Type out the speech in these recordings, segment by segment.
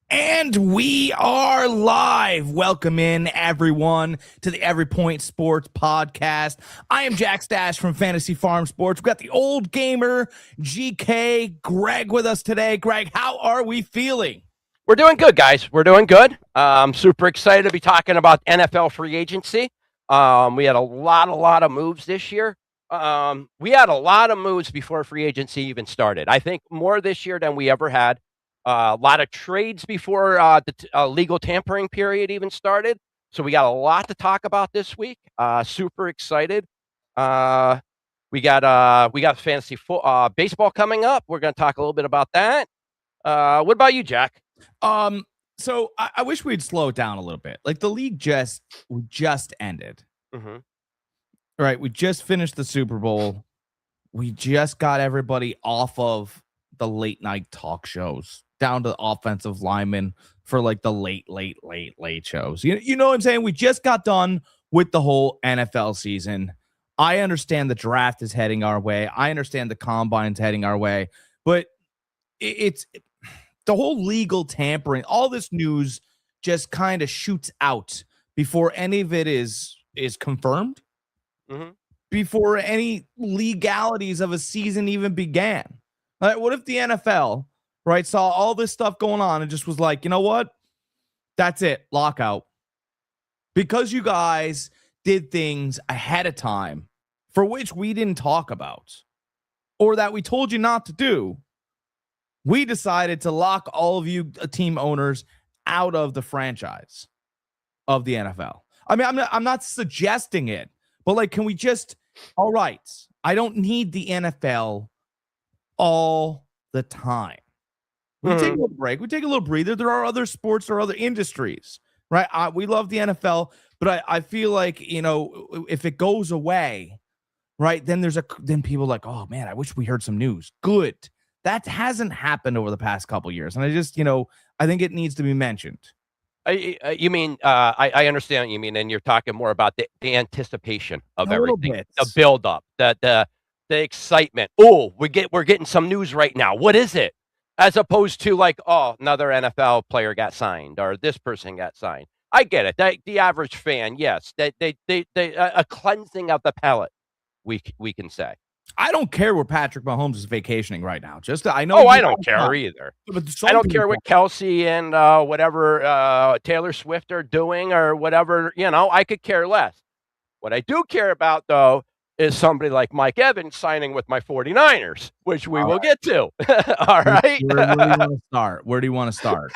And we are live. Welcome in, everyone, to the Every Point Sports Podcast. I am Jack Stash from Fantasy Farm Sports. We've got the Old Gamer GK, Greg, with us today. Greg, how are we feeling? We're doing good, guys. We're doing good. I'm super excited to be talking about NFL free agency. We had a lot of moves this year. We had a lot of moves before free agency even started. I think more this year than we ever had. A lot of trades before the legal tampering period even started. So we got a lot to talk about this week. Super excited. We got fantasy baseball coming up. We're going to talk a little bit about that. What about you, Jack? So I wish we'd slow it down a little bit. Like the league just ended. Mm-hmm. Right, we just finished the Super Bowl. We just got everybody off of the late night talk shows down to offensive linemen for like the late shows. You know what I'm saying? We just got done with the whole NFL season. I understand the draft is heading our way. I understand the combine's heading our way, but it's the whole legal tampering, all this news just kind of shoots out before any of it is confirmed. Mm-hmm. Before any legalities of a season even began. Like, what if the NFL, right, saw all this stuff going on and just was like, you know what? That's it, lockout. Because you guys did things ahead of time for which we didn't talk about or that we told you not to do, we decided to lock all of you team owners out of the franchise of the NFL. I mean, I'm not suggesting it. But, like, can we just, all right, I don't need the NFL all the time. We take a little break. We take a little breather. There are other sports or other industries, right? We love the NFL, but I feel like, you know, if it goes away, right, then then people are like, oh, man, I wish we heard some news. Good. That hasn't happened over the past couple of years. And I just, I think it needs to be mentioned. You mean I understand what you mean, and you're talking more about the anticipation of everything, the build up, the excitement. Oh, we're getting some news right now. What is it? As opposed to like, oh, another NFL player got signed or this person got signed. I get it. The average fan, yes, they a cleansing of the palate. We can say. I don't care where Patrick Mahomes is vacationing right now. I know. Oh, I don't care either. I don't care what Kelsey and whatever Taylor Swift are doing or whatever. I could care less. What I do care about, though, is somebody like Mike Evans signing with my 49ers, which we will get to. All right. Where do you want to start?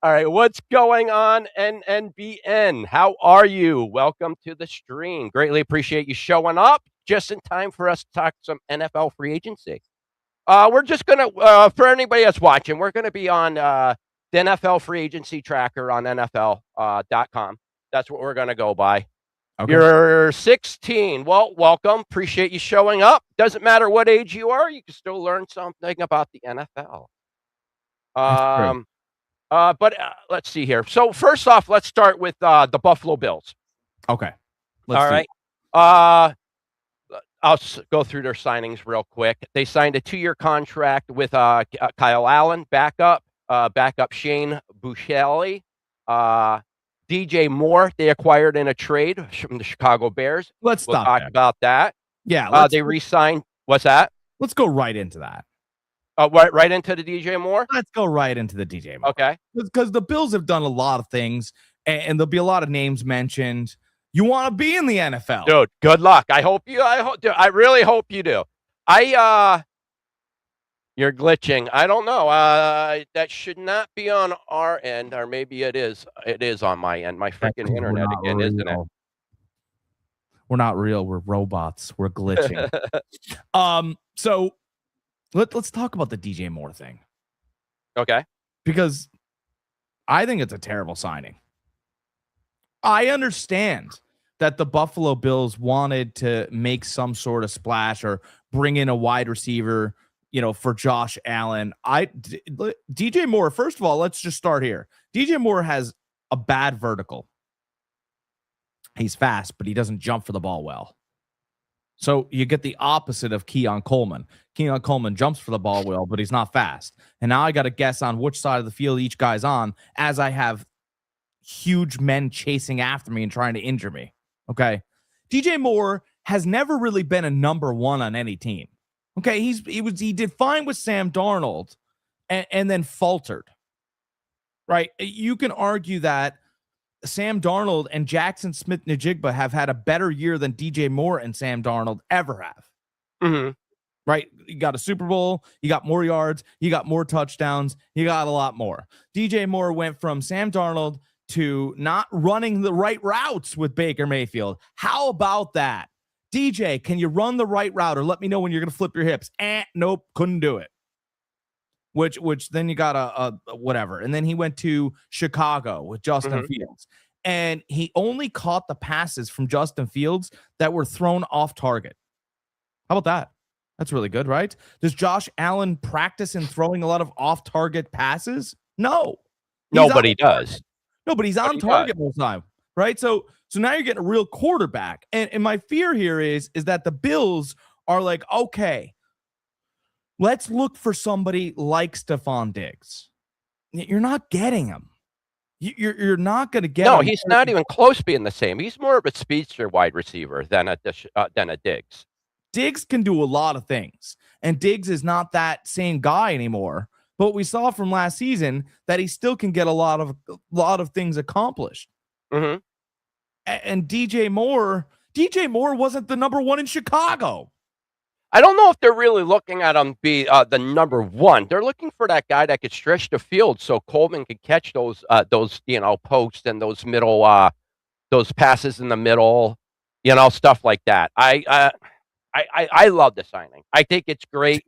All right. What's going on, NNBN? How are you? Welcome to the stream. Greatly appreciate you showing up just in time for us to talk some NFL free agency. We're just going to, for anybody that's watching, we're going to be on the NFL free agency tracker on NFL.com. That's what we're going to go by. Okay. You're 16. Well, welcome. Appreciate you showing up. Doesn't matter what age you are. You can still learn something about the NFL. But let's see here. So first off, let's start with the Buffalo Bills. Okay. All right. I'll go through their signings real quick. They signed a 2-year contract with Kyle Allen, backup Shane Buechele, DJ Moore. They acquired in a trade from the Chicago Bears. We'll talk about that. Yeah. They re-signed. What's that? Let's go right into that. Right into the DJ Moore? Let's go right into the DJ Moore. Okay. Because the Bills have done a lot of things, and there'll be a lot of names mentioned. You want to be in the NFL, dude. Good luck. I really hope you do. You're glitching. I don't know. That should not be on our end, or maybe it is. It is on my end. My freaking internet again, isn't it? We're not real. We're robots. We're glitching. So let's talk about the DJ Moore thing. Okay. Because I think it's a terrible signing. I understand that the Buffalo Bills wanted to make some sort of splash or bring in a wide receiver, for Josh Allen. DJ Moore, first of all, let's just start here. DJ Moore has a bad vertical. He's fast, but he doesn't jump for the ball well. So you get the opposite of Keon Coleman. Keon Coleman jumps for the ball well, but he's not fast. And now I got to guess on which side of the field each guy's on, as I have huge men chasing after me and trying to injure me. Okay. DJ Moore has never really been a number one on any team. Okay. He did fine with Sam Darnold and then faltered. Right. You can argue that Sam Darnold and Jackson Smith-Njigba have had a better year than DJ Moore and Sam Darnold ever have. Mm-hmm. Right? You got a Super Bowl, you got more yards, you got more touchdowns, you got a lot more. DJ Moore went from Sam Darnold to not running the right routes with Baker Mayfield. How about that? DJ, can you run the right route or let me know when you're going to flip your hips? Nope, couldn't do it. Which then you got a whatever. And then he went to Chicago with Justin Fields. And he only caught the passes from Justin Fields that were thrown off target. How about that? That's really good, right? Does Josh Allen practice in throwing a lot of off-target passes? No. Nobody does. No, but he's on target most of the time, right? So now you're getting a real quarterback. And my fear here is that the Bills are like, okay, let's look for somebody like Stephon Diggs. You're not getting him. You're not going to get him. No, he's not even close being the same. He's more of a speedster wide receiver than a Diggs. Diggs can do a lot of things, and Diggs is not that same guy anymore. But we saw from last season that he still can get a lot of things accomplished. Mm-hmm. And DJ Moore wasn't the number one in Chicago. I don't know if they're really looking at him be the number one. They're looking for that guy that could stretch the field so Coleman could catch those posts and those middle those passes in the middle, stuff like that. I love the signing. I think it's great.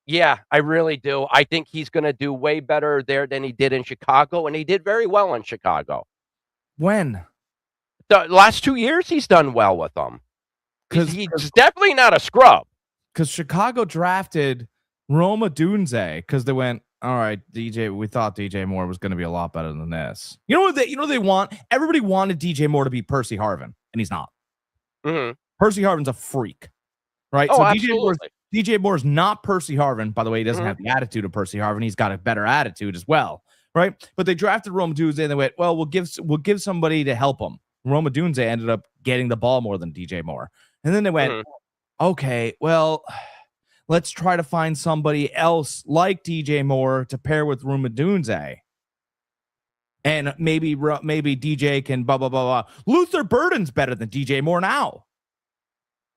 Yeah, I really do. I think he's going to do way better there than he did in Chicago, and he did very well in Chicago. When? The last 2 years, he's done well with them. He's definitely not a scrub. Because Chicago drafted Rome Odunze because they went, all right, DJ. We thought DJ Moore was going to be a lot better than this. You know what they want? Everybody wanted DJ Moore to be Percy Harvin, and he's not. Mm-hmm. Percy Harvin's a freak, right? Oh, so absolutely. DJ Moore's not Percy Harvin. By the way, he doesn't have the attitude of Percy Harvin. He's got a better attitude as well, right? But they drafted Rome Odunze, and they went, well, we'll give somebody to help him. Rome Odunze ended up getting the ball more than DJ Moore. And then they went, okay, well, let's try to find somebody else like DJ Moore to pair with Rome Odunze. And maybe DJ can blah, blah, blah, blah. Luther Burden's better than DJ Moore now.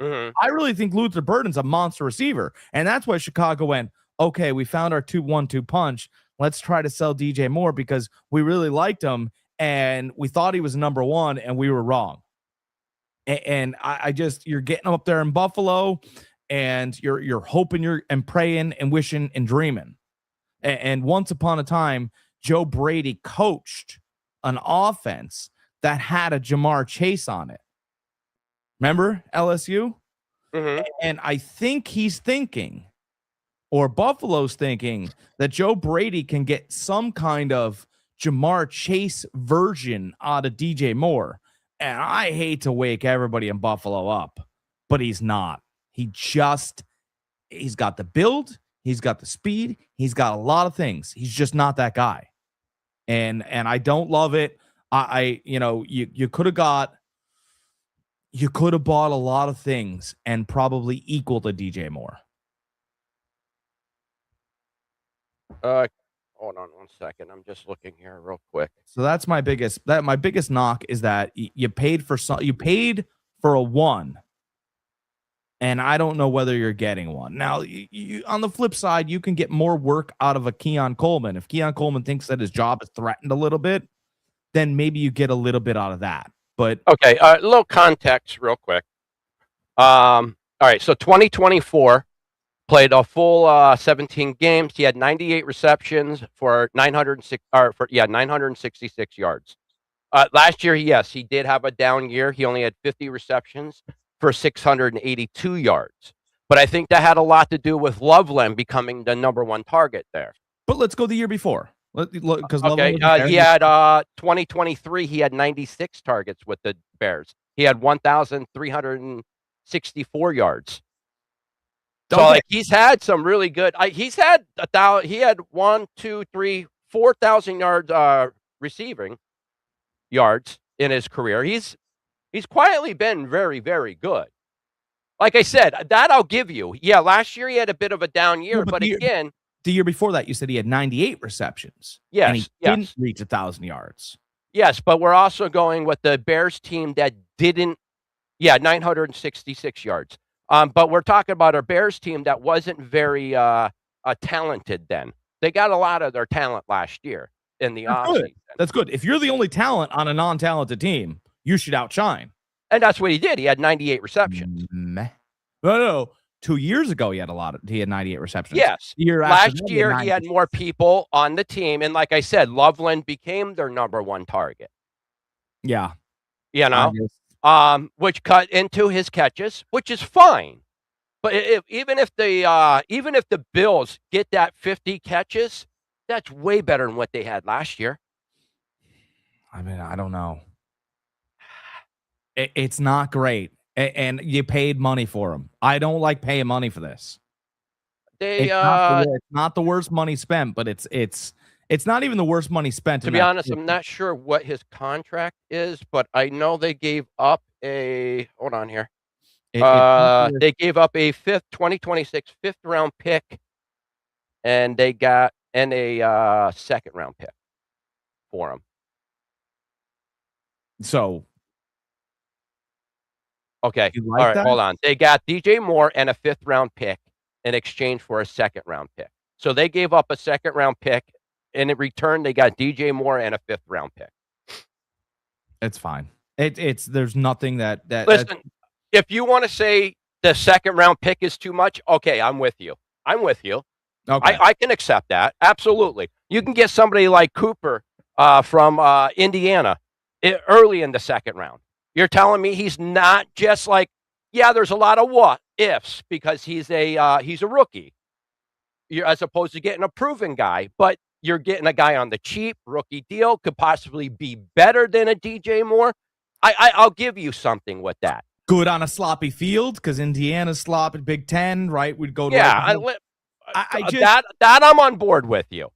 Mm-hmm. I really think Luther Burden's a monster receiver. And that's why Chicago went, okay, we found our 2-1-2 punch. Let's try to sell DJ Moore because we really liked him. And we thought he was number one, and we were wrong. And I just, you're getting up there in Buffalo, and you're hoping and praying and wishing and dreaming. And once upon a time, Joe Brady coached an offense that had a Jamar Chase on it. Remember LSU? Mm-hmm. And I think he's thinking, or Buffalo's thinking, that Joe Brady can get some kind of Jamar Chase version out of DJ Moore. And I hate to wake everybody in Buffalo up, but he's not. He's got the build, he's got the speed, he's got a lot of things. He's just not that guy. And I don't love it. You could have bought a lot of things and probably equal to DJ Moore. Hold on 1 second. I'm just looking here real quick. So that's my biggest knock is that you paid for a one, and I don't know whether you're getting one. Now, you on the flip side, you can get more work out of a Keon Coleman. If Keon Coleman thinks that his job is threatened a little bit, then maybe you get a little bit out of that. But okay, a little context real quick. All right, so 2024. Played a full 17 games. He had 98 receptions for 966 yards. Last year, yes, he did have a down year. He only had 50 receptions for 682 yards. But I think that had a lot to do with Loveland becoming the number one target there. But let's go the year before. Because okay, he had 2023. He had 96 targets with the Bears. He had 1,360 964 yards. So Okay. like he's had some really good. He had 1, 2, 3, 4,000 yards receiving yards in his career. He's quietly been very, very good. Like I said, that I'll give you. Yeah, last year he had a bit of a down year, but again, the year before that, you said he had 98 receptions. yes, and he didn't reach 1,000 yards. Yes, but we're also going with the Bears team that didn't. Yeah, 966 yards. But we're talking about a Bears team that wasn't very talented then. They got a lot of their talent last year in the offseason. That's good. If you're the only talent on a non-talented team, you should outshine. And that's what he did. He had 98 receptions. No. 2 years ago, he had 98 receptions. Yes. Last year, he had more people on the team. And like I said, Loveland became their number one target. Yeah. You know? Which cut into his catches, which is fine. But even if the Bills get that 50 catches, that's way better than what they had last year. I mean, I don't know. It's not great, and you paid money for him. I don't like paying money for this. It's not the worst money spent, but it's not even the worst money spent. To be honest, I'm not sure what his contract is, but I know they gave up a. Hold on here. They gave up a 2026 fifth round pick, and they got a second round pick for him. So, okay, all right, hold on. They got DJ Moore and a fifth round pick in exchange for a second round pick. So they gave up a second round pick, and in return, they got DJ Moore and a fifth round pick. It's fine. There's nothing that listen. If you want to say the second round pick is too much, okay, I'm with you. Okay. I can accept that. Absolutely. You can get somebody like Cooper from Indiana early in the second round. You're telling me he's not just like, yeah, there's a lot of what ifs because he's a rookie. As opposed to getting a proven guy, but you're getting a guy on the cheap rookie deal, could possibly be better than a DJ Moore. I'll give you something with that. Good on a sloppy field because Indiana's sloppy. Big Ten, right? We'd go to that I'm on board with you.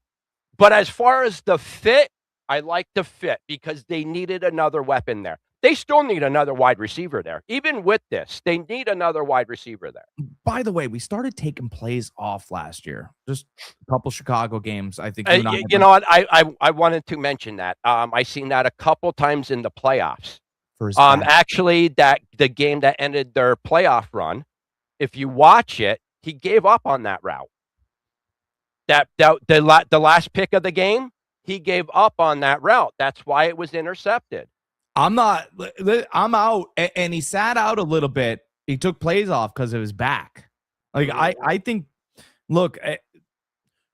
But as far as the fit, I like the fit because they needed another weapon there. They still need another wide receiver there. Even with this, they need another wide receiver there. By the way, we started taking plays off last year. Just a couple Chicago games, I think. You know what? I wanted to mention that. I seen that a couple times in the playoffs. Actually, the game that ended their playoff run, if you watch it, he gave up on that route. The last pick of the game, he gave up on that route. That's why it was intercepted. I'm out, and he sat out a little bit. He took plays off because of his back. Like I think, look,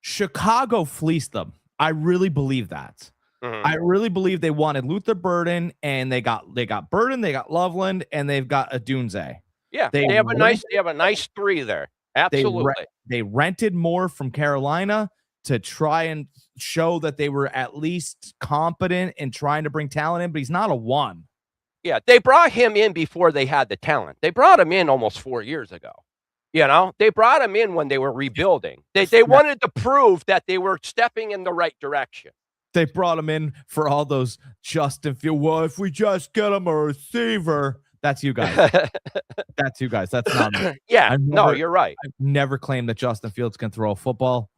Chicago fleeced them. I really believe that. Mm-hmm. I really believe they wanted Luther Burden, and they got Burden, they got Loveland, and they've got Adunze. Yeah, they have a nice three there. Absolutely. They rented more from Carolina to try and show that they were at least competent in trying to bring talent in, but he's not a one. Yeah, they brought him in before they had the talent. They brought him in almost 4 years ago. You know, they brought him in when they were rebuilding. They wanted to prove that they were stepping in the right direction. They brought him in for all those Justin Fields. Well, if we just get him a receiver, that's you guys. That's you guys. That's not me. Yeah, you're right. I've never claimed that Justin Fields can throw a football.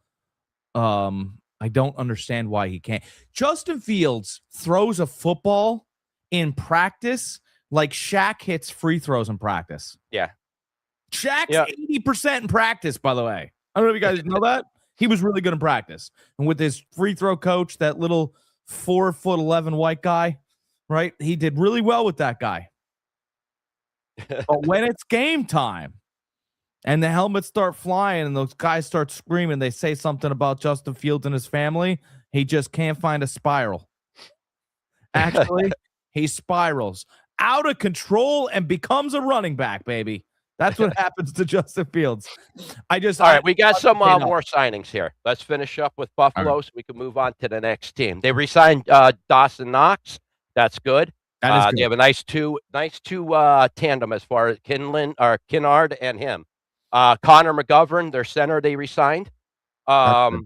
I don't understand why he can't. Justin Fields throws a football in practice like Shaq hits free throws in practice. Yeah. Shaq's 80% in practice, by the way. I don't know if you guys know that. He was really good in practice. And with his free throw coach, that little 4'11" white guy, right? He did really well with that guy. But when it's game time and the helmets start flying and those guys start screaming, they say something about Justin Fields and his family, he just can't find a spiral. Actually, he spirals out of control and becomes a running back, baby. That's what happens to Justin Fields. All right, we got some more signings here. Let's finish up with Buffalo so we can move on to the next team. They re-signed Dawson Knox. That's good. That is They good. have a nice two tandem as far as Kinnard and him. Connor McGovern, their center, they resigned. That's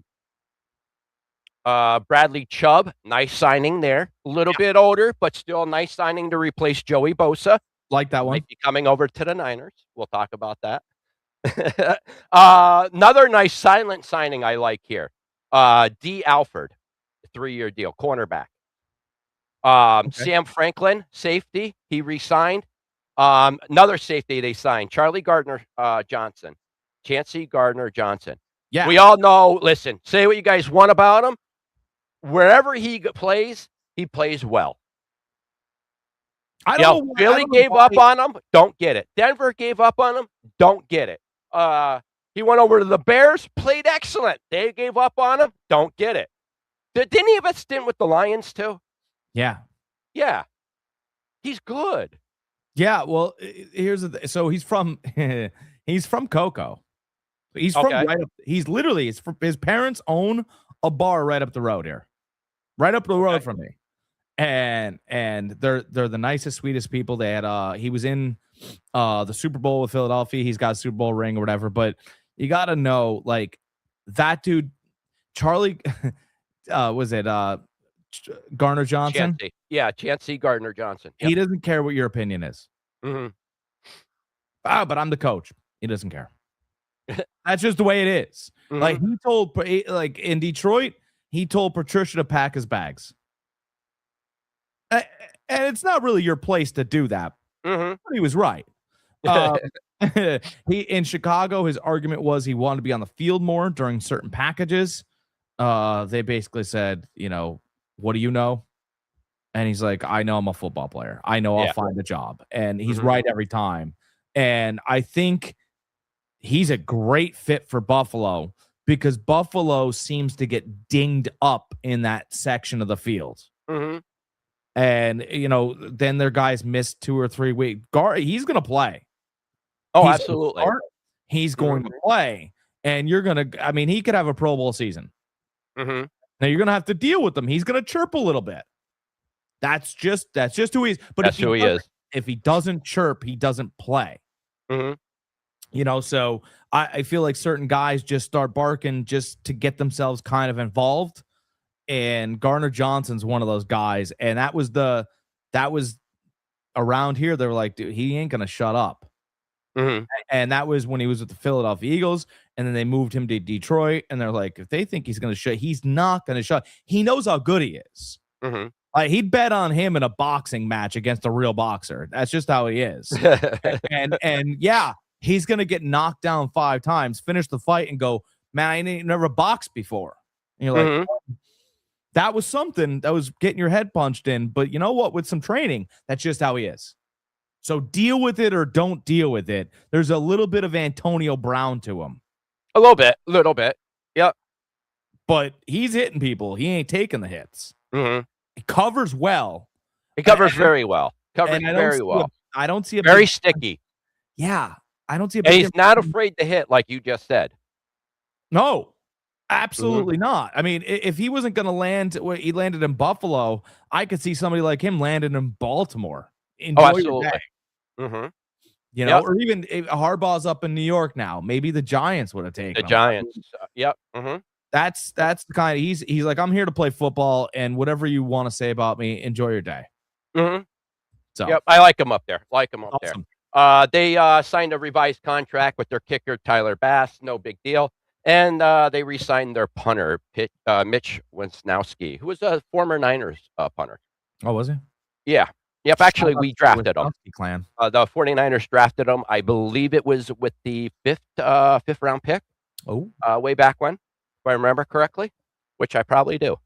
good. Bradley Chubb, nice signing there. A little bit older, but still a nice signing to replace Joey Bosa. Like that one. Might be coming over to the Niners. We'll talk about that. Another nice silent signing I like here. D. Alford, 3-year deal, cornerback. Okay. Sam Franklin, safety, he re-signed. Another safety they signed, Charlie Gardner Johnson. Chancey Gardner Johnson. Yeah. We all know, listen, say what you guys want about him. Wherever he plays well. I don't know. Philly gave up on him, don't get it. Denver gave up on him, don't get it. He went over to the Bears, played excellent. They gave up on him, don't get it. Didn't he have a stint with the Lions too? Yeah. Yeah. He's good. Yeah. Well, here's the so he's from he's from Cocoa. He's from right up. He's literally his parents own a bar right up the road here, right up the road from me, and they're the nicest, sweetest people. They had he was in the Super Bowl with Philadelphia. He's got a Super Bowl ring or whatever. But you got to know, like, that dude, Charlie, was it Garner Johnson? Chancey. Yeah, Chancey Gardner Johnson. Yep. He doesn't care what your opinion is. Mm-hmm. But I'm the coach. He doesn't care. That's just the way it is. Mm-hmm. Like, he told, like, in Detroit, he told Patricia to pack his bags. And it's not really your place to do that. Mm-hmm. But he was right. He in Chicago, his argument was he wanted to be on the field more during certain packages. They basically said, you know, what do you know? And he's like, I know I'm a football player. I know I'll find a job. And he's right every time. And I think he's a great fit for Buffalo because Buffalo seems to get dinged up in that section of the field. Mm-hmm. And, you know, then their guys missed 2 or 3 weeks. He's going to play. Oh, absolutely. He's going to play. And you're going to, I mean, he could have a Pro Bowl season. Mm-hmm. Now you're going to have to deal with him. He's going to chirp a little bit. That's just who he is. But that's who he is. If he doesn't chirp, he doesn't play. Mm-hmm. You know, so I feel like certain guys just start barking just to get themselves kind of involved. And Garner Johnson's one of those guys. And that was around here. They were like, dude, he ain't going to shut up. Mm-hmm. And that was when he was with the Philadelphia Eagles. And then they moved him to Detroit. And they're like, if they think he's going to shut, he's not going to shut. He knows how good he is. Mm-hmm. Like, he'd bet on him in a boxing match against a real boxer. That's just how he is. and yeah, he's going to get knocked down 5 times, finish the fight, and go, man, I ain't never boxed before. And you're like, mm-hmm. That was something that was getting your head punched in. But you know what? With some training, that's just how he is. So deal with it or don't deal with it. There's a little bit of Antonio Brown to him. A little bit. Yep. But he's hitting people. He ain't taking the hits. Mm-hmm. He covers well. He covers very well. I don't see a very sticky. Yeah. I don't see a big. And he's not afraid to hit, like you just said. No. Absolutely not. I mean, if he wasn't going to land where he landed in Buffalo, I could see somebody like him landing in Baltimore. Enjoy absolutely. Mm-hmm. You know, or even if Harbaugh's up in New York now. Maybe the Giants would have taken him. Giants. Yep. Mm-hmm. That's the kind of he's like, I'm here to play football, and whatever you want to say about me, enjoy your day. Mm-hmm. So yep, I like him up there. There. They signed a revised contract with their kicker Tyler Bass. No big deal. And they re-signed their punter, Mitch Wisnowski, who was a former Niners punter. Oh, was he? Yeah. Yep, actually, we drafted him. Clan. The 49ers drafted him. I believe it was with the fifth round pick. Oh. Way back when, if I remember correctly, which I probably do.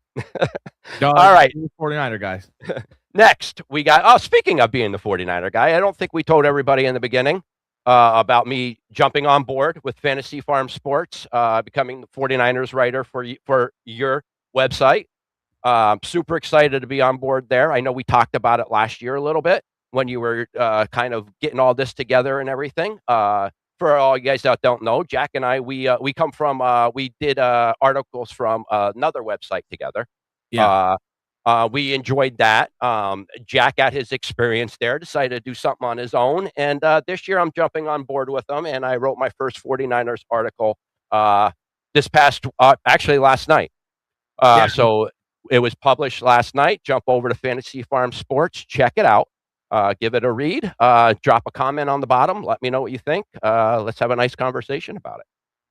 All right. 49er guys. Next, we got, speaking of being the 49er guy, I don't think we told everybody in the beginning about me jumping on board with Fantasy Farm Sports, becoming the 49ers writer for your website. Super excited to be on board there. I know we talked about it last year a little bit when you were kind of getting all this together and everything. For all you guys that don't know, Jack and I, we come from, we did articles from another website together. Yeah. We enjoyed that. Jack got his experience there, decided to do something on his own. And this year I'm jumping on board with him. And I wrote my first 49ers article actually last night. Yeah. So it was published last night. Jump over to Fantasy Farm Sports, check it out. Give it a read. Drop a comment on the bottom. Let me know what you think. Let's have a nice conversation about it.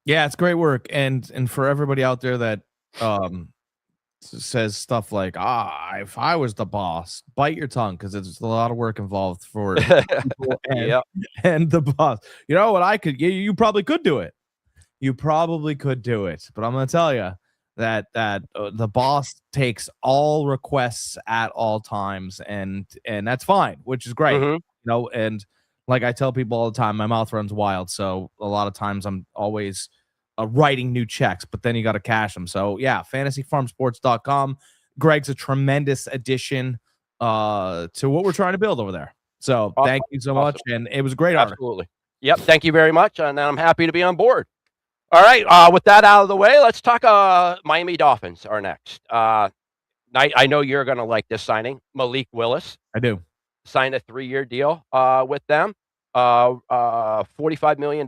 Yeah, it's great work. And for everybody out there that says stuff like, if I was the boss, bite your tongue, because it's a lot of work involved for people Yep. and the boss. You know what? You probably could do it. You probably could do it, but I'm going to tell you that the boss takes all requests at all times, and that's fine, which is great. Mhm. You know, and like I tell people all the time, my mouth runs wild, so a lot of times I'm always writing new checks, but then you got to cash them. So yeah, fantasyfarmsports.com. Greg's a tremendous addition to what we're trying to build over there. So Awesome. thank you so much, and it was a great article. Absolutely. Yep. Thank you very much, and I'm happy to be on board. All right. With that out of the way, let's talk Miami Dolphins are next. I know you're going to like this signing. Malik Willis I do. signed a 3-year deal with them. $45 million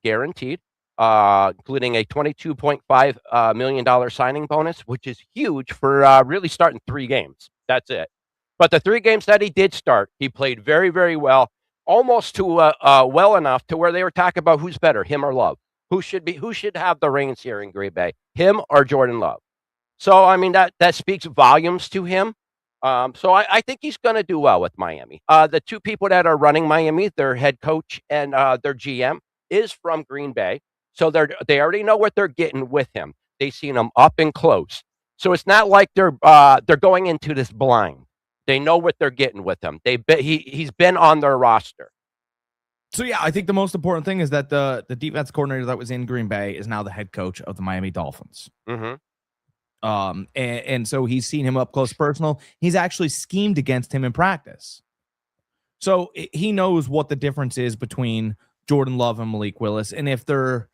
guaranteed, including a $22.5 million signing bonus, which is huge for really starting 3 games. That's it. But the 3 games that he did start, he played very, very well, almost to well enough to where they were talking about who's better, him or Love. Who should have the reins here in Green Bay, him or Jordan Love? So I mean that speaks volumes to him. So I think he's going to do well with Miami. The 2 people that are running Miami, their head coach and their GM, is from Green Bay, so they already know what they're getting with him. They've seen him up and close, so it's not like they're going into this blind. They know what they're getting with him. He's been on their roster. So yeah, I think the most important thing is that the defense coordinator that was in Green Bay is now the head coach of the Miami Dolphins. Mm-hmm. And so he's seen him up close personal. He's actually schemed against him in practice. So he knows what the difference is between Jordan Love and Malik Willis. And if they're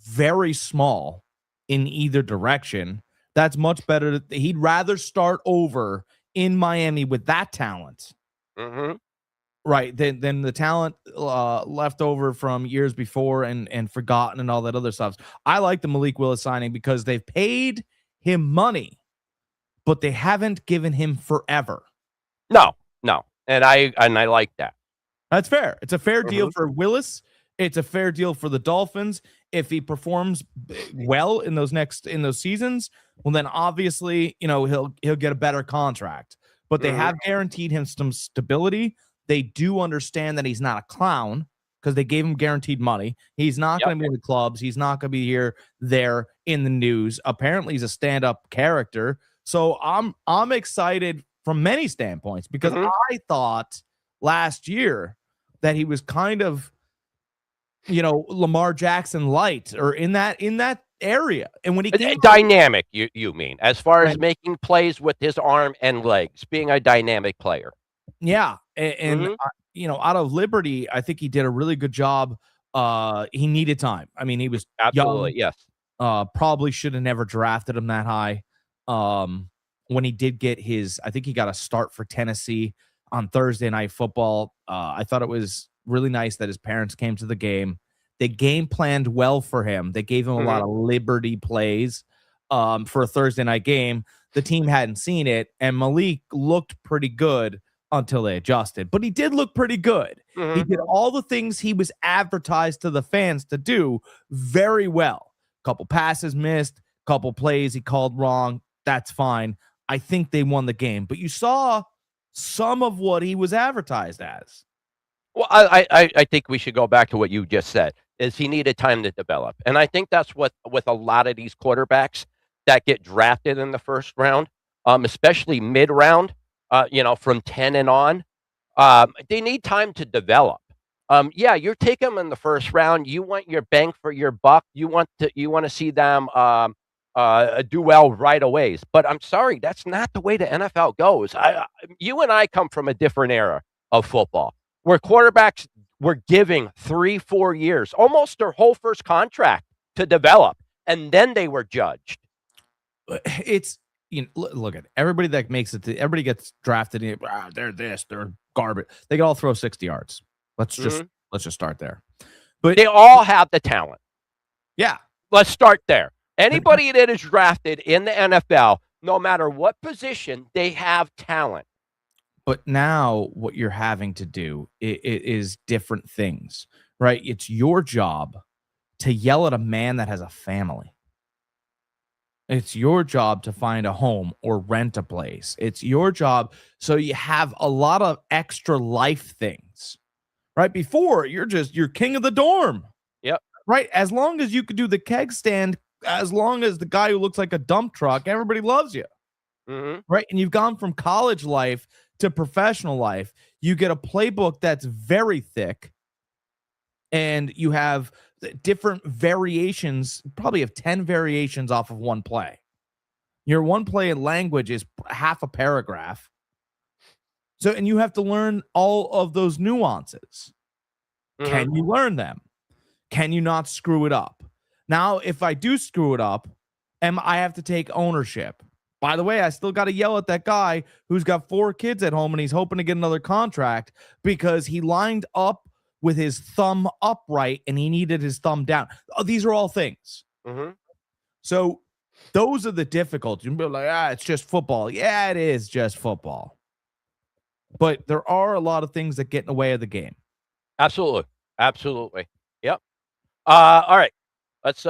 very small in either direction, that's much better. He'd rather start over in Miami with that talent. Mm-hmm. Right. Than the talent left over from years before and forgotten and all that other stuff. I like the Malik Willis signing because they've paid him money, but they haven't given him forever. No. And I like that. That's fair. It's a fair deal for Willis. It's a fair deal for the Dolphins. If he performs well in those seasons, well, then obviously, he'll get a better contract. But they have guaranteed him some stability. They do understand that he's not a clown because they gave him guaranteed money. He's not going to be in the clubs. He's not going to be there in the news. Apparently, he's a stand-up character. So I'm excited from many standpoints because I thought last year that he was kind of, Lamar Jackson light or in that area. And when he came dynamic, you mean, as far as making plays with his arm and legs, being a dynamic player. Yeah. And out of Liberty, I think he did a really good job. He needed time. I mean, he was absolutely young. Yes. Probably should have never drafted him that high. When he did get I think he got a start for Tennessee on Thursday Night Football. I thought it was really nice that his parents came to the game. They game planned well for him. They gave him a lot of Liberty plays for a Thursday night game. The team hadn't seen it, and Malik looked pretty good until they adjusted. But he did look pretty good. He did all the things he was advertised to the fans to do very well. Couple passes missed, couple plays he called wrong. That's fine. I think they won the game. But you saw some of what he was advertised as. Well, I think we should go back to what you just said, is he needed time to develop. And I think that's what with a lot of these quarterbacks that get drafted in the first round, especially mid-round, from 10 and on, they need time to develop. You're taking them in the first round. You want your bang for your buck. You want to see them do well right away. But I'm sorry, that's not the way the NFL goes. You and I come from a different era of football where quarterbacks were giving 3-4 years, almost their whole first contract to develop, and then they were judged. It's look at everybody that makes it. Everybody gets drafted. They're this. They're garbage. They can all throw 60 yards. Let's just start there. But they all have the talent. Yeah, let's start there. Anybody that is drafted in the NFL, no matter what position, they have talent. But now what you're having to do is different things, right? It's your job to yell at a man that has a family. It's your job to find a home or rent a place. It's your job. So you have a lot of extra life things, right? Before you're king of the dorm. Yep. Right. As long as you could do the keg stand, as long as the guy who looks like a dump truck, everybody loves you. Mm-hmm. Right. And you've gone from college life to professional life. You get a playbook that's very thick, and you have different variations, probably have 10 variations off of one play. Your one play in language is half a paragraph. So, and you have to learn all of those nuances. Mm-hmm. Can you learn them? Can you not screw it up? Now, if I do screw it up, I have to take ownership. By the way, I still got to yell at that guy who's got 4 kids at home and he's hoping to get another contract because he lined up with his thumb upright and he needed his thumb down. Oh, these are all things. Mm-hmm. So those are the difficulties. You'll be like, it's just football. Yeah, it is just football. But there are a lot of things that get in the way of the game. Absolutely. Absolutely. Yep. All right. Let's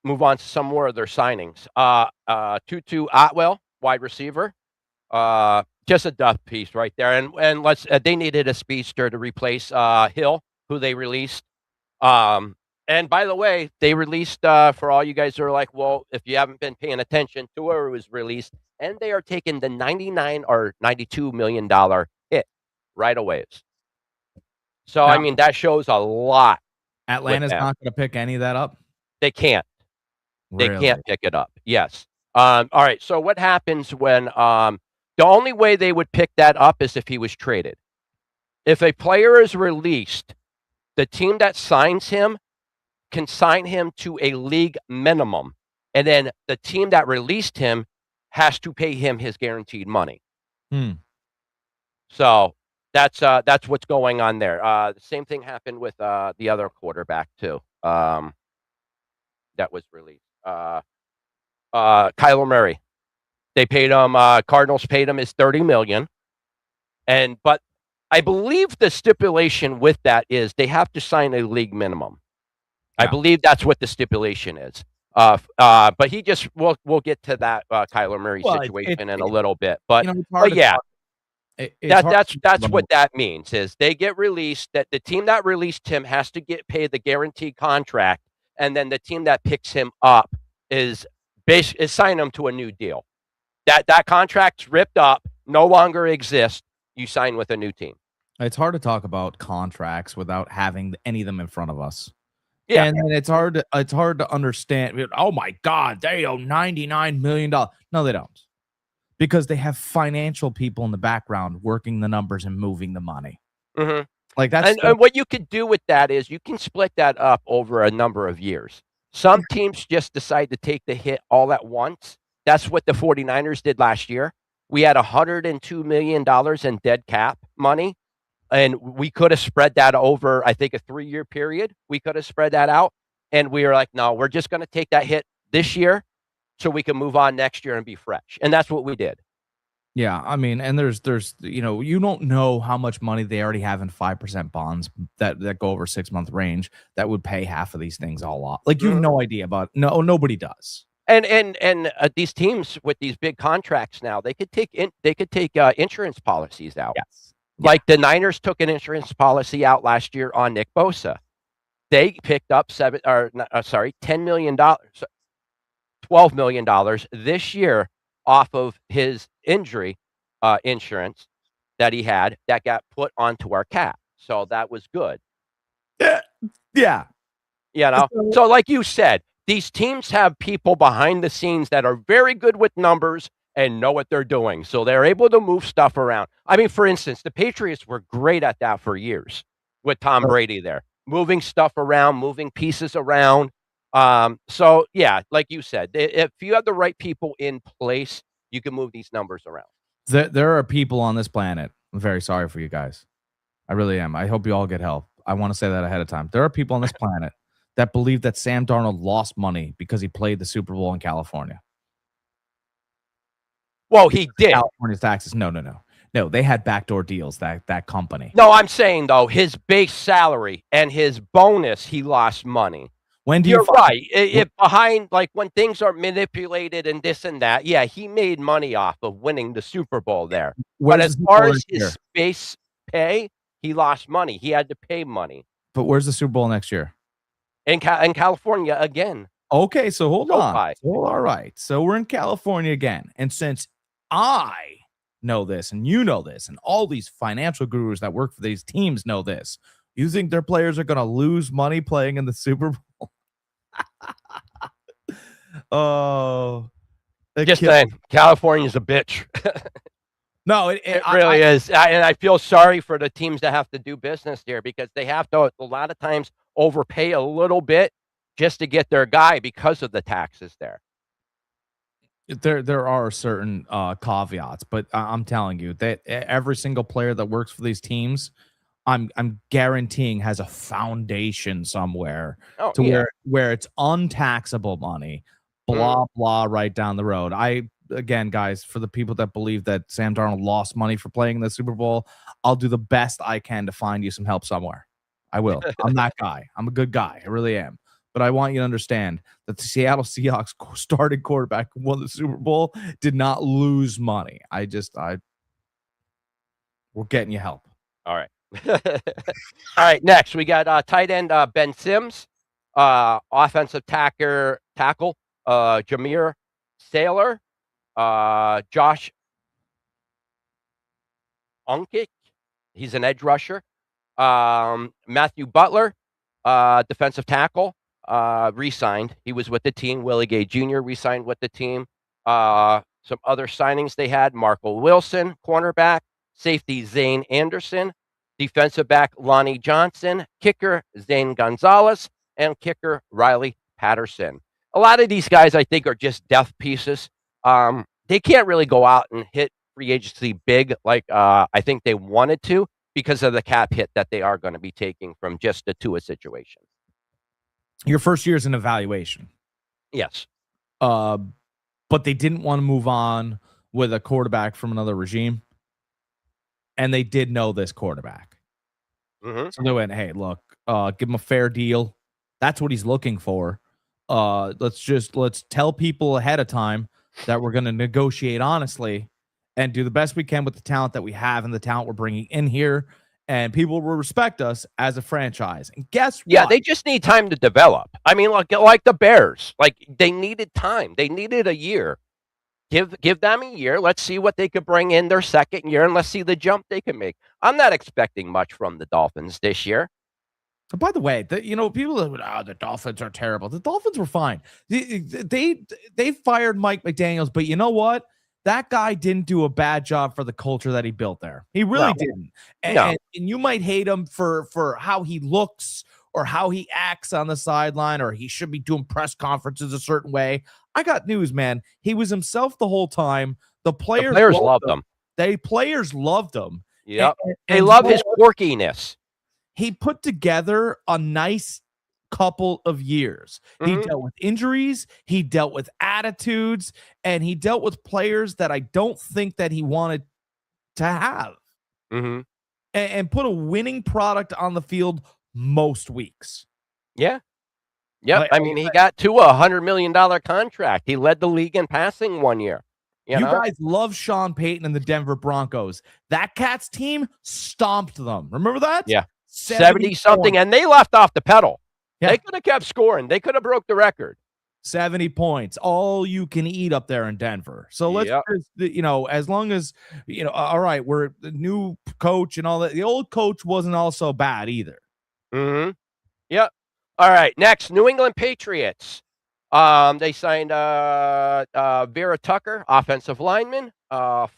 move on to some more of their signings. Tutu Atwell, wide receiver. Just a depth piece right there. And let's they needed a speedster to replace Hill, who they released. And by the way, they released for all you guys who are like, well, if you haven't been paying attention to where it was released, and they are taking the $99 or $92 million hit right away. So I mean that shows a lot. Atlanta's not going to pick any of that up. They can't. Really? They can't pick it up. Yes. All right. So what happens when the only way they would pick that up is if he was traded. If a player is released, the team that signs him can sign him to a league minimum, and then the team that released him has to pay him his guaranteed money. So that's what's going on there. The same thing happened with the other quarterback too. That was released. Kyler Murray. They paid him. Cardinals paid him his $30 million, but I believe the stipulation with that is they have to sign a league minimum. Yeah. I believe that's what the stipulation is. But he just we'll get to that Kyler Murray situation in a little bit. But yeah. That's what that means is they get released, that the team that released him has to get paid the guaranteed contract, and then the team that picks him up is signing him to a new deal. That contract's ripped up, no longer exists. You sign with a new team. It's hard to talk about contracts without having any of them in front of us. Yeah, and it's hard to understand. Oh my God, they owe $99 million. No, they don't. Because they have financial people in the background working the numbers and moving the money. Mm-hmm. Like that's and what you could do with that is you can split that up over a number of years. Some teams just decide to take the hit all at once. That's what the 49ers did last year. We had $102 million in dead cap money, and we could have spread that over, I think, a 3-year period. We could have spread that out, and we were like, no, we're just going to take that hit this year so we can move on next year and be fresh. And that's what we did. Yeah, I mean, and there's you don't know how much money they already have in 5% bonds that go over 6-month range that would pay half of these things all off. Like you have no idea about nobody does. And these teams with these big contracts now, they could take insurance policies out. Yes. Like the Niners took an insurance policy out last year on Nick Bosa. They picked up $10 million, $12 million this year off of his injury insurance that he had that got put onto our cap. So that was good. Yeah. So like you said, these teams have people behind the scenes that are very good with numbers and know what they're doing. So they're able to move stuff around. I mean, for instance, the Patriots were great at that for years with Tom Brady there, moving stuff around, moving pieces around. So yeah, like you said, if you have the right people in place, you can move these numbers around. There are people on this planet. I'm very sorry for you guys. I really am. I hope you all get help. I want to say that ahead of time. There are people on this planet that believe that Sam Darnold lost money because he played the Super Bowl in California. Well, he did. California's taxes. No. They had backdoor deals. That company. No, I'm saying though, his base salary and his bonus, he lost money. When do You're right. If behind, like when things are manipulated and this and that, yeah, he made money off of winning the Super Bowl there. But as far as his base pay, he lost money. He had to pay money. But where's the Super Bowl next year? In California again. Okay, so hold on. SoFi. So, all right. So we're in California again. And since I know this and you know this and all these financial gurus that work for these teams know this, you think their players are going to lose money playing in the Super Bowl? Oh. Just saying, California's a bitch. No, it really is. And I feel sorry for the teams that have to do business here because they have to, a lot of times, overpay a little bit just to get their guy because of the taxes there. There are certain caveats, but I'm telling you that every single player that works for these teams, I'm guaranteeing has a foundation somewhere where it's untaxable money, blah blah, right down the road. Again, guys, for the people that believe that Sam Darnold lost money for playing in the Super Bowl, I'll do the best I can to find you some help somewhere. I will. I'm that guy. I'm a good guy. I really am. But I want you to understand that the Seattle Seahawks starting quarterback who won the Super Bowl did not lose money. We're getting you help. All right. All right. Next, we got tight end Ben Sims, offensive tackle Jameer Saylor, Josh Unkik. He's an edge rusher. Matthew Butler, defensive tackle. Re-signed. He was with the team. Willie Gay Jr. re-signed with the team. Some other signings they had: Marco Wilson, cornerback; safety Zane Anderson; defensive back Lonnie Johnson; kicker Zane Gonzalez; and kicker Riley Patterson. A lot of these guys, I think, are just depth pieces. They can't really go out and hit free agency big like I think they wanted to because of the cap hit that they are going to be taking from just the Tua situation. Your first year is an evaluation. Yes. But they didn't want to move on with a quarterback from another regime. And they did know this quarterback. Mm-hmm. So they went, hey, look, give him a fair deal. That's what he's looking for. Let's tell people ahead of time that we're going to negotiate honestly and do the best we can with the talent that we have and the talent we're bringing in here. And people will respect us as a franchise. And guess what? Yeah, they just need time to develop. I mean, like the Bears, like they needed time. They needed a year. Give them a year. Let's see what they could bring in their second year, and let's see the jump they can make. I'm not expecting much from the Dolphins this year. By the way, people are, the Dolphins are terrible. The Dolphins were fine. They fired Mike McDaniels, but you know what? That guy didn't do a bad job for the culture that he built there. He really didn't. And you might hate him for how he looks or how he acts on the sideline, or he should be doing press conferences a certain way. I got news, man. He was himself the whole time. The players loved him. Players loved him. Yep. They love his quirkiness. He put together a nice couple of years. Mm-hmm. He dealt with injuries, he dealt with attitudes, and he dealt with players that I don't think that he wanted to have. Mm-hmm. And put a winning product on the field most weeks. Yeah. Yep. I mean, he got to a $100 million contract. He led the league in passing one year. You know? Guys love Sean Payton and the Denver Broncos. That Cats team stomped them. Remember that? Yeah. 70-something, and they left off the pedal. Yeah. They could have kept scoring. They could have broke the record. 70 points, all you can eat up there in Denver. So let's just, as long as, all right, we're the new coach and all that. The old coach wasn't also bad either. Mm-hmm. Yep. All right. Next, New England Patriots. They signed Vera Tucker, offensive lineman,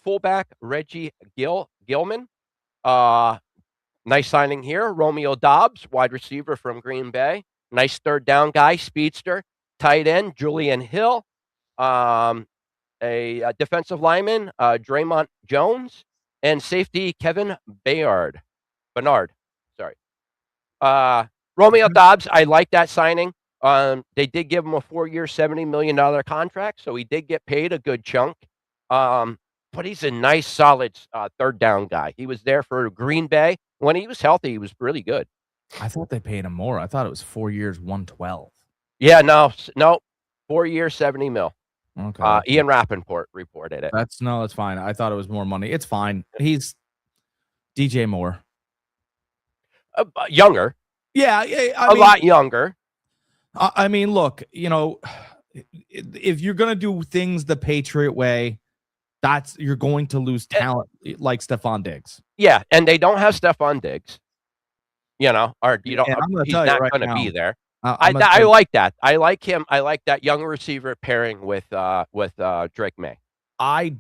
fullback Reggie Gilman. Nice signing here. Romeo Dobbs, wide receiver from Green Bay. Nice third down guy, speedster. Tight end Julian Hill. And a defensive lineman, Draymond Jones, and safety Kevin Bernard. Sorry. Romeo Dobbs, I like that signing. They did give him a 4-year, $70 million contract, so he did get paid a good chunk. But he's a nice, solid third down guy. He was there for Green Bay. When he was healthy, he was really good. I thought they paid him more. I thought it was 4 years, 112. Yeah, no, 4 years, 70 mil. Okay. Ian Rappaport reported it. That's fine. I thought it was more money. It's fine. He's DJ Moore. Younger. Yeah, a lot younger. I mean, look, if you're gonna do things the Patriot way, you're going to lose talent like Stephon Diggs. Yeah, and they don't have Stephon Diggs. Or you don't. He's not going to be there. I like that. I like him. I like that young receiver pairing with Drake May. I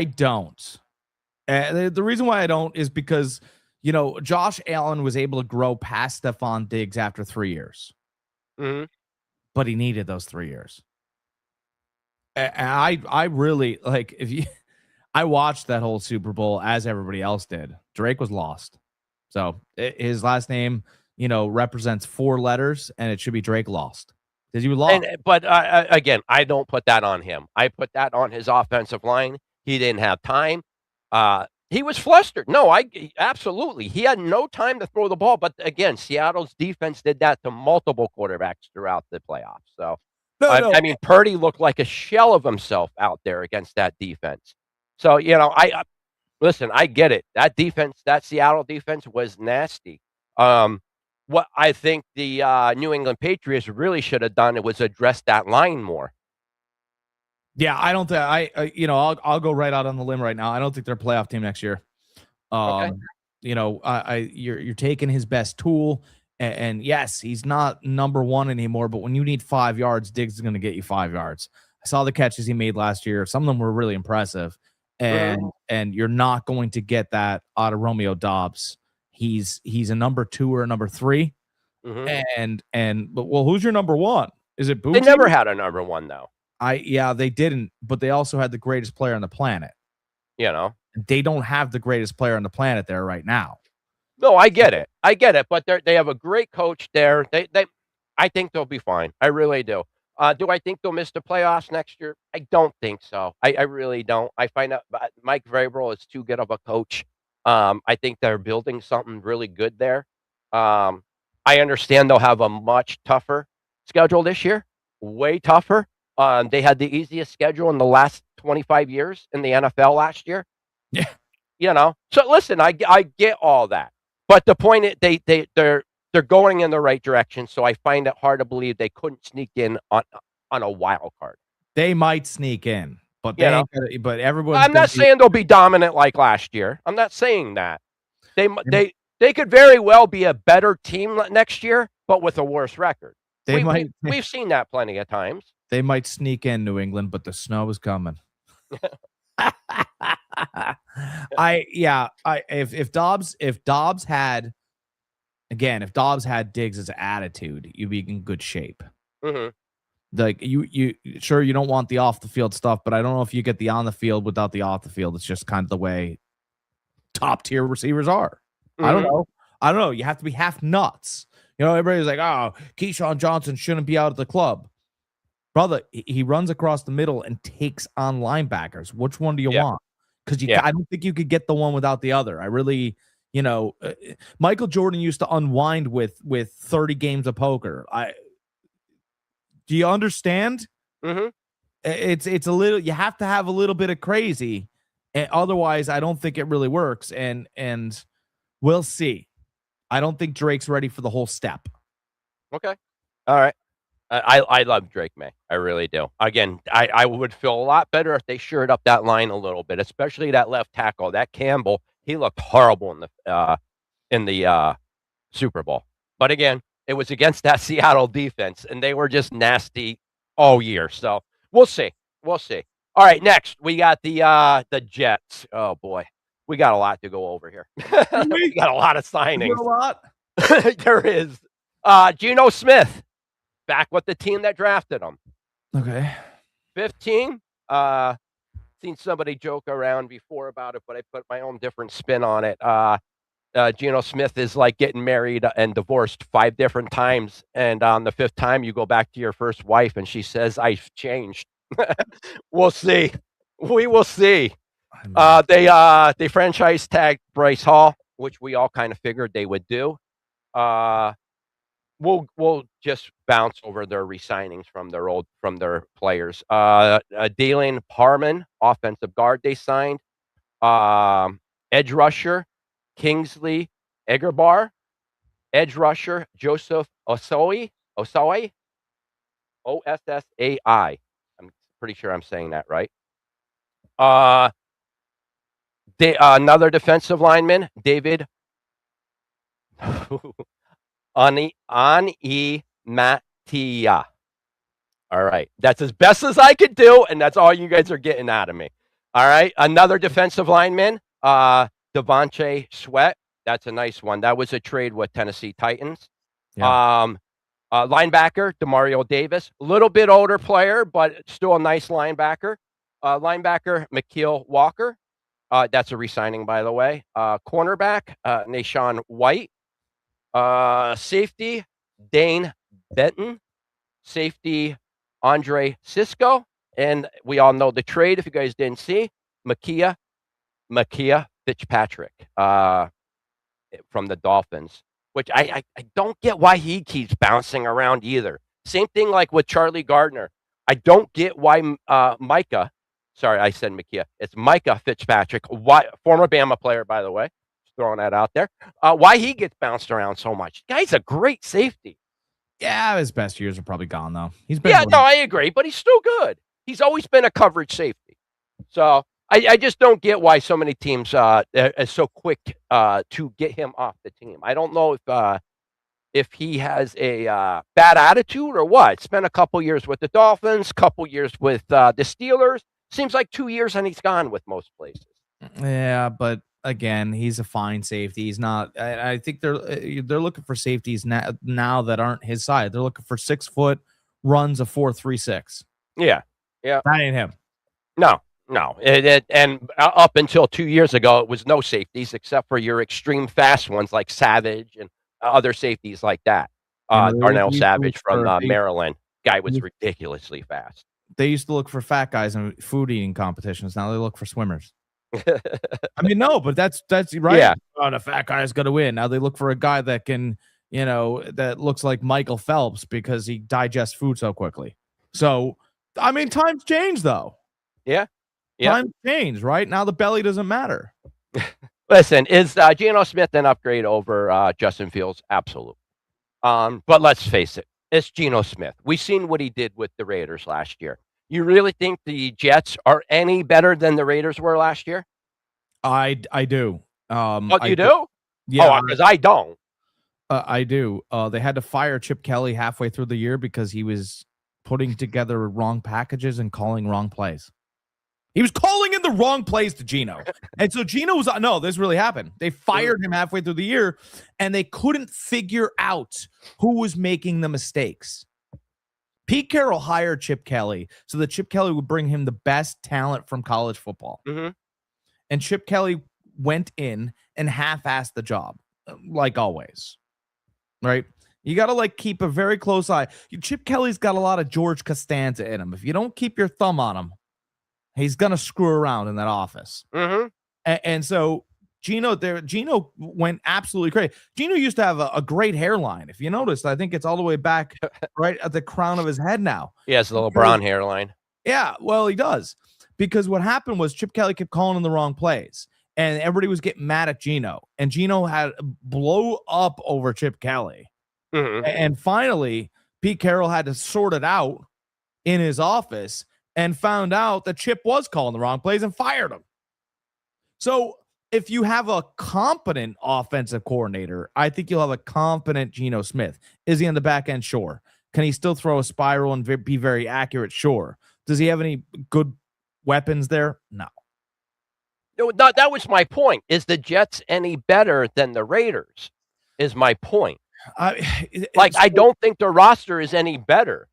don't. The reason why I don't is because Josh Allen was able to grow past Stephon Diggs after 3 years. Mm-hmm. But he needed those 3 years. And I really like I watched that whole Super Bowl as everybody else did. Drake was lost. So his last name, represents 4 letters, and it should be Drake lost. Because you lost. But again, I don't put that on him. I put that on his offensive line. He didn't have time. He was flustered. No, absolutely. He had no time to throw the ball. But again, Seattle's defense did that to multiple quarterbacks throughout the playoffs. So, I mean, Purdy looked like a shell of himself out there against that defense. So, listen, I get it. That defense, that Seattle defense was nasty. What I think the New England Patriots really should have done was address that line more. Yeah, I don't think I'll go right out on the limb right now. I don't think they're a playoff team next year. Okay. You're taking his best tool, and yes, he's not number 1 anymore. But when you need 5 yards, Diggs is going to get you 5 yards. I saw the catches he made last year. Some of them were really impressive, and you're not going to get that out of Romeo Dobbs. He's a number 2 or a number 3, but who's your number 1? Is it Booty? They never had a number 1 though. They didn't, but they also had the greatest player on the planet. They don't have the greatest player on the planet there right now. No, I get it. But they have a great coach there. I think they'll be fine. I really do. Do I think they'll miss the playoffs next year? I don't think so. I really don't. I find out Mike Vrabel is too good of a coach. I think they're building something really good there. I understand they'll have a much tougher schedule this year, way tougher. They had the easiest schedule in the last 25 years in the NFL last year. Yeah. So listen, I get all that. But the point is they're going in the right direction, so I find it hard to believe they couldn't sneak in on a wild card. They might sneak in, but but everyone. I'm not saying they'll be dominant like last year. I'm not saying that. They could very well be a better team next year, but with a worse record. We've seen that plenty of times. They might sneak in New England, but the snow is coming. If Dobbs had Diggs' attitude, you'd be in good shape. Mm-hmm. Like you don't want the off the field stuff, but I don't know if you get the on the field without the off the field. It's just kind of the way top tier receivers are. Mm-hmm. I don't know. You have to be half nuts. Everybody's like, oh, Keyshawn Johnson shouldn't be out of the club. Brother, he runs across the middle and takes on linebackers. Which one do you want? Because I don't think you could get the one without the other. I really, Michael Jordan used to unwind with 30 games of poker. Do you understand? Mm-hmm. It's a little. You have to have a little bit of crazy, and otherwise, I don't think it really works. And we'll see. I don't think Drake's ready for the whole step. Okay, all right. I love Drake May. I really do. Again, I would feel a lot better if they shored up that line a little bit, especially that left tackle, that Campbell. He looked horrible in the Super Bowl. But again, it was against that Seattle defense, and they were just nasty all year. So we'll see. All right, next we got the Jets. Oh boy, we got a lot to go over here. We got a lot of signings. A lot. There is. Geno Smith. Back with the team that drafted him. Okay. 15. Seen somebody joke around before about it, but I put my own different spin on it. Geno Smith is like getting married and divorced 5 different times, and on the 5th time, you go back to your first wife, and she says, "I've changed." We'll see. We will see. I mean, They franchise tagged Bryce Hall, which we all kind of figured they would do. Uh, we'll just bounce over their resignings from their players. Dalen Parman, offensive guard, they signed. Edge rusher, Kingsley Egerbar. Edge rusher, Joseph Osoi. Osoi. Ossai. I'm pretty sure I'm saying that right. Another defensive lineman, David Ani Matia. All right. That's as best as I could do, and that's all you guys are getting out of me. All right. Another defensive lineman, Devontae Sweat. That's a nice one. That was a trade with Tennessee Titans. yeah. Linebacker, Demario Davis. A little bit older player, but still a nice linebacker. Linebacker, McKeel Walker. That's a re-signing, by the way. Cornerback, Nashawn White. Safety, Dane Benton. Safety, Andre Cisco. And we all know the trade, if you guys didn't see, Makia Fitzpatrick from the Dolphins, which I don't get why he keeps bouncing around either. Same thing like with Charlie Gardner. I don't get why Micah, sorry, I said Makia. It's Micah Fitzpatrick, former Bama player, by the way. Just throwing that out there. Why he gets bounced around so much. Guy's a great safety. Yeah, his best years are probably gone though. He's been Yeah, no, I agree, but he's still good. He's always been a coverage safety. So I just don't get why so many teams are so quick to get him off the team. I don't know if he has a bad attitude or what. Spent a couple years with the Dolphins, couple years with the Steelers. Seems like 2 years and he's gone with most places. Yeah, but again, he's a fine safety. He's not. I think they're looking for safeties now that aren't his side. They're looking for 6 foot runs a 4.36. Yeah, yeah. That ain't him. No. And up until 2 years ago, it was no safeties except for your extreme fast ones like Savage and other safeties like that. Darnell Savage from Maryland. Guy was ridiculously fast. They used to look for fat guys in food eating competitions. Now they look for swimmers. I mean, no, but that's right. Yeah. Oh, the fat guy is going to win. Now they look for a guy that can, that looks like Michael Phelps because he digests food so quickly. So, I mean, times change though. Yeah. Times change, right? Now the belly doesn't matter. Listen, is Geno Smith an upgrade over Justin Fields? Absolutely. But let's face it, it's Geno Smith. We've seen what he did with the Raiders last year. You really think the Jets are any better than the Raiders were last year? I do. What, you do? Yeah. Oh, because I don't. I do. They had to fire Chip Kelly halfway through the year because he was putting together wrong packages and calling wrong plays. He was calling in the wrong plays to Geno. And so Geno was, no, this really happened. They fired him halfway through the year and they couldn't figure out who was making the mistakes. Pete Carroll hired Chip Kelly so that Chip Kelly would bring him the best talent from college football. Mm-hmm. And Chip Kelly went in and half-assed the job, like always. Right? You got to keep a very close eye. Chip Kelly's got a lot of George Costanza in him. If you don't keep your thumb on him, he's going to screw around in that office. Mm-hmm. And so Geno went absolutely crazy. Geno used to have a great hairline. If you noticed, I think it's all the way back right at the crown of his head now. He has the LeBron hairline. Yeah, well, he does. Because what happened was Chip Kelly kept calling in the wrong plays. And everybody was getting mad at Geno. And Geno had blow up over Chip Kelly. Mm-hmm. And finally, Pete Carroll had to sort it out in his office and found out that Chip was calling the wrong plays and fired him. So if you have a competent offensive coordinator, I think you'll have a competent Geno Smith. Is he on the back end? Sure. Can he still throw a spiral and be very accurate? Sure. Does he have any good weapons there? No. No, that was my point. Is the Jets any better than the Raiders? Is my point. I don't think their roster is any better.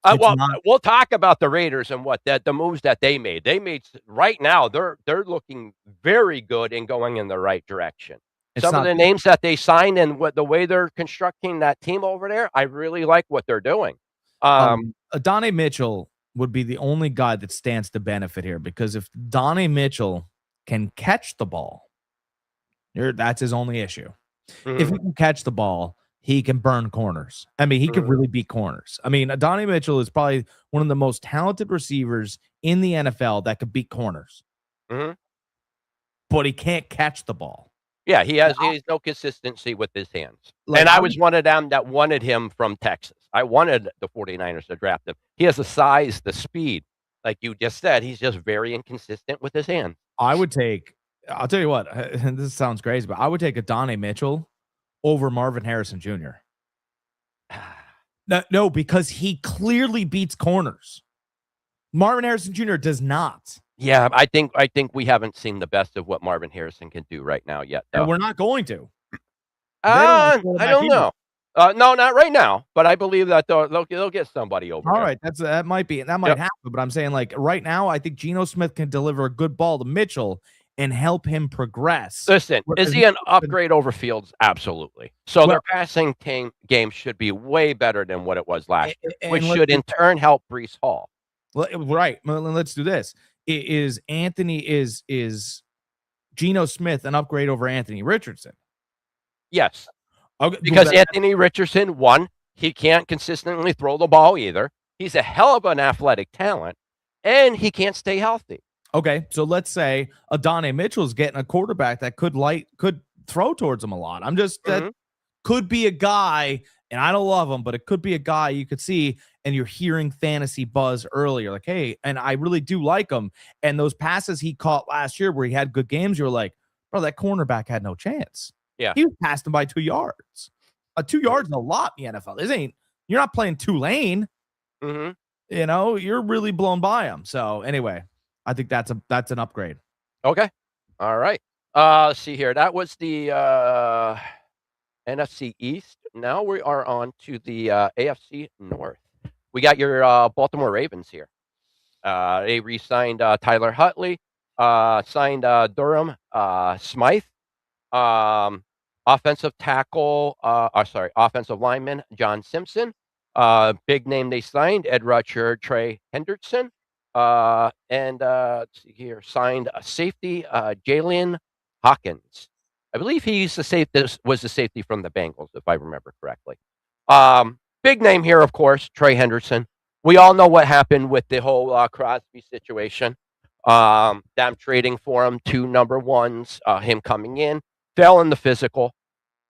Well, we'll talk about the Raiders and what the moves that they made. They made right now. They're looking very good and going in the right direction. Some of the names that they signed and the way they're constructing that team over there, I really like what they're doing. Adonai Mitchell would be the only guy that stands to benefit here, because if Adonai Mitchell can catch the ball, that's his only issue. If he can catch the ball, he can burn corners. I mean, he could really beat corners. I mean, Adonai Mitchell is probably one of the most talented receivers in the NFL that could beat corners. But he can't catch the ball. Yeah, he has no consistency with his hands. And I was one of them that wanted him from Texas. I wanted the 49ers to draft him. He has the size, the speed. Like you just said, he's just very inconsistent with his hands. I'll tell you what, this sounds crazy, but I would take Adonai Mitchell over Marvin Harrison Jr. No, because he clearly beats corners. Marvin Harrison Jr. does not. Yeah, I think we haven't seen the best of what Marvin Harrison can do right now yet. And we're not going to. I don't know. No, not right now. But I believe that they'll get somebody over. All right, that might happen. But I'm saying, like, right now, I think Geno Smith can deliver a good ball to Mitchell and help him progress. Listen, is he an upgrade over Fields? Absolutely. So their passing game should be way better than what it was last year, which should in turn help Breece Hall. Right. Let's do this. Is Geno Smith an upgrade over Anthony Richardson? Yes. Okay, because Anthony Richardson, one, he can't consistently throw the ball either. He's a hell of an athletic talent, and he can't stay healthy. Okay, so let's say Adonai Mitchell's getting a quarterback that could throw towards him a lot. That could be a guy, and I don't love him, but it could be a guy you could see, and you're hearing fantasy buzz earlier, like, hey, and I really do like him. And those passes he caught last year where he had good games, you were like, bro, that cornerback had no chance. Yeah. He was passed him by 2 yards. 2 yards is a lot in the NFL. You're not playing Tulane. You know, you're really blown by him. So anyway, I think that's an upgrade. Okay. All right. Let's see here. That was the NFC East. Now we are on to the AFC North. We got your Baltimore Ravens here. They re-signed Tyler Huntley, signed Durham Smythe, offensive lineman John Simpson. Big name they signed, Ed Rusher, Trey Henderson. And let's see here, signed a safety, Jalen Hawkins. I believe was the safety from the Bengals, if I remember correctly. Big name here, of course, Trey Henderson. We all know what happened with the whole Crosby situation. Them trading for him, 2 number ones, him coming in, fell in the physical.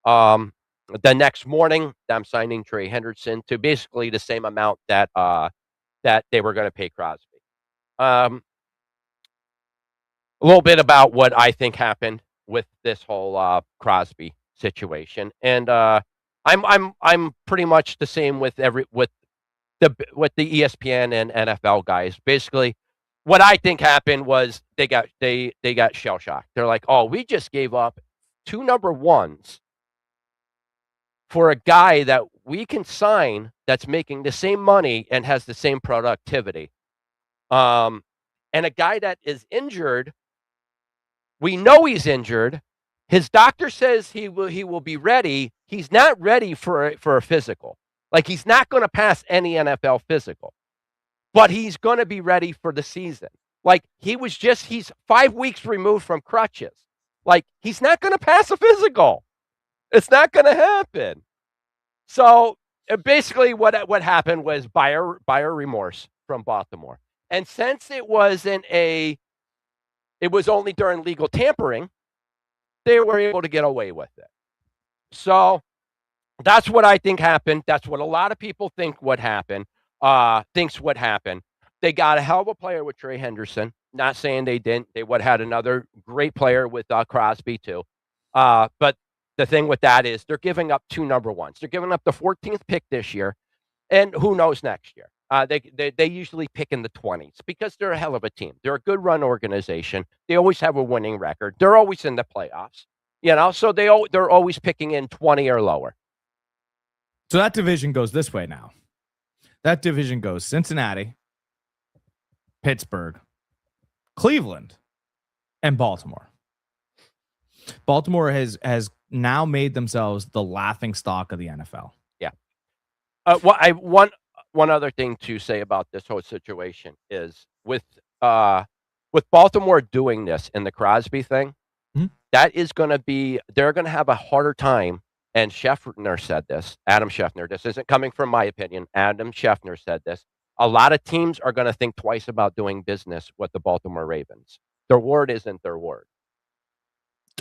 The next morning, them signing Trey Henderson to basically the same amount that they were going to pay Crosby. A little bit about what I think happened with this whole Crosby situation, and I'm pretty much the same with the ESPN and NFL guys. Basically, what I think happened was they got shell shocked. They're like, "Oh, we just gave up 2 number ones for a guy that we can sign that's making the same money and has the same productivity, and a guy that is injured. We know he's injured. His doctor says he will be ready. He's not ready for a physical. Like, he's not going to pass any NFL physical, but he's going to be ready for the season. Like, he's 5 weeks removed from crutches. Like, he's not going to pass a physical. It's not going to happen. So basically what happened was buyer remorse from Baltimore. And since it was only during legal tampering, they were able to get away with it. So that's what I think happened. That's what a lot of people think what happened. They got a hell of a player with Trey Henderson. Not saying they didn't. They would have had another great player with Crosby too. But the thing with that is they're giving up 2 number ones. They're giving up the 14th pick this year, and who knows next year. They usually pick in the 20s because they're a hell of a team. They're a good run organization. They always have a winning record. They're always in the playoffs. You know, so they're always picking in 20 or lower. So that division goes this way now. That division goes Cincinnati, Pittsburgh, Cleveland, and Baltimore. Baltimore has now made themselves the laughing stock of the NFL. Yeah. One other thing to say about this whole situation is with Baltimore doing this in the Crosby thing, that is going to be they're going to have a harder time. And Scheffner said this. Adam Scheffner. This isn't coming from my opinion. Adam Scheffner said this. A lot of teams are going to think twice about doing business with the Baltimore Ravens. Their word isn't their word.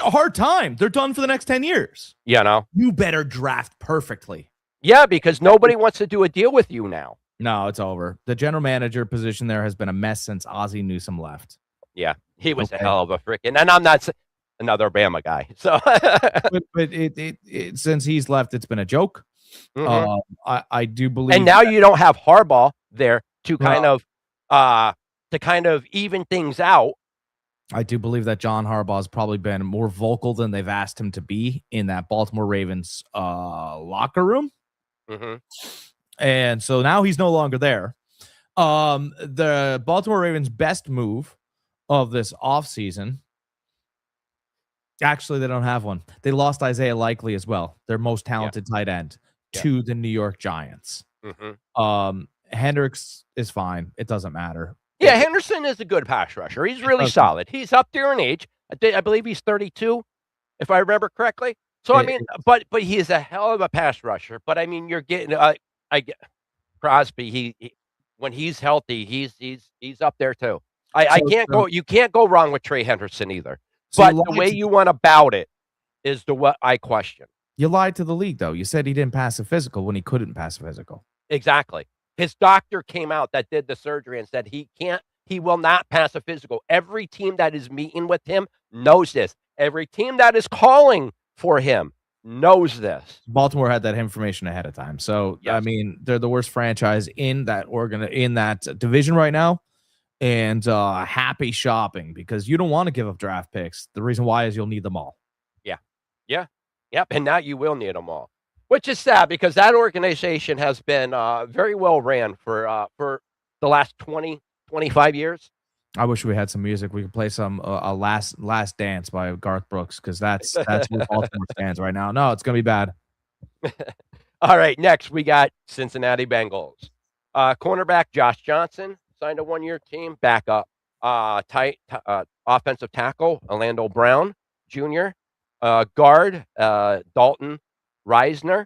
A hard time. They're done for the next 10 years. You know? You better draft perfectly. Yeah, because nobody wants to do a deal with you now. No, it's over. The general manager position there has been a mess since Ozzie Newsome left. Yeah, he was a hell of a freaking, and I'm not another Bama guy. So, but since he's left, it's been a joke. I do believe, and now you don't have Harbaugh there to kind of even things out. I do believe that John Harbaugh has probably been more vocal than they've asked him to be in that Baltimore Ravens locker room. And so now he's no longer there. The Baltimore Ravens' best move of this offseason, actually, they don't have one. They lost Isaiah Likely as well, their most talented tight end, to the New York Giants. Hendricks is fine. It doesn't matter. Yeah, Henderson is a good pass rusher. He's really solid. He's up there in age. I believe he's 32, if I remember correctly. So, I mean, but he is a hell of a pass rusher. But, I mean, you're getting I get Crosby. He when he's healthy, he's up there too. I can't go. You can't go wrong with Trey Henderson either. So but the way you went about it is what I question. You lied to the league, though. You said he didn't pass a physical when he couldn't pass a physical. Exactly. His doctor came out that did the surgery and said he will not pass a physical. Every team that is meeting with him knows this. Every team that is calling for him knows this. Baltimore had that information ahead of time. So, yes. I mean, they're the worst franchise in that division right now. And happy shopping, because you don't want to give up draft picks. The reason why is you'll need them all. Yep. And now you will need them all, which is sad because that organization has been very well ran for the last 20, 25 years. I wish we had some music. We could play some a last dance by Garth Brooks, because that's where Baltimore stands right now. No, it's gonna be bad. All right, next we got Cincinnati Bengals. Cornerback Josh Johnson signed a 1-year team. Backup offensive tackle Orlando Brown Jr. Guard Dalton Reisner.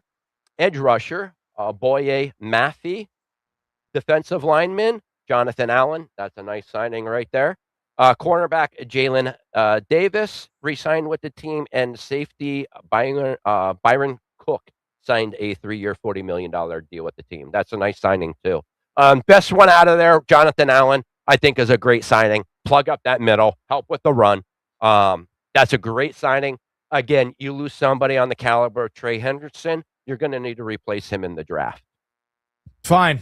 Edge rusher Boye Maffey. Defensive lineman Jonathan Allen. That's a nice signing right there. Cornerback Jalen Davis re-signed with the team, and safety Byron Cook signed a 3-year, $40 million deal with the team. That's a nice signing too. Best one out of there, Jonathan Allen, I think is a great signing. Plug up that middle, help with the run. That's a great signing. Again, you lose somebody on the caliber of Trey Henderson, you're going to need to replace him in the draft. Fine.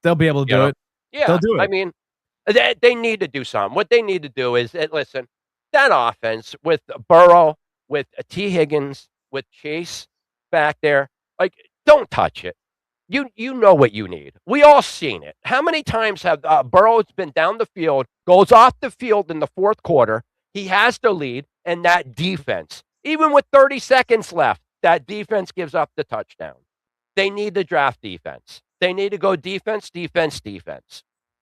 They'll be able to do it. Yeah, they'll do it. I mean, they need to do something. What they need to do is, listen, that offense with Burrow, with T. Higgins, with Chase back there, like, don't touch it. You know what you need. We all seen it. How many times have Burrow's been down the field, goes off the field in the fourth quarter, he has the lead, and that defense, even with 30 seconds left, that defense gives up the touchdown. They need to draft defense. They need to go defense.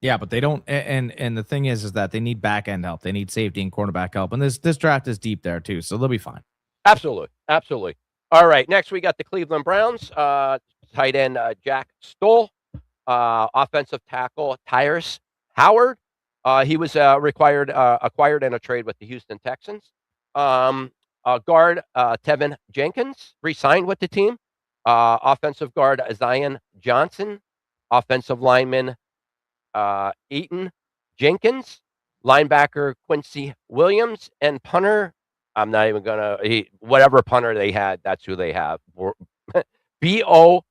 Yeah, but they don't. And the thing is that they need back end help. They need safety and cornerback help. And this draft is deep there too, so they'll be fine. Absolutely. All right, next we got the Cleveland Browns. Tight end Jack Stoll, offensive tackle Tyrus Howard. He was acquired in a trade with the Houston Texans. Guard Tevin Jenkins re-signed with the team. Offensive guard Zion Johnson. Offensive lineman Eaton Jenkins. Linebacker Quincy Williams. And punter, I'm not even going to, whatever punter they had, that's who they have. Bojorquez.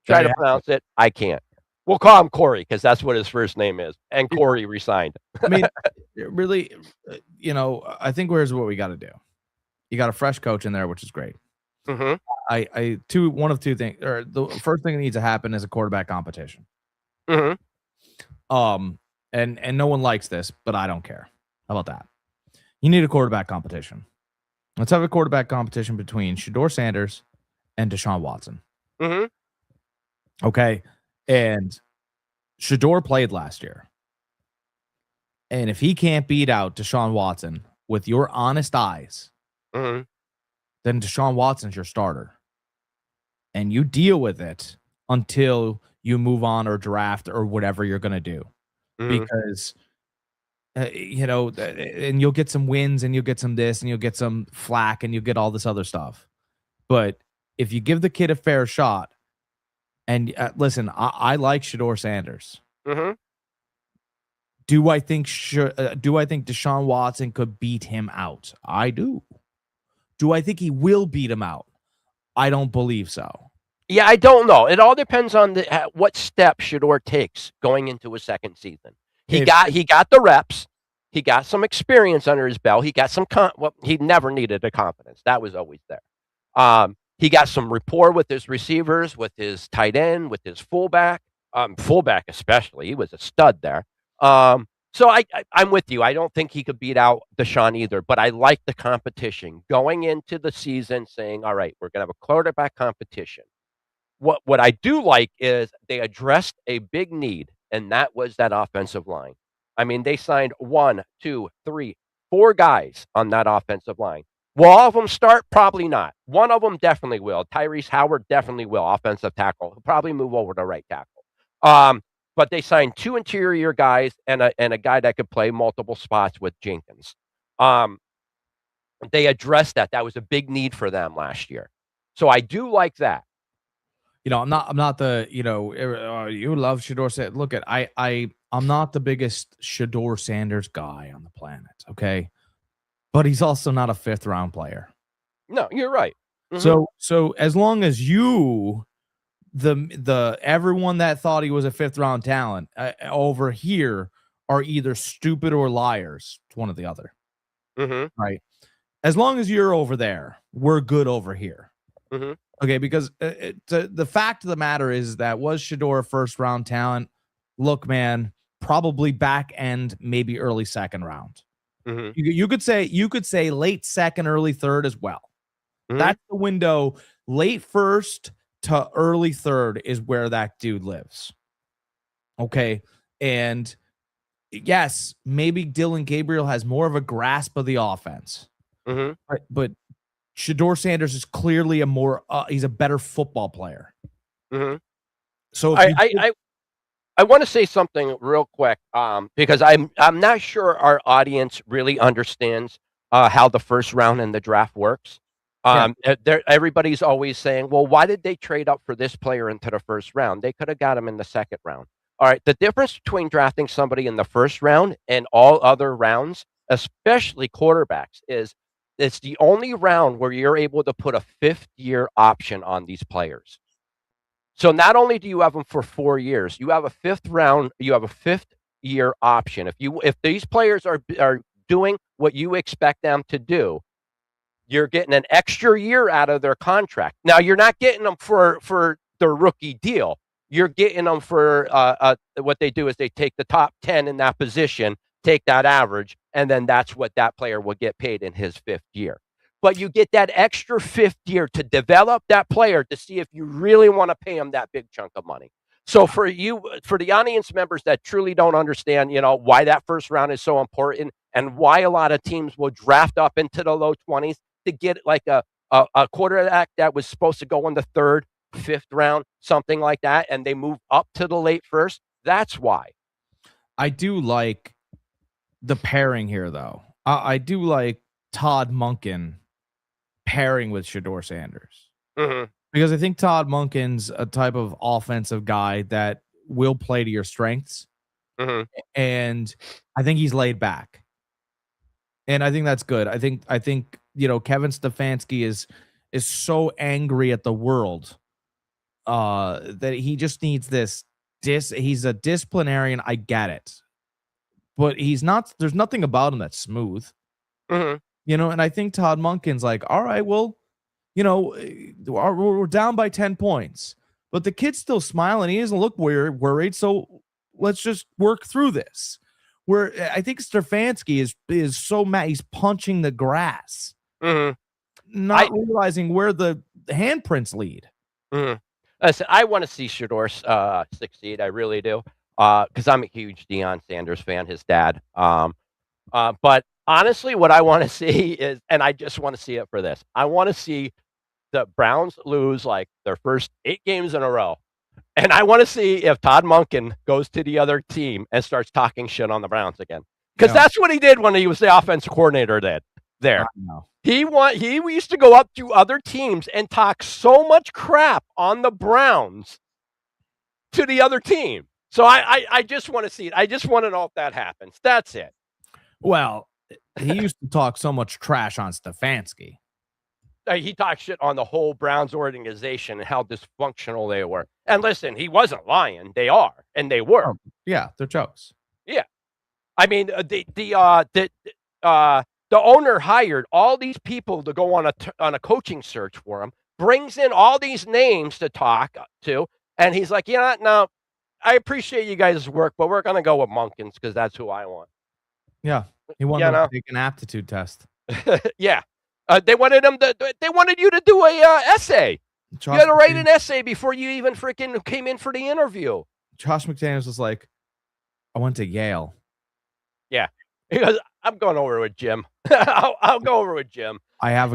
Try to pronounce it. I can't. We'll call him Corey because that's what his first name is. And Corey resigned. I mean, really, I think here's what we got to do. You got a fresh coach in there, which is great. Mm-hmm. One of two things, or the first thing that needs to happen is a quarterback competition. Mm-hmm. And no one likes this, but I don't care. How about that? You need a quarterback competition. Let's have a quarterback competition between Shedeur Sanders and Deshaun Watson. Mm-hmm. Okay. And Shedeur played last year. And if he can't beat out Deshaun Watson with your honest eyes, Mm-hmm. then Deshaun Watson's your starter. And you deal with it until you move on or draft or whatever you're going to do. Mm-hmm. Because, and you'll get some wins and you'll get some this and you'll get some flack and you'll get all this other stuff. But if you give the kid a fair shot, and listen, I like Shedeur Sanders. Mm-hmm. Do I think Deshaun Watson could beat him out? I do. Do I think he will beat him out? I don't believe so. Yeah, I don't know. It all depends on what step Shedeur takes going into his second season. He got the reps. He got some experience under his belt. He got some he never needed a confidence. That was always there. He got some rapport with his receivers, with his tight end, with his fullback. Fullback especially. He was a stud there. So I'm with you. I don't think he could beat out Deshaun either, but I like the competition. Going into the season saying, all right, we're going to have a quarterback competition. What I do like is they addressed a big need, and that was that offensive line. I mean, they signed 1, 2, 3, 4 guys on that offensive line. Will all of them start? Probably not. One of them definitely will. Tyrese Howard definitely will, offensive tackle. He'll probably move over to right tackle. But they signed 2 interior guys and a guy that could play multiple spots with Jenkins. They addressed that. That was a big need for them last year. So I do like that. I'm not the, you love Shedeur Sanders. Look at, I'm not the biggest Shedeur Sanders guy on the planet. Okay. But he's also not a 5th round player. No, you're right. Mm-hmm. So as long as you, the everyone that thought he was a 5th round talent over here are either stupid or liars. It's one or the other. Mm-hmm. Right. As long as you're over there, we're good over here. Mm-hmm. Okay, because the fact of the matter is that was Shedeur a 1st round talent? Look, man, probably back end, maybe early 2nd round. Mm-hmm. You could say late 2nd, early 3rd as well. Mm-hmm. That's the window. Late 1st to early 3rd is where that dude lives. Okay, and yes, maybe Dylan Gabriel has more of a grasp of the offense, but Shedeur Sanders is clearly he's a better football player. Mm-hmm. So I want to say something real quick because I'm not sure our audience really understands how the first round in the draft works. Everybody's always saying, well, why did they trade up for this player into the first round? They could have got him in the 2nd round. All right, the difference between drafting somebody in the 1st round and all other rounds, especially quarterbacks, is it's the only round where you're able to put a 5th-year option on these players. So not only do you have them for 4 years, you have a 5th round, you have a 5th-year option. If these players are doing what you expect them to do, you're getting an extra year out of their contract. Now you're not getting them for the rookie deal. You're getting them for what they do is they take the top 10 in that position, take that average, and then that's what that player will get paid in his 5th year. But you get that extra 5th year to develop that player to see if you really want to pay him that big chunk of money. So for the audience members that truly don't understand, why that first round is so important and why a lot of teams will draft up into the low 20s to get like a quarterback that was supposed to go in the 3rd, 5th round, something like that, and they move up to the late 1st. That's why. I do like the pairing here, though. I do like Todd Monken pairing with Shedeur Sanders. Mm-hmm. Because I think Todd Monken's a type of offensive guy that will play to your strengths. Mm-hmm. And I think he's laid back. And I think that's good. I think Kevin Stefanski is so angry at the world that he just needs this. He's a disciplinarian. I get it, but he's not. There's nothing about him that's smooth. Mm-hmm. And I think Todd Monken's like, all right, well, we're down by 10 points, but the kid's still smiling. He doesn't look worried. So let's just work through this. Where I think Stefanski is so mad. He's punching the grass, not realizing where the handprints lead. Listen, I want to see Shedeur succeed. I really do. Because I'm a huge Deion Sanders fan, his dad. But honestly, what I want to see is, and I just want to see it for this, I want to see the Browns lose like their first 8 games in a row. And I want to see if Todd Monken goes to the other team and starts talking shit on the Browns again. Because that's what he did when he was the offensive coordinator there. He used to go up to other teams and talk so much crap on the Browns to the other team. So I just want to see it. I just want to know if that happens. That's it. Well, he used to talk so much trash on Stefanski. He talked shit on the whole Browns organization and how dysfunctional they were. And listen, he wasn't lying. They are, and they were. Yeah, they're jokes. Yeah, I mean the owner hired all these people to go on a coaching search for him. Brings in all these names to talk to, and he's like, no, I appreciate you guys' work, but we're gonna go with Munkins because that's who I want. Yeah, he wanted to take an aptitude test. Yeah. They wanted you to do a essay. You had to write an essay before you even freaking came in for the interview. Josh McDaniels was like, I went to Yale. Yeah. He goes, I'm going over with Jim. I'll go over with Jim. I have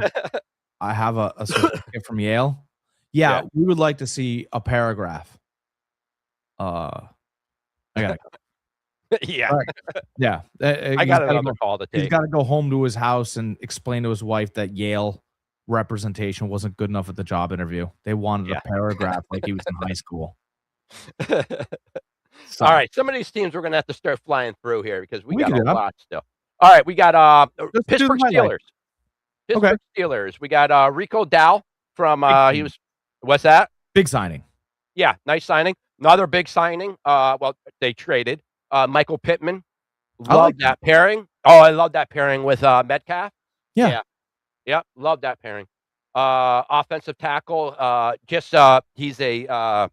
a certificate from Yale. Yeah, we would like to see a paragraph. I got it. Yeah. Right. Yeah. I got another call to take. He's got to go home to his house and explain to his wife that Yale representation wasn't good enough at the job interview. They wanted a paragraph like he was in high school. All right. Some of these teams we're going to have to start flying through here because we got a lot still. All right. We got Pittsburgh Steelers. Pittsburgh Steelers. We got Rico Dow from what's that? Big signing. Yeah. Nice signing. Another big signing. Well, they traded. Michael Pittman. Love that pairing. Oh, I love that pairing with Metcalf. Yeah. Love that pairing. Offensive tackle. He's a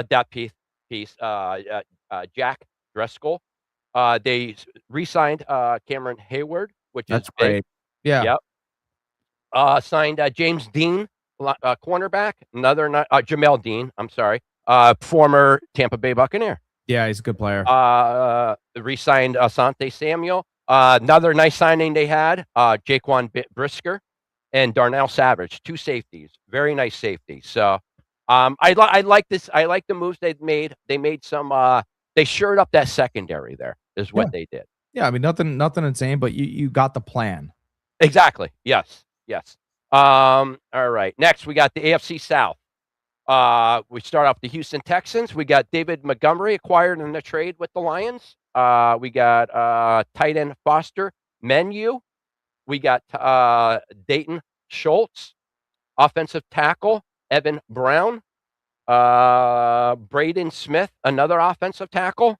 depth piece. Jack Driscoll. They re-signed Cameron Hayward, which is great. Yeah. Yep. Signed James Dean, cornerback. Jamel Dean. I'm sorry. Former Tampa Bay Buccaneer. Yeah, he's a good player. Re-signed Asante Samuel. Another nice signing they had, Jaquan Brisker and Darnell Savage, 2 safeties. Very nice safeties. So I like this. I like the moves they've made. They made some they shored up that secondary there, is what they did. Yeah, I mean nothing insane, but you got the plan. Exactly. Yes. All right. Next we got the AFC South. We start off the Houston Texans. We got David Montgomery acquired in the trade with the Lions. We got tight end Foster Menu. We got Dayton Schultz, offensive tackle Evan Brown, Braden Smith, another offensive tackle,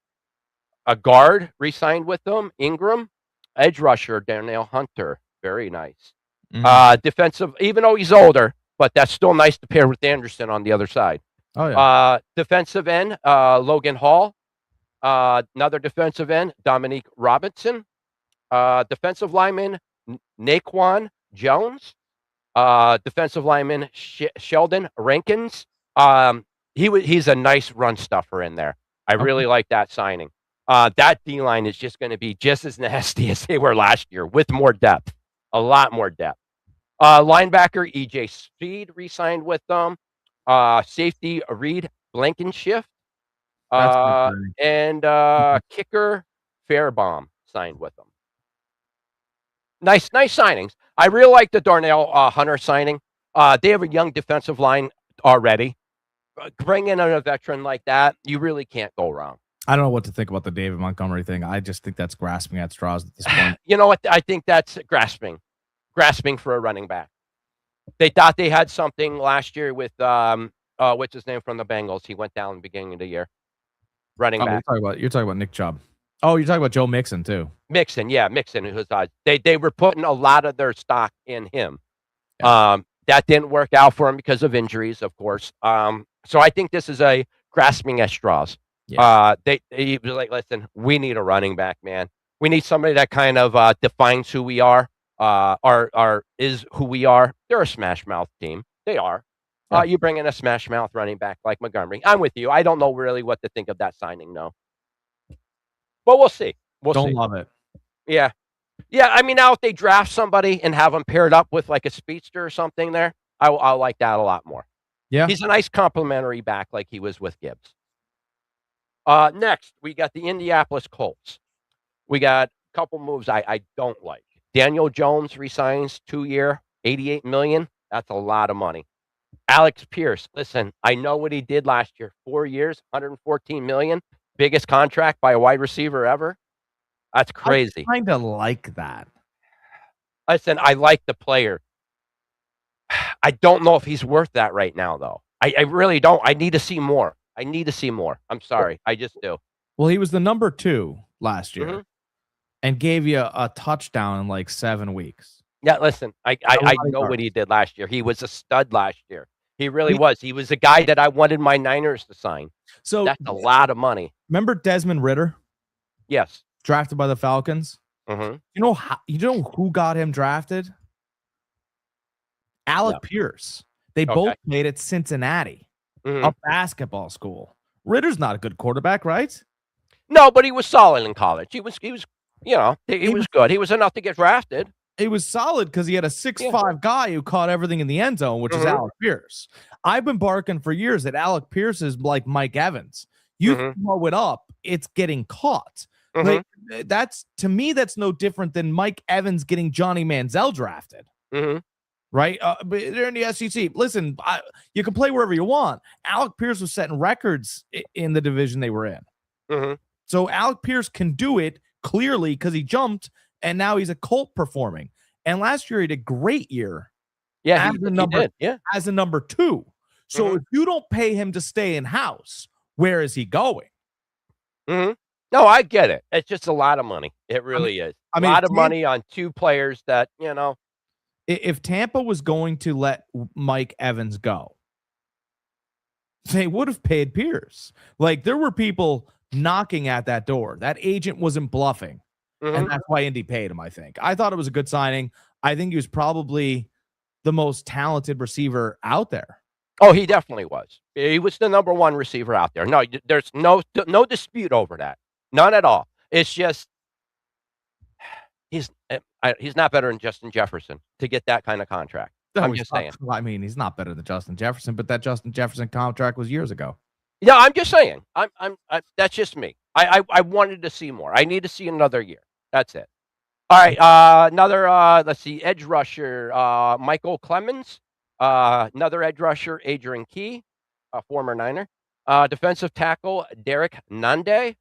a guard re-signed with them, Ingram, edge rusher Darnell Hunter, very nice. Defensive, even though he's older, but that's still nice to pair with Anderson on the other side. Oh yeah. Defensive end Logan Hall. Another defensive end, Dominique Robinson. Defensive lineman, Naquan Jones. Defensive lineman, Sheldon Rankins. He's a nice run stuffer in there. I really like that signing. That D-line is just going to be just as nasty as they were last year with more depth, a lot more depth. Linebacker, EJ Speed re-signed with them. Safety, Reed Blankenship. And kicker Fairbaum signed with them. Nice signings. I really like the Darnell Hunter signing. They have a young defensive line already. Bring in a veteran like that, you really can't go wrong. I don't know what to think about the David Montgomery thing. I just think that's grasping at straws at this point. You know what? I think that's grasping for a running back. They thought they had something last year with what's his name from the Bengals. He went down in the beginning of the year. Running back. You're talking about Nick Chubb. Oh, you're talking about Joe Mixon too. Mixon. Who's they were putting a lot of their stock in him. Yeah. That didn't work out for him because of injuries, of course. So I think this is a grasping at straws. Yeah. He was like, listen, we need a running back, man. We need somebody that kind of defines who we are, is who we are. They're a smash mouth team. They are. Yeah. You bring in a smash mouth running back like Montgomery. I'm with you. I don't know really what to think of that signing, no. But we'll see. We'll Don't see. love it. Yeah. Yeah, I mean, now if they draft somebody and have him paired up with like a speedster or something there, I'll like that a lot more. Yeah. He's a nice complimentary back like he was with Gibbs. Next, we got the Indianapolis Colts. We got a couple moves I don't like. Daniel Jones resigns 2-year, $88 million. That's a lot of money. Alex Pierce, listen, I know what he did last year. 4 years, $114 million. Biggest contract by a wide receiver ever. That's crazy. I kind of like that. Listen, I like the player. I don't know if he's worth that right now, though. I really don't. I need to see more. I need to see more. I'm sorry. I just do. Well, he was the number 2 last year Mhm. and gave you a touchdown in like 7 weeks. Yeah, listen, I A lot of know what yards. he did last year. He was a stud last year. He really He- was. He was the guy that I wanted my Niners to sign. So That's a lot of money. remember Desmond Ritter, Yes. drafted by the Falcons? Mhm. You know who got him drafted? Alec No. Pierce. They Okay. both played at Cincinnati, Mhm. a basketball school. Ritter's not a good quarterback, right? No, but he was solid in college. He was, you know, he He was was good. He was enough to get drafted. It was solid because he had a 6'5" guy who caught everything in the end zone, which is Mhm. Alec Pierce. I've been barking for years that Alec Pierce is like Mike Evans. You Mhm. throw it up, it's getting caught. Mhm. Like that's to me, that's no different than Mike Evans getting Johnny Manziel drafted, Mhm. right? But they're in the SEC. Listen, you can play wherever you want. Alec Pierce was setting records in the division they were in. Mhm. So Alec Pierce can do it clearly because he jumped, and now he's a Colt performing. And last year he had a great year Yeah, as he number did. Yeah. as a number 2. So Mhm. if you don't pay him to stay in house, where is he going? Mhm. No, I get it. It's just a lot of money. It I mean, really is. I A mean, lot of money on 2 players that, you know. if Tampa was going to let Mike Evans go, they would have paid Pierce. Like there were people knocking at that door. That agent wasn't bluffing. And Mhm. that's why Indy paid him, I think. I thought it was a good signing. I think he was probably the most talented receiver out there. Oh, he definitely was. He was the number 1 receiver out there. No, there's no dispute over that. None at all. It's just he's not better than Justin Jefferson to get that kind of contract. No, I'm he's just not. saying. I mean, he's not better than Justin Jefferson, but that Justin Jefferson contract was years ago. Yeah, I'm just saying. That's just me. I wanted to see more. I need to see another year. That's it. All right, another, let's see, edge rusher, Michael Clemens, another edge rusher, Adrian Key, a former Niner, defensive tackle, Derek Nande,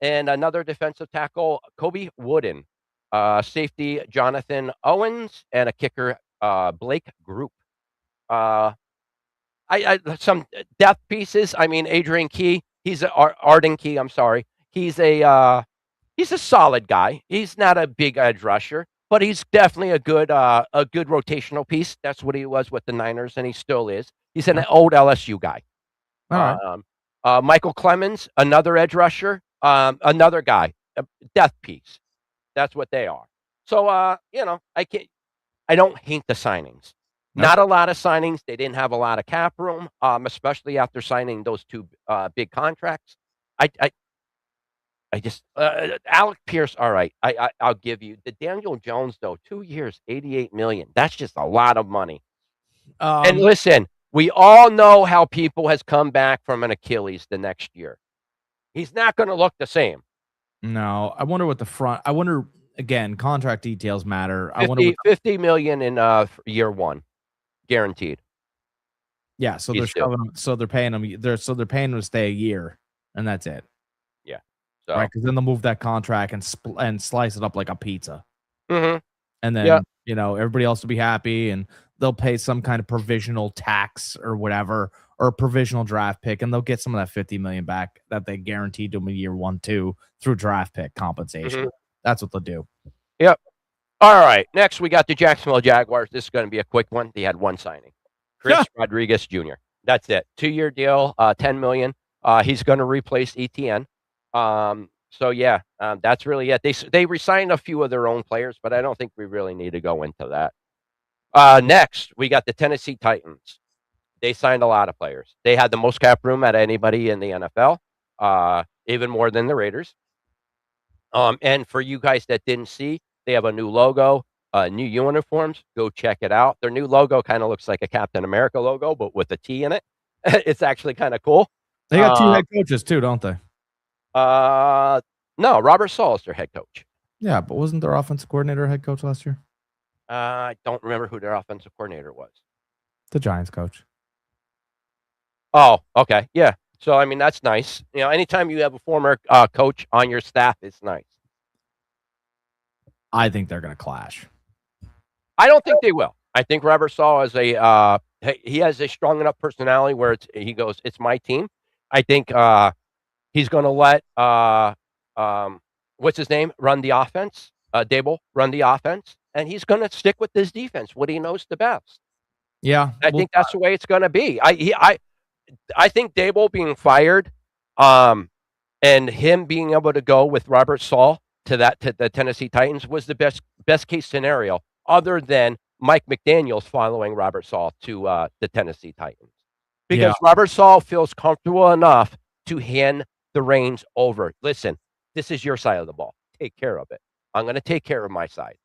and another defensive tackle, Kobe Wooden, safety, Jonathan Owens, and a kicker, Blake Group. Uh, some depth pieces. I mean, Adrian Key, he's Arden Key. I'm sorry, he's a solid guy. He's not a big edge rusher, but he's definitely a good rotational piece. That's what he was with the Niners, and he still is. He's an old LSU guy. All right. Michael Clemens, another edge rusher, another guy, a depth piece. That's what they are. So, you know, I don't hate the signings. Nope. Not a lot of signings. They didn't have a lot of cap room, especially after signing those 2 big contracts. I just Alec Pierce. All right, I'll give you the Daniel Jones though. 2 years, $88 million. That's just a lot of money. And listen, we all know how people has come back from an Achilles the next year. He's not going to look the same. No, I wonder what the front. I wonder again. Contract details matter. I wonder. 50 million in year 1, guaranteed. Yeah, so He's they're due. shoving him. So they're paying him. They're paying him to stay a year, and that's it. Yeah. So. Right, because then they'll move that contract and slice it up like a pizza, Mhm. and then you know everybody else will be happy, and they'll pay some kind of provisional tax or whatever, or a provisional draft pick, and they'll get some of that 50 million back that they guaranteed to them in year 1, 2 through draft pick compensation. Mhm. That's what they'll do. Yep. All right. Next, we got the Jacksonville Jaguars. This is going to be a quick one. They had one signing, Chris Rodriguez Jr. That's it. 2-year deal, $10 million. He's going to replace ETN. So yeah, that's really it. They re-signed a few of their own players, but I don't think we really need to go into that. Next, we got the Tennessee Titans. They signed a lot of players. They had the most cap room at anybody in the NFL, even more than the Raiders. And for you guys that didn't see, they have a new logo, new uniforms. Go check it out. Their new logo kind of looks like a Captain America logo, but with a T in it. It's actually kind of cool. They got two head coaches too, don't they? No, Robert Saul is their head coach. Yeah, but wasn't their offensive coordinator head coach last year? I don't remember who their offensive coordinator was. The Giants coach. Oh, okay. Yeah. So, I mean, that's nice. You know, anytime you have a former coach on your staff, it's nice. I think they're going to clash. I don't think they will. I think Robert Saul is he has a strong enough personality where he goes, it's my team. I think he's going to let what's his name run the offense. Dable run the offense, and he's going to stick with his defense, what he knows the best. Yeah, I think that's the way it's going to be. I think Dable being fired, and him being able to go with Robert Saul to the Tennessee Titans was the best case scenario, other than Mike McDaniels following Robert Saul to the Tennessee Titans, because Robert Saul feels comfortable enough to hand the reins over. Listen, this is your side of the ball. Take care of it. I'm going to take care of my side.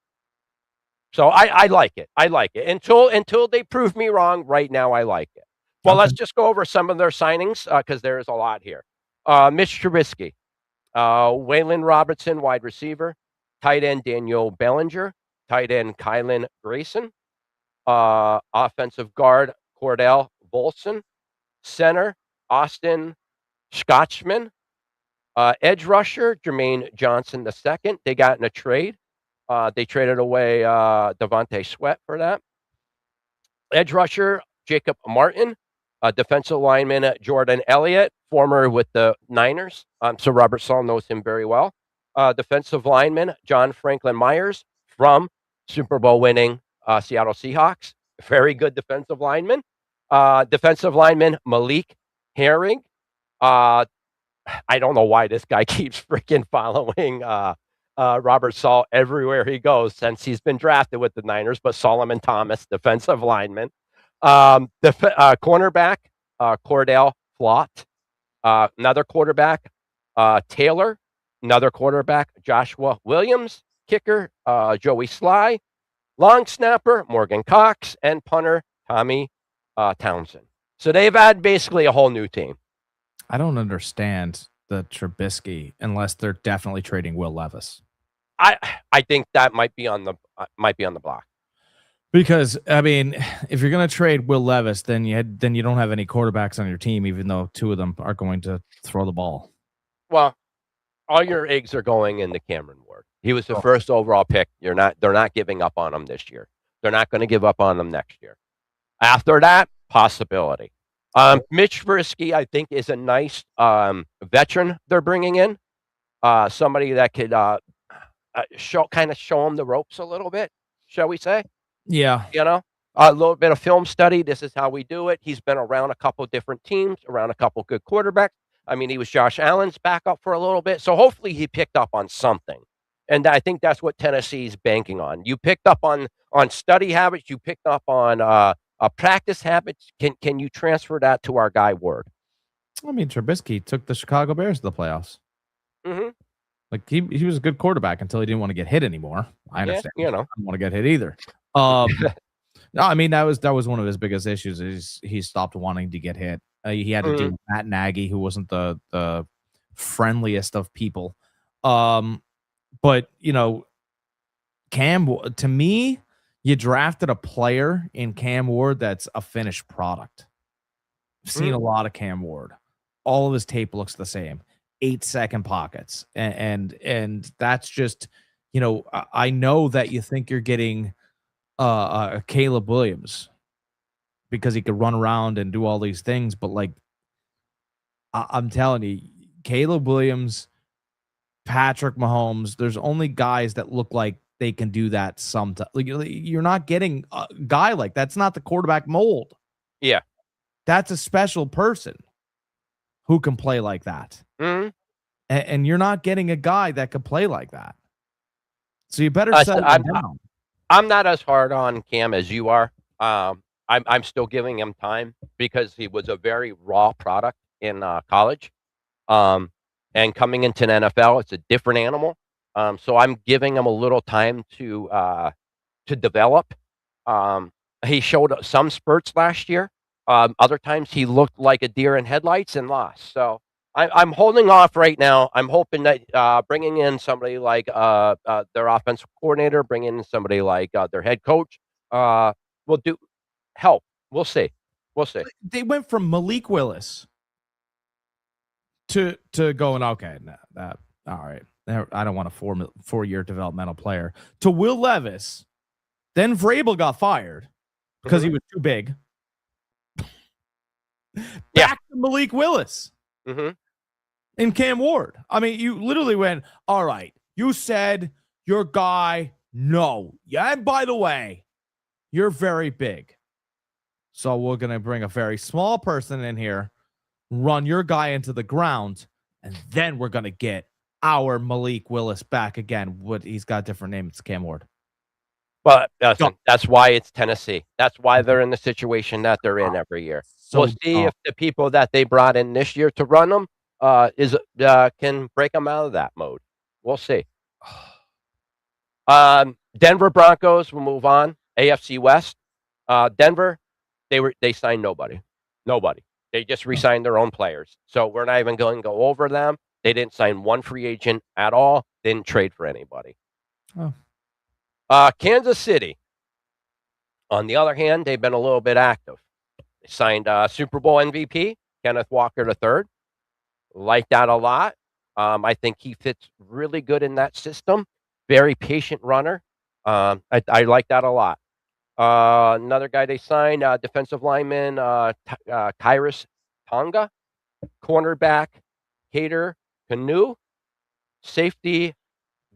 So I like it. I like it until they prove me wrong. Right now, I like it. Well, let's just go over some of their signings because there is a lot here. Mitch Trubisky, Waylon Robertson, wide receiver, tight end Daniel Bellinger, tight end Kylan Grayson, offensive guard Cordell Volson, center Austin Scotchman, edge rusher Jermaine Johnson II. They got in a trade. They traded away Devontae Sweat for that. Edge rusher Jacob Martin. Defensive lineman Jordan Elliott, former with the Niners. So Robert Saul knows him very well. Defensive lineman John Franklin Myers from Super Bowl winning Seattle Seahawks. Very good defensive lineman. Defensive lineman Malik Herring. I don't know why this guy keeps freaking following Robert Saul everywhere he goes since he's been drafted with the Niners, but Solomon Thomas, defensive lineman. Cornerback, Cordell Flott. Another quarterback, Taylor. Another quarterback, Joshua Williams. Kicker, Joey Sly. Long snapper, Morgan Cox. And punter, Tommy Townsend. So they've had basically a whole new team. I don't understand the Trubisky unless they're definitely trading Will Levis. I think that might be on the block. Because I mean, if you're going to trade Will Levis, then you don't have any quarterbacks on your team, even though two of them are going to throw the ball. Well, all your eggs are going into Cameron Ward. He was the first overall pick. They're not giving up on him this year. They're not going to give up on him next year. After that, possibility. Mitch Trubisky, I think, is a nice veteran they're bringing in. Somebody that could show him the ropes a little bit, shall we say? Yeah. You know, a little bit of film study. This is how we do it. He's been around a couple different teams, around a couple good quarterbacks. I mean, he was Josh Allen's backup for a little bit. So hopefully he picked up on something. And I think that's what Tennessee's banking on. You picked up on study habits. You picked up on practice habits. Can you transfer that to our guy Ward? I mean, Trubisky took the Chicago Bears to the playoffs. Mm-hmm. Like he was a good quarterback until he didn't want to get hit anymore. I understand. Yeah, I don't want to get hit either. No, I mean that was one of his biggest issues. Is he stopped wanting to get hit. He had to deal with Matt Nagy, who wasn't the friendliest of people. But you know, Cam, to me, you drafted a player in Cam Ward that's a finished product. I've seen a lot of Cam Ward. All of his tape looks the same. 8-second pockets. And that's just, you know, I know that you think you're getting Caleb Williams because he could run around and do all these things, but like I'm telling you, Caleb Williams, Patrick Mahomes, there's only guys that look like they can do that sometimes. Like, you're not getting a guy like that's not the quarterback mold. Yeah. That's a special person who can play like that. Mm-hmm. And you're not getting a guy that could play like that. So you better settle him down. I'm not as hard on Cam as you are. I'm still giving him time because he was a very raw product in college. And coming into an NFL, it's a different animal. So I'm giving him a little time to develop. He showed some spurts last year. Other times he looked like a deer in headlights and lost. So I'm holding off right now. I'm hoping that bringing in somebody like their offensive coordinator, bringing in somebody like their head coach will help. We'll see. We'll see. They went from Malik Willis to going, okay, all right. I don't want a 4-year developmental player, to Will Levis. Then Vrabel got fired because he was too big. Back to Malik Willis and Cam Ward. I mean, you literally went, all right, you said your guy, no. Yeah, and by the way, you're very big. So we're going to bring a very small person in here, run your guy into the ground, and then we're going to get our Malik Willis back again. He's got a different name. It's Cam Ward. But that's why it's Tennessee. That's why they're in the situation that they're in every year. So we'll see if the people that they brought in this year to run them can break them out of that mode. We'll see. Denver Broncos will move on. AFC West. Denver, they signed nobody. They just re-signed their own players. So we're not even going to go over them. They didn't sign one free agent at all. They didn't trade for anybody. Kansas City, on the other hand, they've been a little bit active. They signed Super Bowl MVP, Kenneth Walker III. Like that a lot. I think he fits really good in that system. Very patient runner. I like that a lot. Another guy they signed, defensive lineman Kyrus Tonga, cornerback Hader Canoe, safety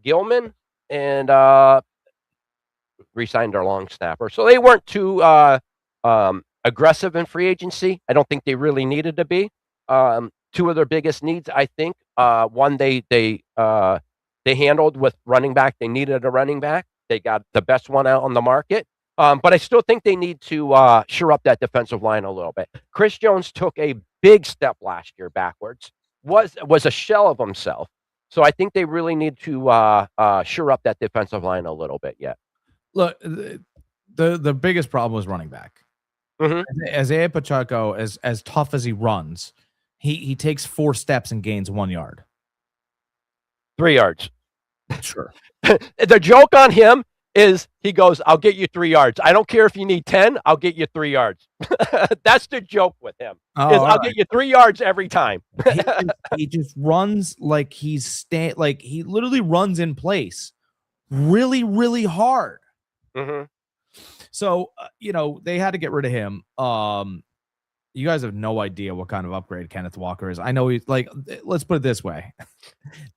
Gilman, and re-signed our long snapper. So they weren't too aggressive in free agency. I don't think they really needed to be. Two of their biggest needs, I think, one they handled with running back. They needed a running back. They got the best one out on the market. But I still think they need to shore up that defensive line a little bit. Chris Jones took a big step last year backwards, was a shell of himself. So I think they really need to shore up that defensive line a little bit yet. Look, the biggest problem was running back. Isaiah Pacheco, as tough as he runs, he takes 4 steps and gains 1 yard. 3 yards. Sure. The joke on him is he goes, I'll get you 3 yards. I don't care if you need 10, I'll get you 3 yards. That's the joke with him. I'll get you 3 yards every time. he just runs like he literally runs in place really, really hard. So, they had to get rid of him. You guys have no idea what kind of upgrade Kenneth Walker is. I know he's let's put it this way.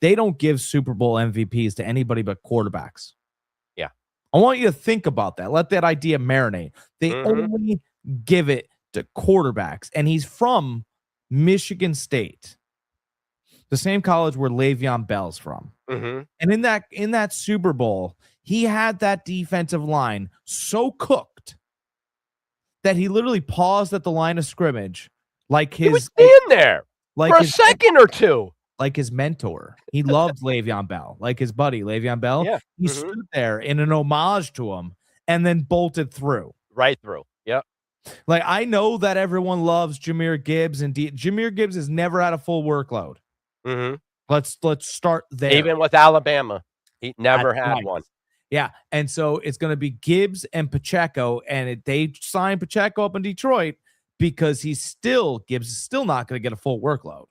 They don't give Super Bowl MVPs to anybody but quarterbacks. Yeah. I want you to think about that. Let that idea marinate. They only give it to quarterbacks. And he's from Michigan State, the same college where Le'Veon Bell's from. And in that Super Bowl, he had that defensive line so cooked that he literally paused at the line of scrimmage, he was in there for a second or two, like his mentor. He loved Le'Veon Bell, like his buddy Le'Veon Bell. Yeah. He stood there in an homage to him and then bolted through. Right through. Yep. I know that everyone loves Jahmyr Gibbs, and Jahmyr Gibbs has never had a full workload. Let's start there. Even with Alabama, he never had one. Yeah, and so it's going to be Gibbs and Pacheco, and they signed Pacheco up in Detroit because Gibbs is still not going to get a full workload.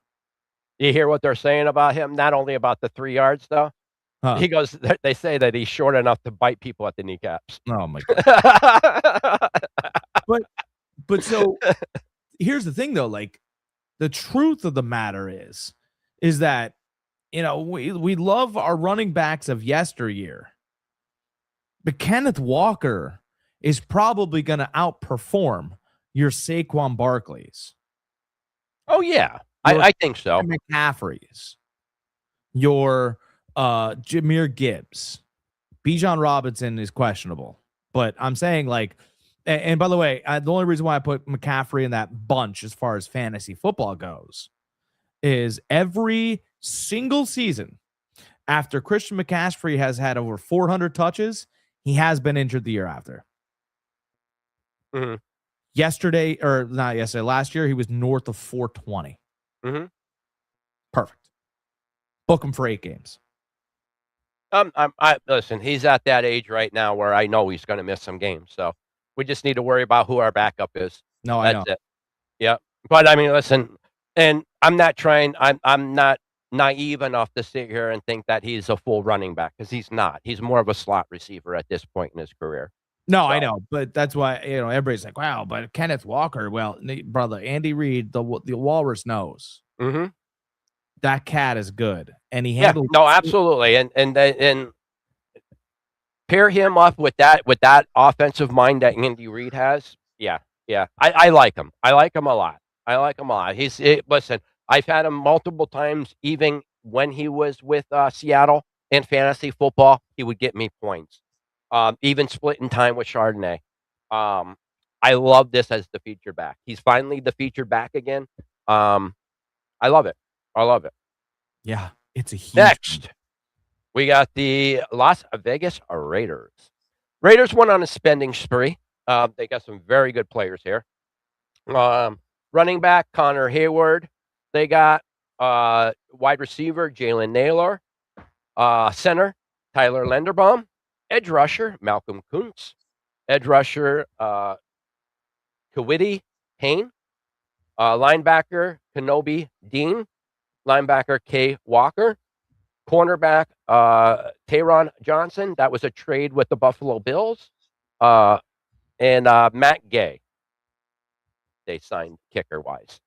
You hear what they're saying about him? Not only about the 3 yards, though. He goes, they say that he's short enough to bite people at the kneecaps. Oh, my God. but so here's the thing, though. The truth of the matter is that, we love our running backs of yesteryear. But Kenneth Walker is probably going to outperform your Saquon Barkleys. Oh, yeah. I think so. McCaffrey's, your Jahmyr Gibbs. Bijan Robinson is questionable. But I'm saying, like, and by the way, the only reason why I put McCaffrey in that bunch as far as fantasy football goes is every single season after Christian McCaffrey has had over 400 touches, he has been injured the year after. Mm-hmm. Last year, he was north of 420. Mm-hmm. Perfect. Book him for 8 games. Listen, he's at that age right now where I know he's going to miss some games. So we just need to worry about who our backup is. No, That's I know. it. Yeah. But I mean, listen, and I'm not naive enough to sit here and think that he's a full running back, because he's not. He's more of a slot receiver at this point in his career. No, so. I know, but that's why, everybody's like, wow, but Kenneth Walker, well, brother, Andy Reid, the walrus knows. Mm-hmm. That cat is good, and he handled. Yeah, no, absolutely, and pair him up with that offensive mind that Andy Reid has. Yeah. I like him. I like him a lot. Listen, I've had him multiple times, even when he was with Seattle in fantasy football. He would get me points. Even splitting time with Chardonnay. I love this as the featured back. He's finally the featured back again. I love it. Yeah, it's a huge. Next, we got the Las Vegas Raiders. Raiders went on a spending spree. They got some very good players here. Running back Connor Hayward. They got wide receiver Jalen Naylor. Center Tyler Linderbaum. Edge rusher Malcolm Kuntz. Edge rusher Kawiti Payne. Linebacker Kenobi Dean. Linebacker Kay Walker. Cornerback Taron Johnson. That was a trade with the Buffalo Bills. And Matt Gay. They signed kicker-wise.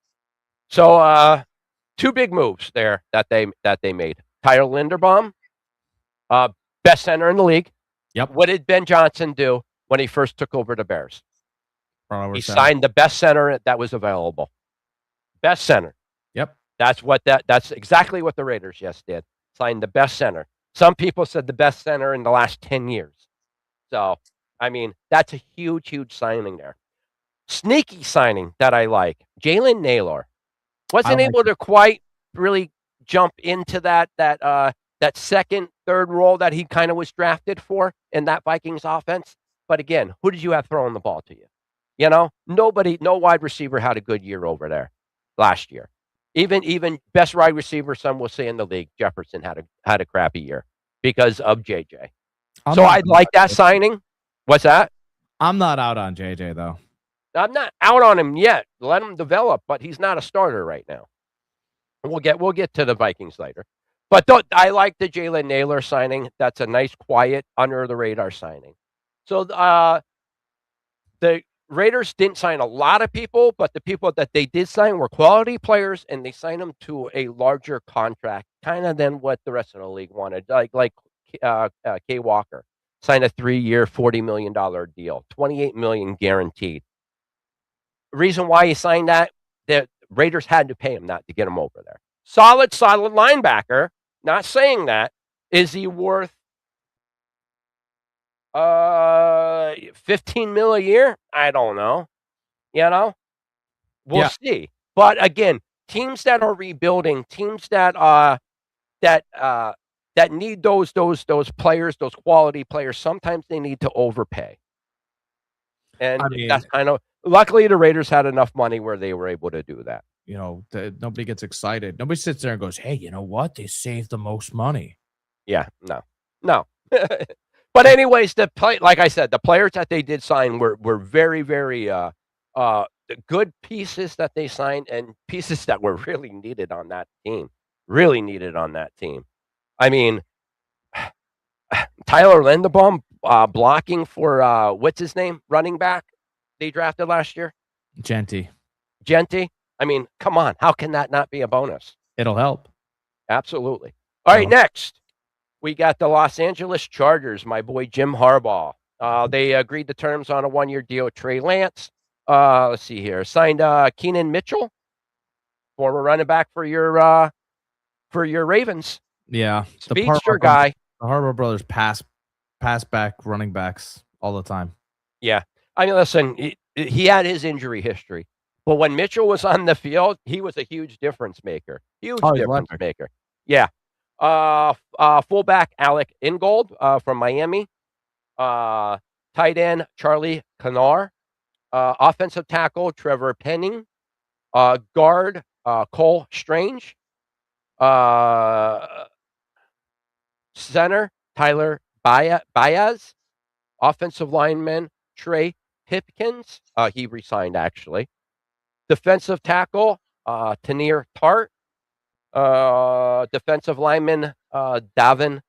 So 2 big moves there that they made. Tyler Linderbaum, best center in the league. Yep. What did Ben Johnson do when he first took over the Bears? He signed the best center that was available. Best center. Yep. That's exactly what the Raiders just did. Signed the best center. Some people said the best center in the last 10 years. So, I mean, that's a huge, huge signing there. Sneaky signing that I like. Jalen Naylor wasn't able to quite really jump into that second, third role that he kind of was drafted for in that Vikings offense. But again, who did you have throwing the ball to you? No wide receiver had a good year over there last year. Even best wide receiver, some will say in the league, Jefferson had a crappy year because of JJ. So I'd like that signing. What's that? I'm not out on JJ though. I'm not out on him yet. Let him develop, but he's not a starter right now. We'll get to the Vikings later. But I like the Jalen Naylor signing. That's a nice, quiet, under the radar signing. So the Raiders didn't sign a lot of people, but the people that they did sign were quality players, and they signed them to a larger contract, kind of than what the rest of the league wanted. Like Kay Walker signed a 3-year, $40 million deal, $28 million guaranteed. Reason why he signed that, the Raiders had to pay him not to get him over there. Solid linebacker. Not saying that. Is he worth $15 million a year? I don't know. We'll see. But again, teams that are rebuilding, teams that need those players, those quality players, sometimes they need to overpay. And that's kind of, luckily the Raiders had enough money where they were able to do that. Nobody gets excited. Nobody sits there and goes, hey, you know what? They saved the most money. Yeah, no. But anyways, like I said, the players that they did sign were very, very good pieces that they signed, and pieces that were really needed on that team. I mean, Tyler Linderbaum blocking for what's his name, running back they drafted last year? Genty. I mean, come on. How can that not be a bonus? It'll help. Absolutely. All right, next. We got the Los Angeles Chargers, my boy Jim Harbaugh. They agreed to terms on a 1-year deal with Trey Lance. Let's see here. Signed Keenan Mitchell, former running back for your Ravens. Yeah, Speedster guy. The Harbaugh brothers pass back running backs all the time. Yeah. I mean, listen, he had his injury history. But when Mitchell was on the field, he was a huge difference maker. Huge difference maker. Yeah. Fullback Alec Ingold from Miami. Tight end Charlie Canar. Offensive tackle Trevor Penning. Guard Cole Strange. Center Tyler Baez. Offensive lineman Trey Pipkins. He resigned actually. Defensive tackle Tanir Tart. Defensive lineman Davin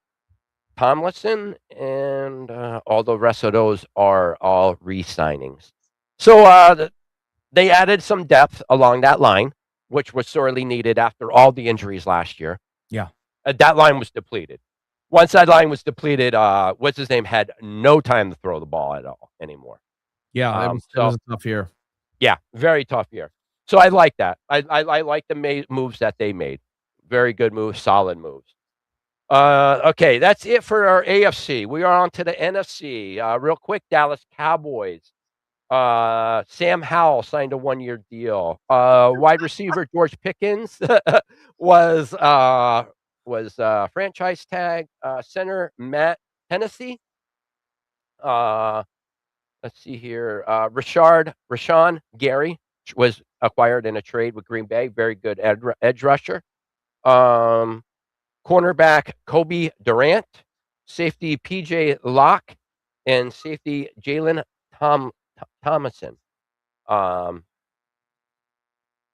Tomlinson, and all the rest of those are all re-signings. So they added some depth along that line, which was sorely needed after all the injuries last year. Yeah. That line was depleted. Once that line was depleted, what's his name had no time to throw the ball at all anymore. Yeah, it was a tough year. Yeah, very tough year. So I like that. I like the moves that they made. Very good moves, solid moves. Okay, that's it for our AFC. We are on to the NFC. Real quick, Dallas Cowboys. Sam Howell signed a 1-year deal. Wide receiver George Pickens was franchise tag. Center Matt Hennessy. Let's see here. Rashawn Gary was acquired in a trade with Green Bay. Very good edge rusher. Cornerback Kobe Durant, safety PJ Locke, and safety Jalen Thomason. Hold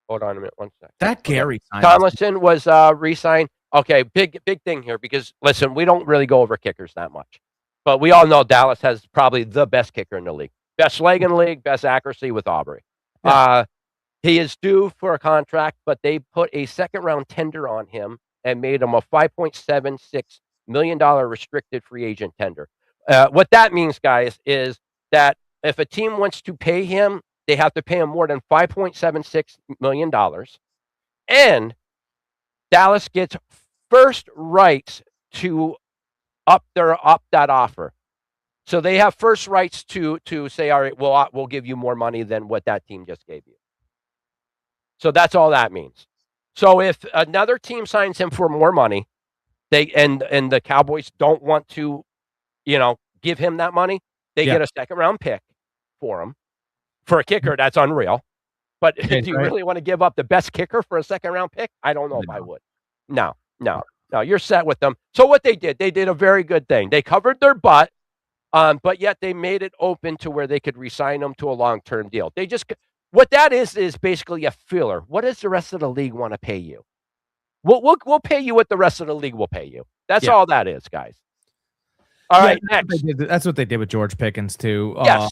on a minute, one second. That Gary Tomlinson was re-signed. Okay, big thing here because listen, we don't really go over kickers that much, but we all know Dallas has probably the best kicker in the league, best leg in the league, best accuracy with Aubrey. Yeah. He is due for a contract, but they put a second-round tender on him and made him a $5.76 million restricted free agent tender. What that means, guys, is that if a team wants to pay him, they have to pay him more than $5.76 million. And Dallas gets first rights to up that offer. So they have first rights to say, all right, we'll give you more money than what that team just gave you. So that's all that means. So if another team signs him for more money, and the Cowboys don't want to, give him that money, they get a second-round pick for him. For a kicker, that's unreal. But do you really want to give up the best kicker for a second-round pick? I don't know if I would. No, you're set with them. So what they did a very good thing. They covered their butt, but yet they made it open to where they could re-sign them to a long-term deal. What that is basically a filler. What does the rest of the league want to pay you? We'll pay you what the rest of the league will pay you. That's all that is, guys. All right, next. That's what they did with George Pickens too. Yes.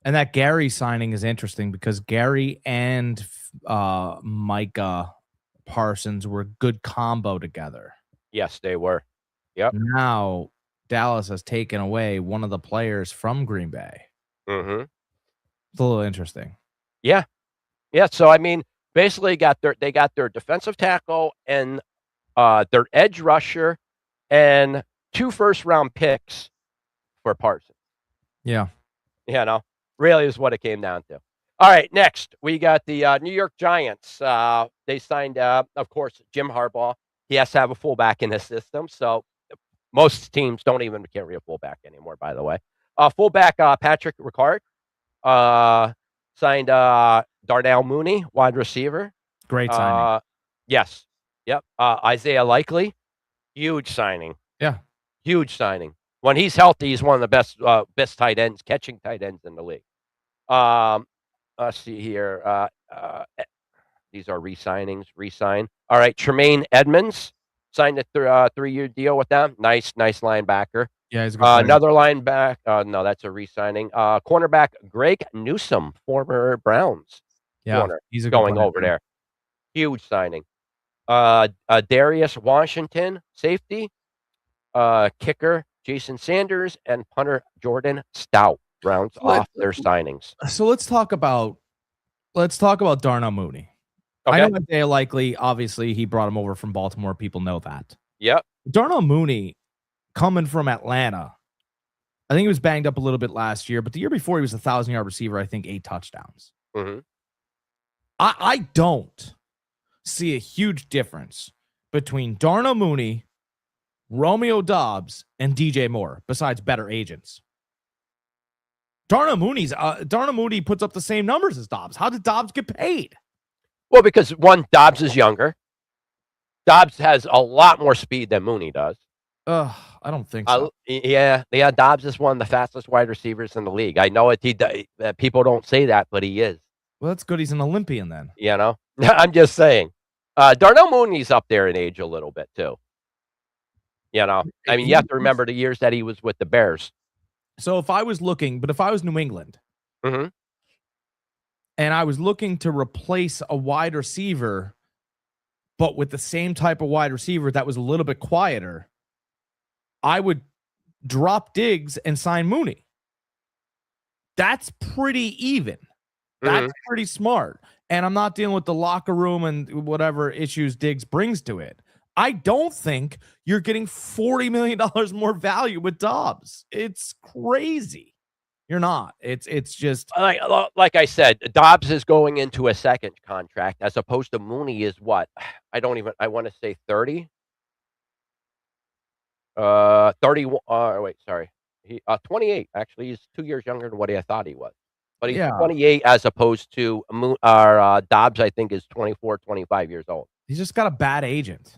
And that Gary signing is interesting because Gary and Micah Parsons were a good combo together. Yes, they were. Yep. Now Dallas has taken away one of the players from Green Bay. Mm-hmm. It's a little interesting. Yeah. So I mean, basically, they got their defensive tackle and their edge rusher and 2 first-round picks for Parsons. Yeah. Really is what it came down to. All right, next we got the New York Giants. They signed, of course, Jim Harbaugh. He has to have a fullback in his system, so most teams don't even carry a fullback anymore. By the way, fullback Patrick Ricard. Signed Darnell Mooney, wide receiver. Great signing. Yes. Yep. Isaiah Likely, huge signing. Yeah. Huge signing. When he's healthy, he's one of the best tight ends, catching tight ends in the league. Let's see here. These are re-sign. All right. Tremaine Edmonds signed a 3-year deal with them. Nice linebacker. Yeah, he's a good another linebacker. No, that's a re-signing. Cornerback Greg Newsome, former Browns corner, he's a going over there. Huge signing. Darius Washington, safety. Kicker Jason Sanders and punter Jordan Stout rounds off their signings. So let's talk about Darnell Mooney. I Okay. know Isaiah Likely, obviously, he brought him over from Baltimore. People know that. Yep. Darnell Mooney coming from Atlanta. I think he was banged up a little bit last year, but the year before he was a 1,000-yard receiver, I think 8 touchdowns. Mm-hmm. I don't see a huge difference between Darnell Mooney, Romeo Doubs, and DJ Moore, besides better agents. Darnell Mooney puts up the same numbers as Doubs. How did Doubs get paid? Well, because one, Doubs is younger. Doubs has a lot more speed than Mooney does. I don't think so. Yeah. Doubs is one of the fastest wide receivers in the league. I know it. People don't say that, but he is. Well, that's good. He's an Olympian then. You know, I'm just saying. Darnell Mooney's up there in age a little bit too. You know, I mean, you have to remember the years that he was with the Bears. So if I was New England, mm-hmm. and I was looking to replace a wide receiver, but with the same type of wide receiver that was a little bit quieter, I would drop Diggs and sign Mooney. That's pretty even. That's pretty smart. And I'm not dealing with the locker room and whatever issues Diggs brings to it. I don't think you're getting $40 million more value with Doubs. It's crazy. You're not. It's just like I said, Doubs is going into a second contract as opposed to Mooney is what? I want to say 30. 31. Wait, sorry. He 28. Actually, he's 2 years younger than what I thought he was. But he's 28 as opposed to Doubs, I think, is 24, 25 years old. He's just got a bad agent.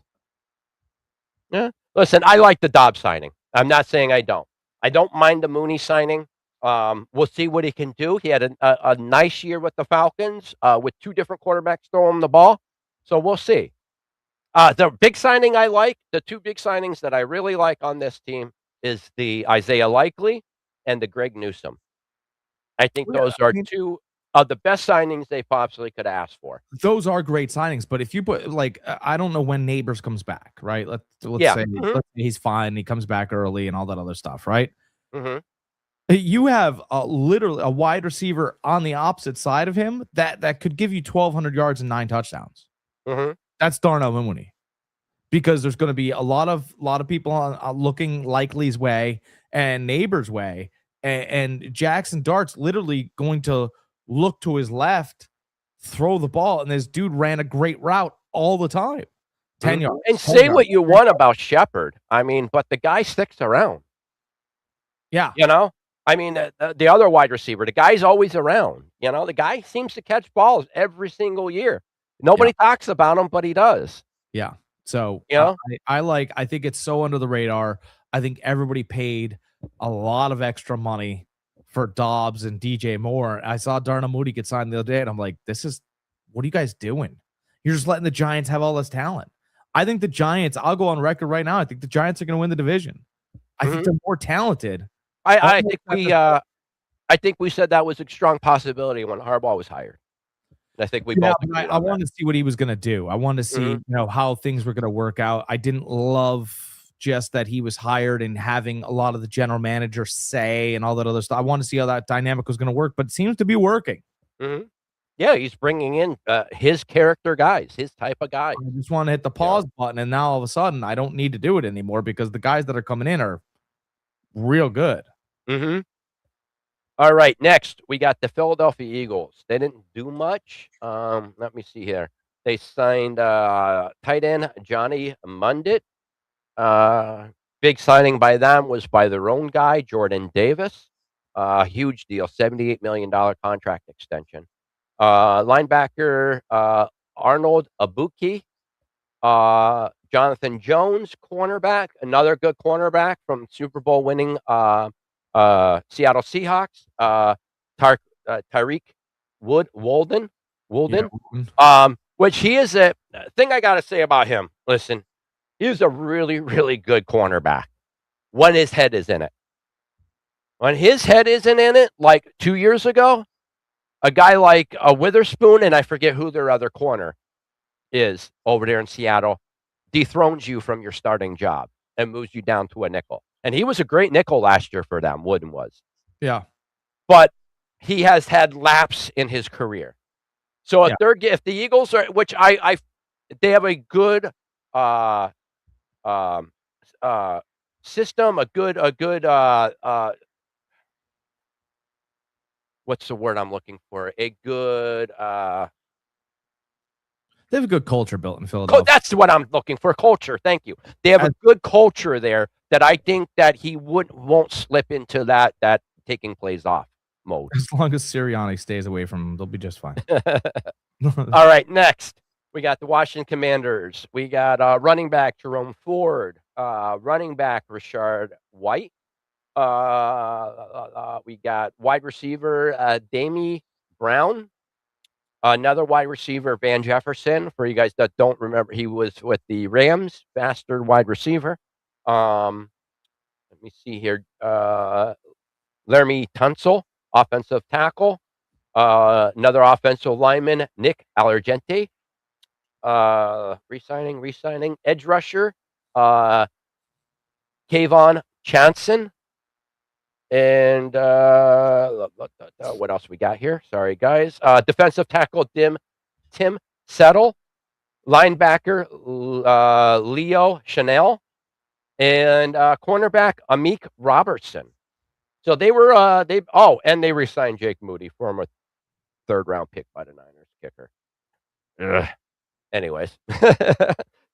Yeah. Listen, I like the Doubs signing. I'm not saying I don't. I don't mind the Mooney signing. We'll see what he can do. He had a nice year with the Falcons with 2 different quarterbacks throwing the ball. So we'll see. The big signing I like, the 2 big signings that I really like on this team is the Isaiah Likely and the Greg Newsome. I think those are 2 of the best signings they possibly could ask for. Those are great signings, but if you put I don't know when Neighbors comes back, right? Let's say he's fine, he comes back early and all that other stuff, right? Mm-hmm. You have literally a wide receiver on the opposite side of him that could give you 1,200 yards and 9 touchdowns. Mm-hmm. That's Darnell Mooney, because there's going to be a lot of people looking Likely's way and Neighbors' way, and Jackson Dart's literally going to look to his left, throw the ball, and this dude ran a great route all the time. 10 yards. And say what you want about Shepard. I mean, but the guy sticks around. Yeah. You know? I mean, the other wide receiver, the guy's always around. You know, the guy seems to catch balls every single year. Nobody talks about him, but he does. Yeah. So, you know? I think it's so under the radar. I think everybody paid a lot of extra money for Doubs and DJ Moore. I saw Darnell Mooney get signed the other day, and I'm like, what are you guys doing? You're just letting the Giants have all this talent. I think the Giants, I'll go on record right now, I think the Giants are going to win the division. I think they're more talented. I think we said that was a strong possibility when Harbaugh was hired. I think we both. I wanted to see what he was going to do. I wanted to see, how things were going to work out. I didn't love just that he was hired and having a lot of the general manager say and all that other stuff. I wanted to see how that dynamic was going to work, but it seems to be working. Mm-hmm. Yeah, he's bringing in his character guys, his type of guys. I just want to hit the pause button, and now all of a sudden, I don't need to do it anymore because the guys that are coming in are real good. Mm-hmm. All right, next we got the Philadelphia Eagles. They didn't do much. Let me see here. They signed tight end Johnny Mundit. Big signing by them was by their own guy, Jordan Davis. Huge deal, $78 million contract extension. Linebacker Arnold Abuki. Jonathan Jones, cornerback, another good cornerback from Super Bowl winning Seattle Seahawks. Tyreek Wolden, which he is a thing I got to say about him. Listen, he's a really, really good cornerback when his head is in it. When his head isn't in it, like 2 years ago, a guy like a Witherspoon, and I forget who their other corner is over there in Seattle, dethrones you from your starting job. and moves you down to a nickel. And he was a great nickel last year for them, Wooden was. Yeah. But he has had lapse in his career. So if the Eagles are, which they have a good um, system, a good what's the word I'm looking for? A good They have a good culture built in Philadelphia. That's what I'm looking for. Culture. Thank you. They have a good culture there that I think that he won't slip into that taking plays off mode. As long as Sirianni stays away from them, they'll be just fine. All right, next we got the Washington Commanders. We got running back Jerome Ford, running back Rashard White. We got wide receiver Damie Brown. Another wide receiver, Van Jefferson. For you guys that don't remember, he was with the Rams, bastard wide receiver. Let me see here. Laramie Tunsil, offensive tackle. Another offensive lineman, Nick Allergente. Resigning. Edge rusher, Kayvon Chanson. And what else we got here? Sorry, guys. Defensive tackle Tim Settle, linebacker Leo Chanel, and cornerback Amik Robertson. So they were and they re-signed Jake Moody, former third-round pick by the Niners kicker. Ugh. Anyways,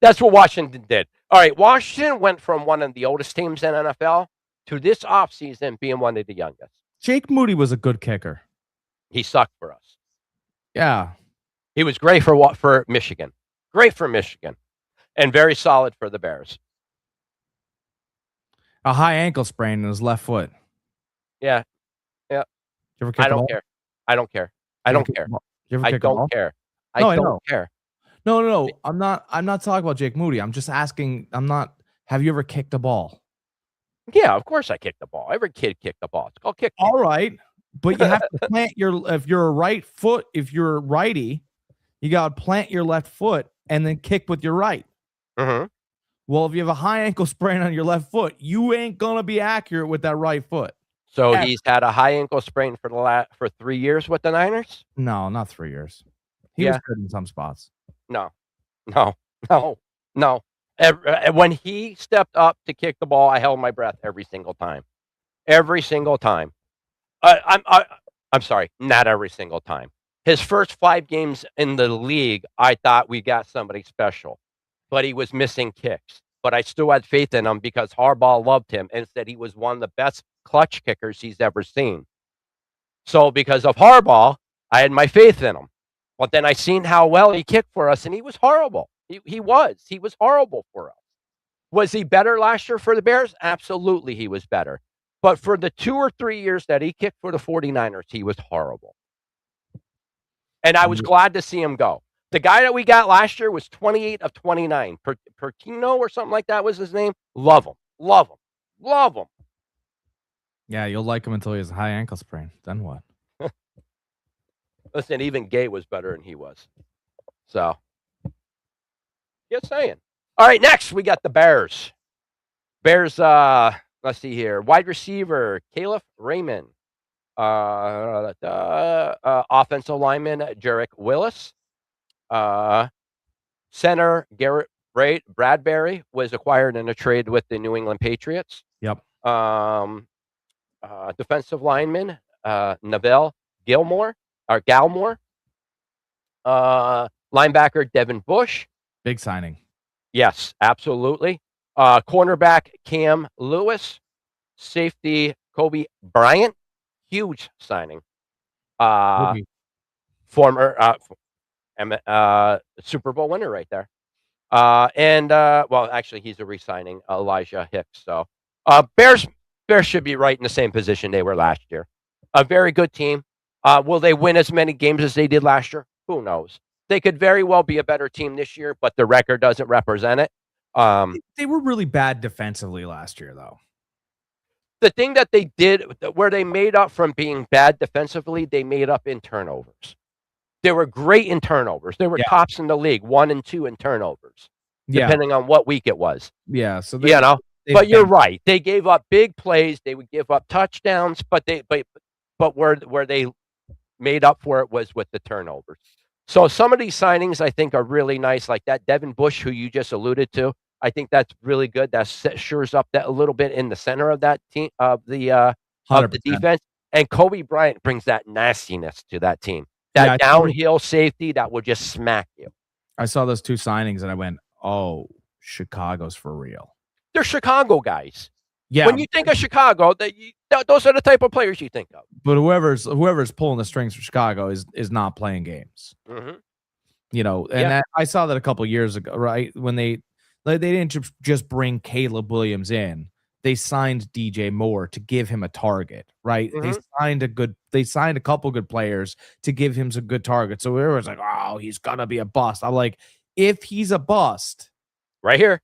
that's what Washington did. All right, Washington went from one of the oldest teams in NFL to this offseason being one of the youngest. Jake Moody was a good kicker. He sucked for us. Yeah. He was great for Michigan. Great for Michigan. And very solid for the Bears. A high ankle sprain in his left foot. Yeah. You ever kick I don't care. I don't care. I don't care. I don't care. I don't care. No. I'm not talking about Jake Moody. I'm just asking, have you ever kicked a ball? Yeah, of course I kicked the ball. Every kid kicked the ball. It's called kick. All right. But you have to plant if you're a right foot, if you're a righty, you got to plant your left foot and then kick with your right. Mm-hmm. Well, if you have a high ankle sprain on your left foot, you ain't going to be accurate with that right foot. So he's had a high ankle sprain for 3 years with the Niners? No, not 3 years. He was good in some spots. No. When he stepped up to kick the ball, I held my breath every single time. Every single time. I'm sorry, not every single time. His first 5 games in the league, I thought we got somebody special, but he was missing kicks. But I still had faith in him because Harbaugh loved him and said he was one of the best clutch kickers he's ever seen. So because of Harbaugh, I had my faith in him. But then I seen how well he kicked for us, and he was horrible. He was horrible for us. Was he better last year for the Bears? Absolutely, he was better. But for the 2 or 3 years that he kicked for the 49ers, he was horrible. And I was glad to see him go. The guy that we got last year was 28 of 29. Pertino or something like that was his name. Love him. Yeah, you'll like him until he has a high ankle sprain. Then what? Listen, even Gay was better than he was. So, just saying. All right, next we got the Bears. Bears, let's see here. Wide receiver, Caleb Raymond. Offensive lineman, Jarek Willis. Center, Garrett Bradbury was acquired in a trade with the New England Patriots. Yep. Defensive lineman, Neville Galmore. Linebacker, Devin Bush. Big signing. Yes, absolutely. Cornerback, Cam Lewis. Safety, Kobe Bryant. Huge signing. Former Super Bowl winner right there. Actually, he's a re-signing, Elijah Hicks. So Bears should be right in the same position they were last year. A very good team. Will they win as many games as they did last year? Who knows? They could very well be a better team this year, but the record doesn't represent it. They were really bad defensively last year, though. The thing that they did, where they made up from being bad defensively, they made up in turnovers. They were great in turnovers. They were tops in the league, 1 and 2 in turnovers, depending on what week it was. Yeah, so but you're right. They gave up big plays. They would give up touchdowns, but where they made up for it was with the turnovers. So some of these signings I think are really nice, like that Devin Bush, who you just alluded to. I think that's really good. That shores up that a little bit in the center of that team of the 100%. defense. And Kobe Bryant brings that nastiness to that team. That downhill safety that will just smack you. I saw those 2 signings and I went, "Oh, Chicago's for real." They're Chicago guys. Yeah. When you think of Chicago, those are the type of players you think of. But whoever's pulling the strings for Chicago is not playing games. Mm-hmm. You know, and I saw that a couple years ago, right? When they didn't just bring Caleb Williams in. They signed DJ Moore to give him a target, right? Mm-hmm. They signed a couple good players to give him some good targets. So everyone's like, "Oh, he's gonna be a bust." I'm like, if he's a bust, right here,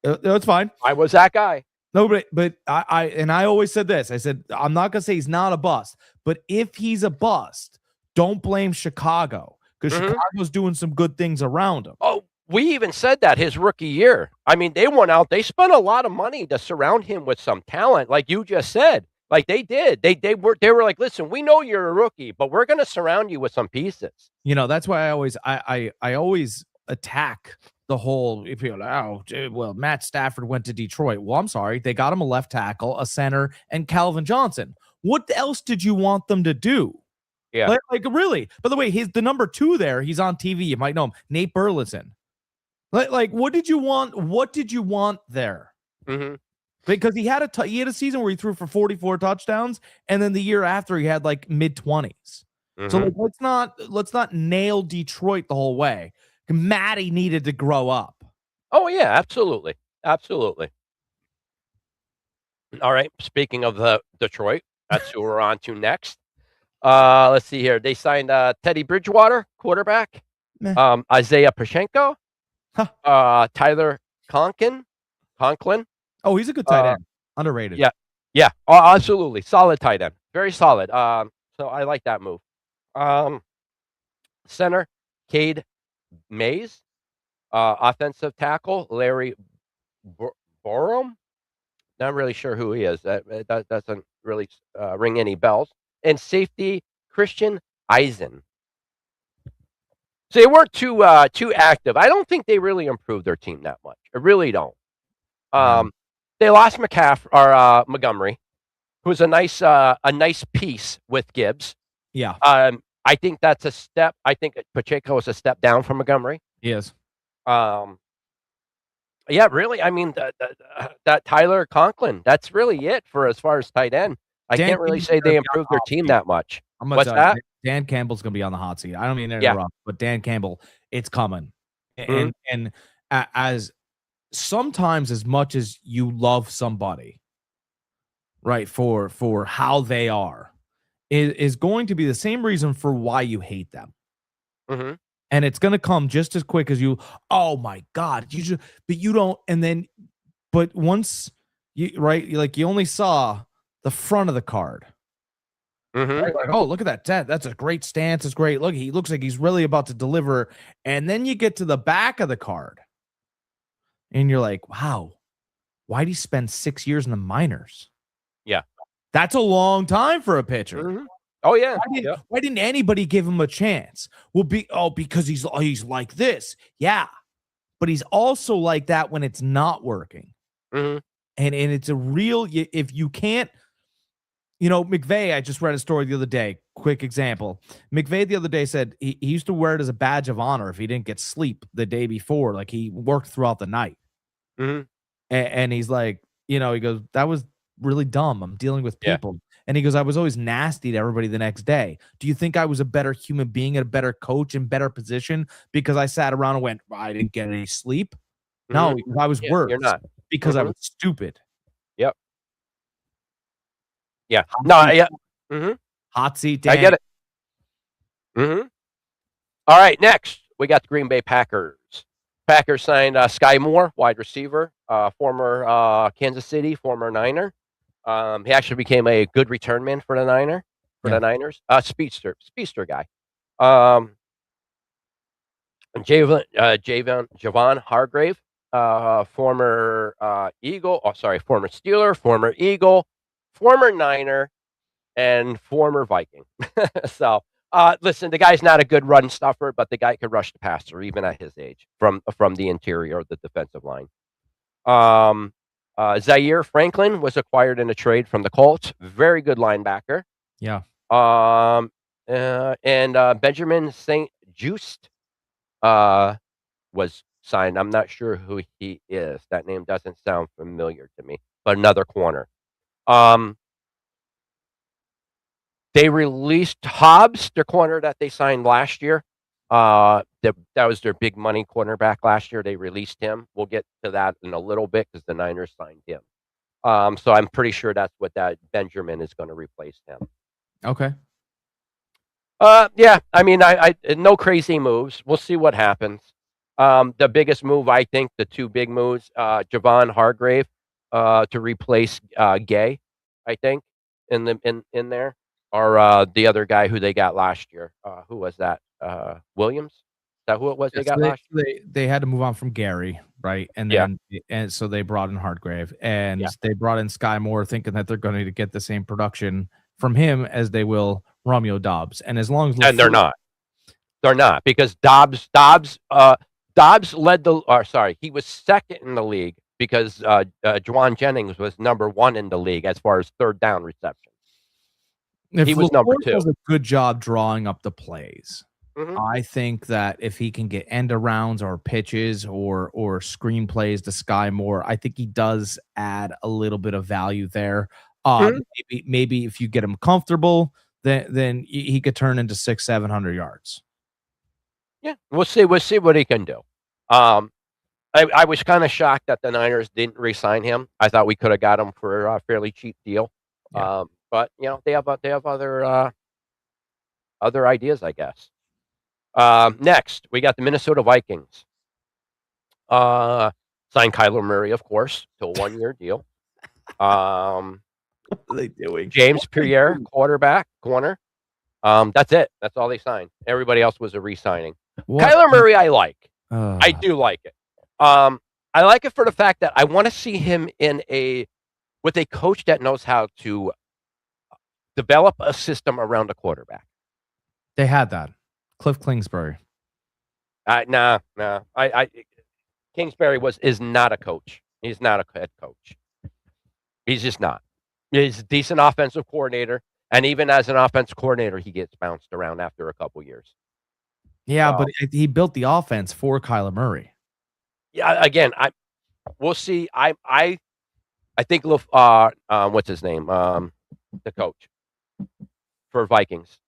it's fine. I was that guy. No, but I always said this. I said, I'm not gonna say he's not a bust, but if he's a bust, don't blame Chicago because Chicago's doing some good things around him. Oh, we even said that his rookie year. I mean, they went out, they spent a lot of money to surround him with some talent, like you just said. Like they did. They were like, listen, we know you're a rookie, but we're gonna surround you with some pieces. You know, that's why I always attack the whole, if you're like, "Oh, well, Matt Stafford went to Detroit." Well, I'm sorry. They got him a left tackle, a center, and Calvin Johnson. What else did you want them to do? Yeah. Like really? By the way, the number 2 there, he's on TV. You might know him. Nate Burleson. Like what did you want? What did you want there? Mm-hmm. Because he had a season where he threw for 44 touchdowns, and then the year after he had like mid-20s. Mm-hmm. So let's not nail Detroit the whole way. Matty needed to grow up. Oh yeah, absolutely. Absolutely. All right. Speaking of the Detroit, that's who we're on to next. Let's see here. They signed Teddy Bridgewater, quarterback. Isaiah Pacheco. Tyler Conklin. Oh, he's a good tight end. Underrated. Yeah. Oh, absolutely. Solid tight end. Very solid. So I like that move. Center, Cade Mays. Offensive tackle, Larry Borom. Not really sure who he is. That doesn't really ring any bells. And safety, Christian Eisen. So they weren't too active. I don't think they really improved their team that much. I really don't. They lost Montgomery, who's a nice piece with Gibbs. Yeah. I think that's a step. I think Pacheco is a step down from Montgomery. He is. Yeah, really. I mean, that Tyler Conklin, that's really it for as far as tight end. I can't really say they improved their team that much. What's that? Dan Campbell's going to be on the hot seat. I don't mean to interrupt, but Dan Campbell, it's coming. And as sometimes as much as you love somebody, right, for how they are, is going to be the same reason for why you hate them. Mm-hmm. And it's going to come just as quick as you, oh my God, but you don't. And then, but once you, right, like you only saw the front of the card. Mm-hmm. Right? Like, oh, look at that. That's a great stance. It's great. Look, he looks like he's really about to deliver. And then you get to the back of the card and you're like, wow, why'd he spend 6 years in the minors? Yeah. That's a long time for a pitcher. Mm-hmm. Oh yeah. Why didn't anybody give him a chance? Because he's like this. Yeah. But he's also like that when it's not working. Mm-hmm. And it's a real, if you can't, McVay, I just read a story the other day. Quick example. McVay the other day said he used to wear it as a badge of honor if he didn't get sleep the day before. Like he worked throughout the night. Mm-hmm. And he's like, he goes, that was really dumb. I'm dealing with people. Yeah. And he goes, I was always nasty to everybody the next day. Do you think I was a better human being and a better coach and better position because I sat around and went, I didn't get any sleep? Mm-hmm. No, I was worse. You're not. Because I was stupid. Yep. Yeah. Yeah. Mm-hmm. Hot seat. Dan. I get it. Mm-hmm. All right. Next, we got the Green Bay Packers. Packers signed Sky Moore, wide receiver, former Kansas City, former Niner. He actually became a good return man for the Niners. Speedster guy. Javon Hargrave, former Eagle. Oh, sorry, former Steeler, former Eagle, former Niner, and former Viking. So, listen, the guy's not a good run stuffer, but the guy could rush the passer even at his age from the interior of the defensive line. Zaire Franklin was acquired in a trade from the Colts. Very good linebacker. Yeah. And Benjamin St. Just was signed. I'm not sure who he is. That name doesn't sound familiar to me, but another corner. They released Hobbs, their corner that they signed last year. That was their big money cornerback last year. They released him. We'll get to that in a little bit because the Niners signed him. So I'm pretty sure that's what that Benjamin is going to replace him. Okay. Yeah. I mean, I no crazy moves. We'll see what happens. The biggest move, I think, the two big moves, Javon Hargrave, to replace Gay, I think, in there, or the other guy who they got last year. Who was that? Williams? Is that who it was they got last year? They had to move on from Gary, right? And Yeah. then and so they brought in Hargrave, and Yeah. they brought in Sky Moore, thinking that they're going to get the same production from him as they will Romeo Dobbs. And as long as And they're not. They're not, because Dobbs led the. Or sorry, he was second in the league because Juwan Jennings was number 1 in the league as far as third down reception. if He was number LaFleur 2. does a good job drawing up the plays, Mhm. I think that if he can get end arounds or pitches or screenplays to Sky Moore, I think he does add a little bit of value there. Mhm. Maybe if you get him comfortable, then he could turn into 600-700 yards. Yeah, we'll see. We'll see what he can do. I was kind of shocked that the Niners didn't re-sign him. I thought we could have got him for a fairly cheap deal. Yeah. But they have other ideas, I guess. Next, we got the Minnesota Vikings. Signed Kyler Murray, of course, to a 1-year deal. What are they doing? James Pierre, corner. That's it. That's all they signed. Everybody else was a re-signing. Kyler Murray, I like. I do like it. I like it for the fact that I want to see him with a coach that knows how to develop a system around a quarterback. They had that. Cliff Kingsbury. Nah. Kingsbury is not a coach. He's not a head coach. He's just not. He's a decent offensive coordinator, and even as an offensive coordinator, he gets bounced around after a couple years. Yeah, but he built the offense for Kyler Murray. Yeah, again, we'll see. I think what's his name? The coach for Vikings,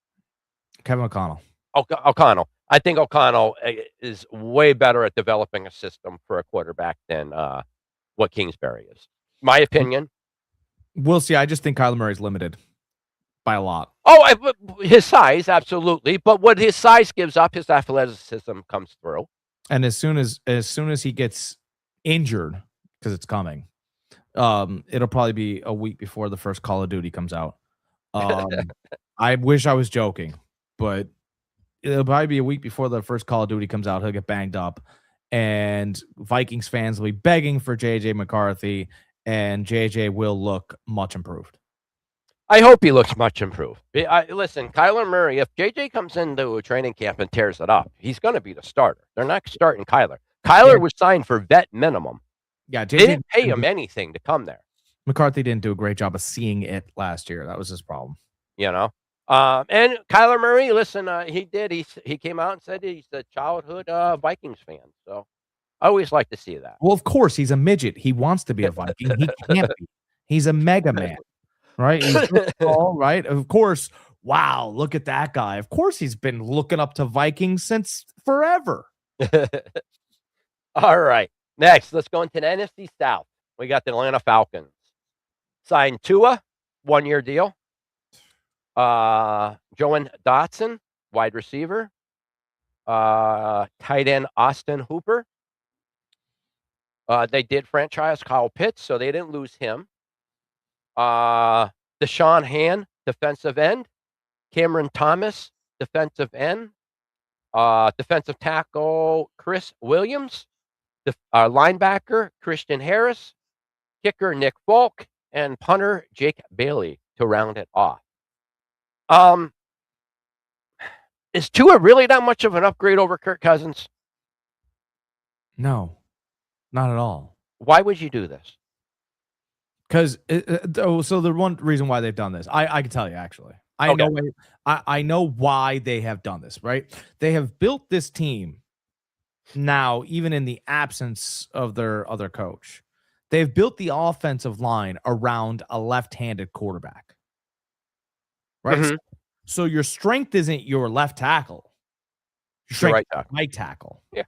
Kevin O'Connell. O'Connell. I think O'Connell is way better at developing a system for a quarterback than what Kingsbury is. My opinion. We'll see. I just think Kyler Murray's limited by a lot. Oh, his size, absolutely. But what his size gives up, his athleticism comes through. And as soon as he gets injured, because it's coming, it'll probably be a week before the first Call of Duty comes out. I wish I was joking, but it'll probably be a week before the first Call of Duty comes out. He'll get banged up, and Vikings fans will be begging for JJ McCarthy, and JJ will look much improved. I hope he looks much improved. Listen, Kyler Murray, if JJ comes into a training camp and tears it up, he's going to be the starter. They're not starting Kyler. Kyler was signed for vet minimum. Yeah, JJ didn't pay him anything to come there. McCarthy didn't do a great job of seeing it last year. That was his problem. And Kyler Murray, listen, he did. He came out and said he's a childhood Vikings fan. So I always like to see that. Well, of course, he's a midget. He wants to be a Viking. He can't be. He's a mega man. Right? He's tall, right? Of course. Wow, look at that guy. Of course, he's been looking up to Vikings since forever. All right. Next, let's go into the NFC South. We got the Atlanta Falcons. Signed Tua, 1-year deal. Joan Dotson, wide receiver. Tight end Austin Hooper. They did franchise Kyle Pitts, so they didn't lose him. Deshaun Hand, defensive end. Cameron Thomas, defensive end. Defensive tackle Chris Williams. The linebacker, Christian Harris, kicker, Nick Folk, and punter, Jake Bailey to round it off. Is Tua really that much of an upgrade over Kirk Cousins? No, not at all. Why would you do this? Because so the one reason why they've done this, I can tell you actually. Okay. I know why they have done this, right? They have built this team now, even in the absence of their other coach. They've built the offensive line around a left-handed quarterback. Right? Mhm. So your strength isn't your left tackle. Your Your strength right is tackle. right tackle. Yeah.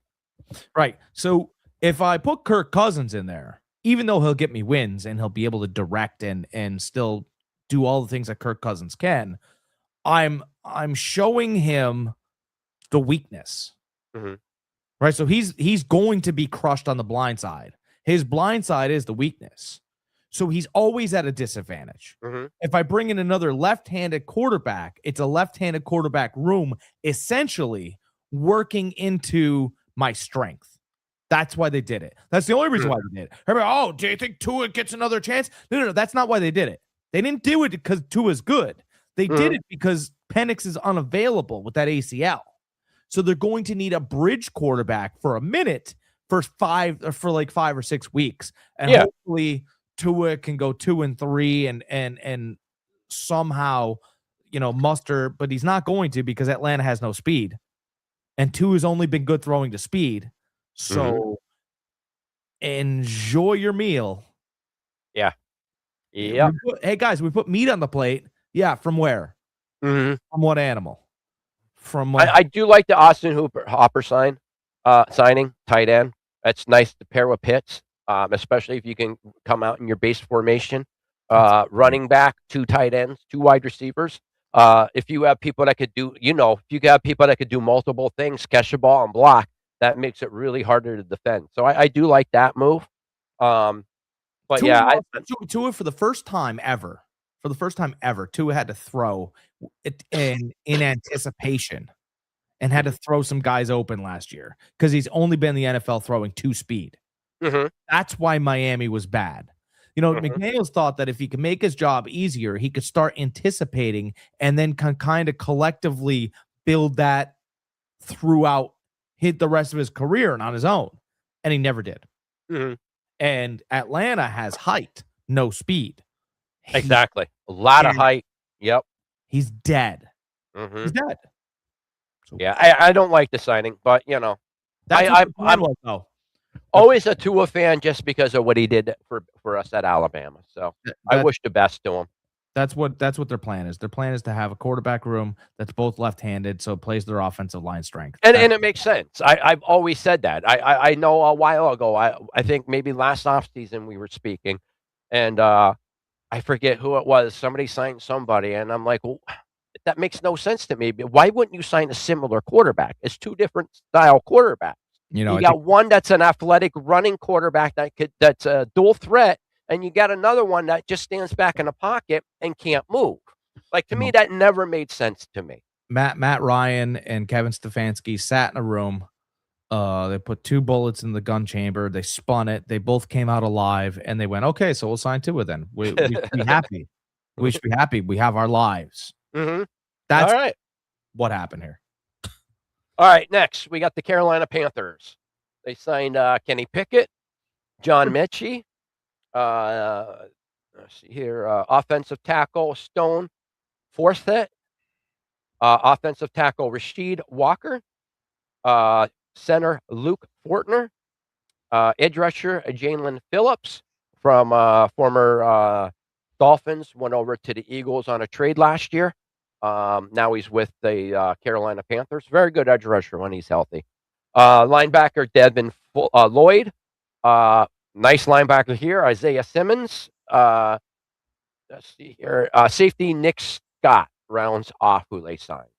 Right. So if I put Kirk Cousins in there, even though he'll get me wins and he'll be able to direct and still do all the things that Kirk Cousins can, I'm showing him the weakness. Mhm. Right. So he's going to be crushed on the blind side. His blind side is the weakness. So he's always at a disadvantage. Mhm. If I bring in another left-handed quarterback, it's a left-handed quarterback room essentially working into my strength. That's why they did it. That's the only reason why they did it. Oh, do you think Tua gets another chance? No. That's not why they did it. They didn't do it because Tua's good. They did it because Penix is unavailable with that ACL. So they're going to need a bridge quarterback for a minute for 5 or 6 weeks. And hopefully Tua can go 2-3 and somehow, muster, but he's not going to because Atlanta has no speed. And Tua's only been good throwing to speed. So enjoy your meal. Yeah. Yeah. Hey guys, we put meat on the plate. Yeah, from where? Mhm. From what animal? From I do like the Austin Hopper signing, tight end. That's nice to pair with Pitts, especially if you can come out in your base formation. Running back, 2 tight ends, 2 wide receivers. If you have people that could do, if you have people that could do multiple things, catch the ball and block, that makes it really harder to defend. So I do like that move. But Tua for the first time ever. Tua had to throw it in anticipation and had to throw some guys open last year because he's only been in the NFL throwing 2 speed. That's why Miami was bad. McDaniels thought that if he could make his job easier, he could start anticipating and then kind of collectively build that throughout the rest of his career and on his own. And he never did. And Atlanta has height, no speed. Exactly. A lot of height. Yep. He's dead. He's dead. So, yeah, I don't like the signing, but I'm always a Tua fan just because of what he did for us at Alabama. So I wish the best to him. That's what their plan is. Their plan is to have a quarterback room that's both left-handed, so it plays their offensive line strength. And it makes sense. I've always said that. I know a while ago, I think maybe last offseason we were speaking, and I forget who it was. Somebody signed somebody, and I'm like, well, that makes no sense to me. Why wouldn't you sign a similar quarterback? It's 2 different style quarterbacks. You got one that's an athletic running quarterback that's a dual threat, and you got another one that just stands back in the pocket and can't move. Like, to me, that never made sense to me. Matt Ryan and Kevin Stefanski sat in a room. They put 2 bullets in the gun chamber. They spun it. They both came out alive, and they went, okay, so we'll sign Tua then. We should be happy. We should be happy. We have our lives. That's all right. What happened here. All right, next, we got the Carolina Panthers. They signed Kenny Pickett, John Mechie. Let's see here. Offensive tackle Stone Forsythe. Offensive tackle Rasheed Walker. Center Luke Fortner. Edge rusher Jalen Phillips from former Dolphins. Went over to the Eagles on a trade last year. Now he's with the Carolina Panthers. Very good edge rusher when he's healthy. Linebacker Devin Lloyd. Nice linebacker here. Isaiah Simmons. Let's see here. Safety Nick Scott rounds off who they signed.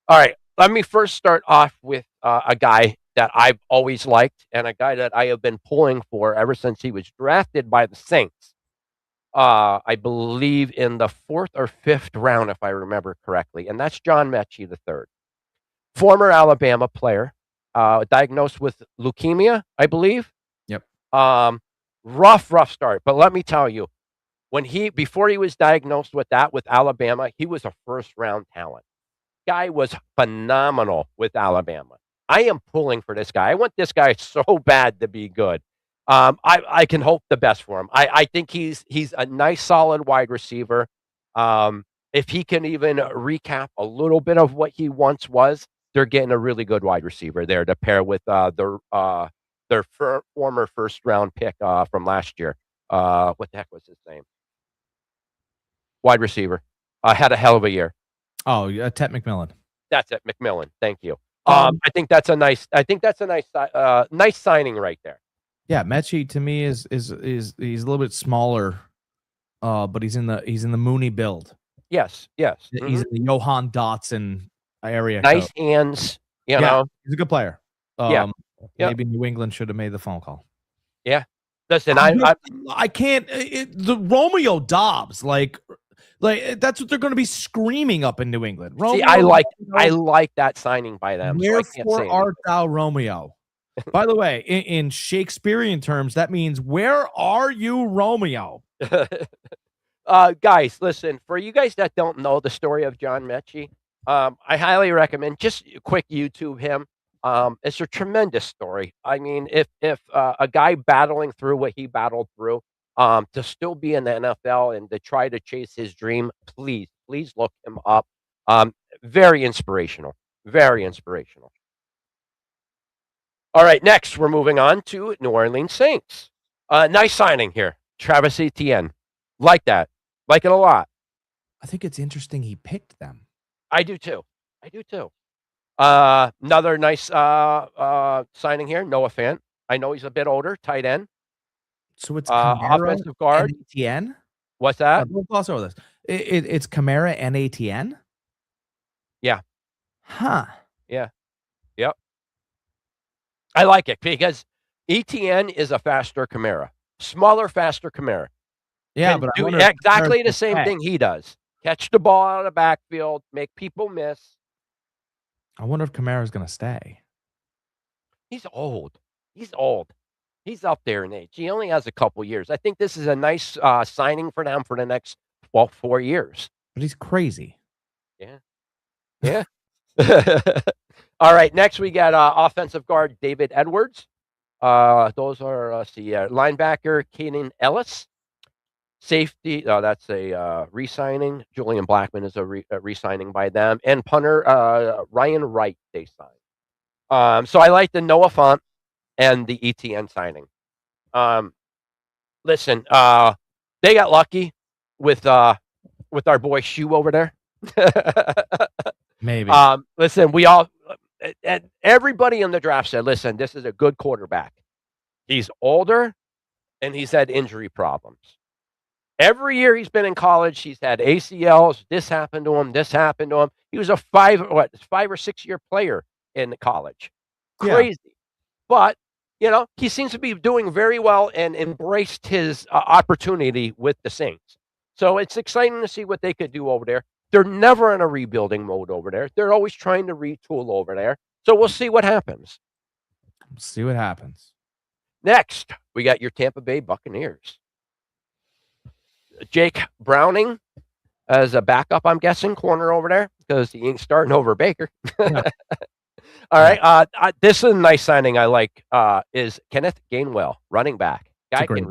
All right. Let me first start off with a guy that I've always liked and a guy that I have been pulling for ever since he was drafted by the Saints. I believe in the 4th or 5th round, if I remember correctly, and that's John Mechie III. Former Alabama player, diagnosed with leukemia, I believe. Yep. Rough start. But let me tell you, before he was diagnosed with that with Alabama, he was a first round talent. Guy was phenomenal with Alabama. I am pulling for this guy. I want this guy so bad to be good. I can hope the best for him. I think he's a nice, solid wide receiver. If he can even recap a little bit of what he once was, they're getting a really good wide receiver there to pair with their former first round pick from last year. What the heck was his name? Wide receiver. Had a hell of a year. Oh, Tet McMillan. That's it, McMillan. Thank you. I think that's a nice nice signing right there. Yeah, Mechie to me is he's a little bit smaller, but he's in the Mooney build. Yes. He's in the Johan Dotson area. Nice hands. You know, he's a good player. Yeah. Maybe New England should have made the phone call. Yeah. Listen, I can't. The Romeo Dobbs, like that's what they're going to be screaming up in New England. Romeo, see, I like that signing by them. Wherefore art thou, Romeo? By the way, in Shakespearean terms, that means where are you, Romeo? Guys, listen, for you guys that don't know the story of John Mechie, I highly recommend just quick YouTube him. It's a tremendous story. I mean, if a guy battling through what he battled through, to still be in the NFL and to try to chase his dream, please look him up. Very inspirational. Very inspirational. All right, next we're moving on to New Orleans Saints. Nice signing here, Travis Etienne. Like that. Like it a lot. I think it's interesting he picked them. I do too. Another nice signing here, Noah Fant. I know he's a bit older, tight end. So it's offensive guard. And ATN? What's that? We'll gloss over this. It's Kamara and ATN? Yeah. Huh. Yeah. Yep. I like it because ETN is a faster Kamara. Smaller, faster Kamara. Yeah, but do exactly the same thing he does. Catch the ball out of the backfield, make people miss. I wonder if Kamara's going to stay. He's old. He's up there in age. He only has a couple years. I think this is a nice signing for them for the next 4 years. But he's crazy. Yeah. All right. Next, we got offensive guard David Edwards. Those are linebacker Keenan Ellis. Safety. That's a re-signing. Julian Blackman is a re-signing by them, and punter Ryan Wright they signed. So I like the Noah Fant and the ETN signing. Listen, they got lucky with our boy Shu over there. Maybe. Listen, everybody in the draft said, listen, this is a good quarterback. He's older and he's had injury problems. Every year he's been in college, he's had ACLs. This happened to him. He was a 5 or 6 year player in college. Crazy. Yeah. But, he seems to be doing very well and embraced his opportunity with the Saints. So it's exciting to see what they could do over there. They're never in a rebuilding mode over there. They're always trying to retool over there. So we'll see what happens. Next, we got your Tampa Bay Buccaneers. Jake Browning as a backup, I'm guessing, corner over there because he ain't starting over Baker. Yeah. All right. This is a nice signing I like is Kenneth Gainwell, running back. Guy can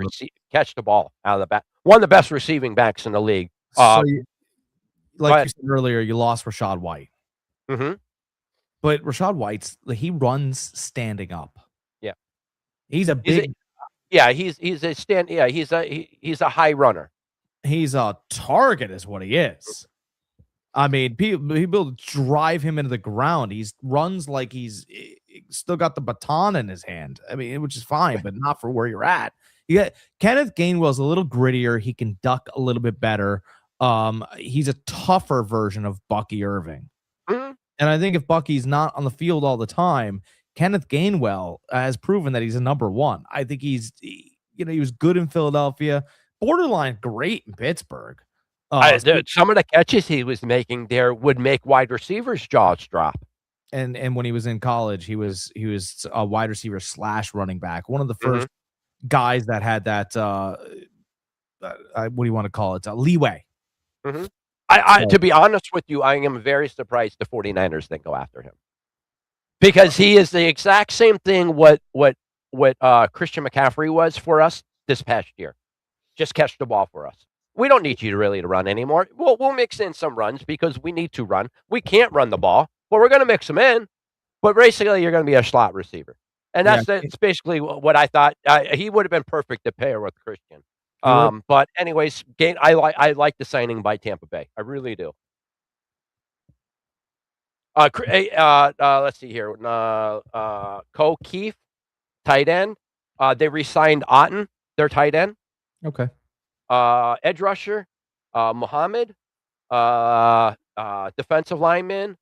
catch the ball out of the back. One of the best receiving backs in the league. You said earlier, you lost Rachaad White. Mm-hmm. But Rachaad White's he runs standing up. Yeah, he's a big. He's a high runner. He's a target, is what he is. I mean, people drive him into the ground. He runs like he's still got the baton in his hand. I mean, which is fine, but not for where you're at. Kenneth Gainwell's a little grittier. He can duck a little bit better. He's a tougher version of Bucky Irving. Mm-hmm. And I think if Bucky's not on the field all the time, Kenneth Gainwell has proven that he's a number one. I think he was good in Philadelphia, borderline great in Pittsburgh. Some of the catches he was making there would make wide receivers' jaws drop. and when he was in college, he was a wide receiver / running back. One of the Mhm, first guys that had that what do you want to call it? Leeway. mhm. So To be honest with you, I am very surprised the 49ers didn't go after him because he is the exact same thing what Christian McCaffrey was for us this past year. Just catch the ball for us. We don't need you to really to run anymore. We'll mix in some runs because we need to run. We can't run the ball, but we're going to mix them in. But basically, you're going to be a slot receiver, and yeah, that's basically what I thought. He would have been perfect to pair with Christian. he would. But anyways, I like the signing by Tampa Bay. I really do. Let's see here. Cole Keefe, tight end. They re-signed Otten, their tight end. Okay. Edge rusher, Muhammad. Defensive lineman,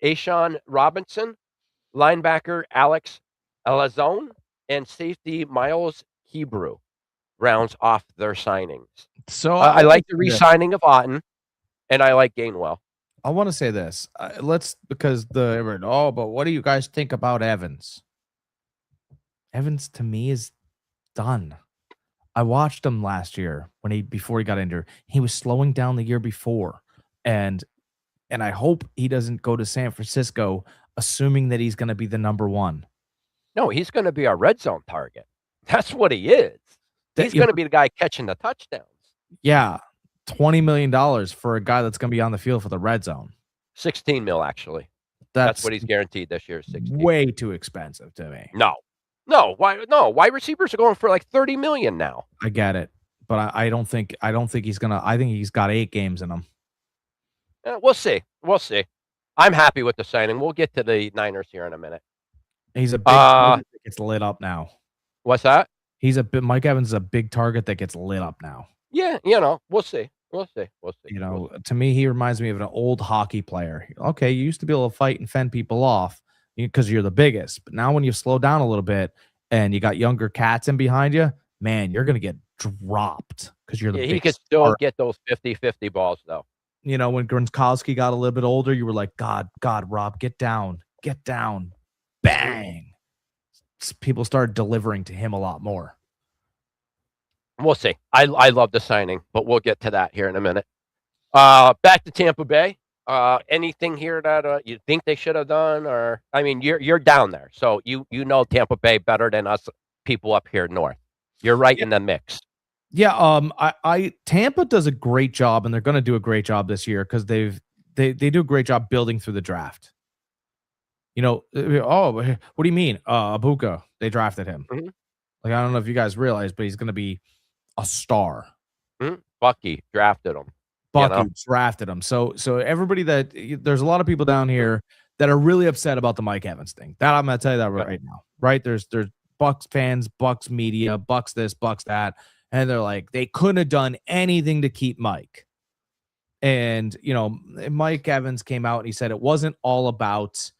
Ashawn Robinson. Linebacker, Alex Elazone. And safety, Miles Hebrew rounds off their signings. So I like the re-signing of Otten, and I like Gainwell. I want to say this. Because but what do you guys think about Evans? Evans to me is done. I watched him last year before he got injured. He was slowing down the year before, and I hope he doesn't go to San Francisco assuming that he's going to be the number one. No, he's going to be our red zone target. That's what he is. He's going to be the guy catching the touchdowns. Yeah, $20 million for a guy that's going to be on the field for the red zone. 16 mil, actually. That's what he's guaranteed this year. 16. Way too expensive to me. No. Why? No, wide receivers are going for like 30 million now. I get it, but I don't think he's gonna. I think he's got 8 games in him. We'll see. I'm happy with the signing. We'll get to the Niners here in a minute. He's a big target that gets lit up now. What's that? Mike Evans is a big target that gets lit up now. Yeah, we'll see. To me, he reminds me of an old hockey player. Okay, you used to be able to fight and fend people off because you're the biggest, but now when you slow down a little bit and you got younger cats in behind you, man, you're gonna get dropped because you're the biggest. He could still get those 50-50 balls though. When Gronkowski got a little bit older, you were like, God, Rob, get down, bang. People started delivering to him a lot more. We'll see. I love the signing, but we'll get to that here in a minute. Back to Tampa Bay. Anything here that you think they should have done, or I mean, you're down there, so you know Tampa Bay better than us people up here north. You're right in the mix. Yeah. Tampa does a great job, and they're going to do a great job this year because they do a great job building through the draft. What do you mean? Abuka, they drafted him. Mm-hmm. Like, I don't know if you guys realize, but he's going to be a star. Mm-hmm. Bucky drafted him. Drafted him. So everybody there's a lot of people down here that are really upset about the Mike Evans thing. That I'm going to tell you that right now. Right? There's Bucks fans, Bucks media, Bucks this, Bucks that, and they're like, they couldn't have done anything to keep Mike. And Mike Evans came out and he said it wasn't all about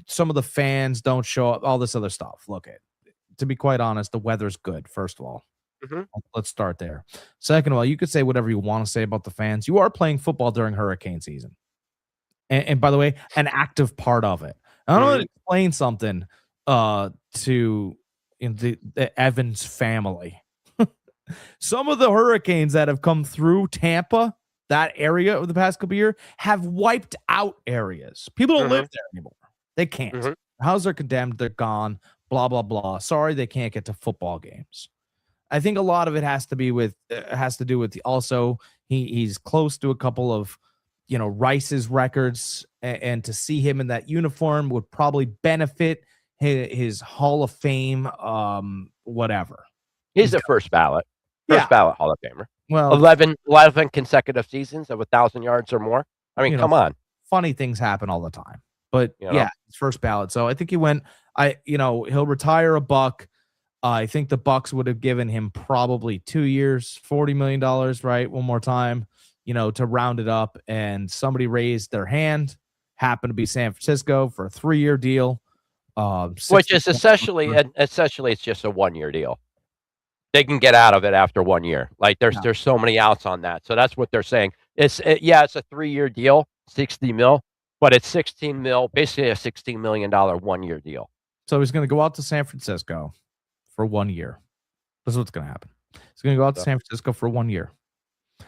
some of the fans don't show up, all this other stuff. Look, to be quite honest, the weather's good. First of all, let's start there. Second of all, you could say whatever you want to say about the fans. You are playing football during hurricane season, and by the way, an active part of it. I want to explain something to the Evans family. Some of the hurricanes that have come through Tampa, that area over the past couple of years, have wiped out areas. People don't live there anymore. They can't. Houses are condemned. They're gone. Blah, blah, blah. Sorry, they can't get to football games. I think a lot of it has to do with also he's close to a couple of Rice's records, and to see him in that uniform would probably benefit his Hall of Fame whatever. He's the first ballot ballot Hall of Famer. Well, 11 consecutive seasons of 1,000 yards or more. I mean, come on. Funny things happen all the time, but yeah, his first ballot. So I think he went. He'll retire a Buck. I think the Bucks would have given him probably 2 years, $40 million, right? One more time, to round it up. And somebody raised their hand, happened to be San Francisco for a 3-year deal. Which is essentially it's just a 1-year deal. They can get out of it after 1 year. Like there's so many outs on that. So that's what they're saying. It's a 3-year deal, 60 mil. but it's 16 mil, basically a $16 million 1-year deal. So he's going to go out to San Francisco for 1 year. This is what's going to happen. He's going to go out to San Francisco for 1 year.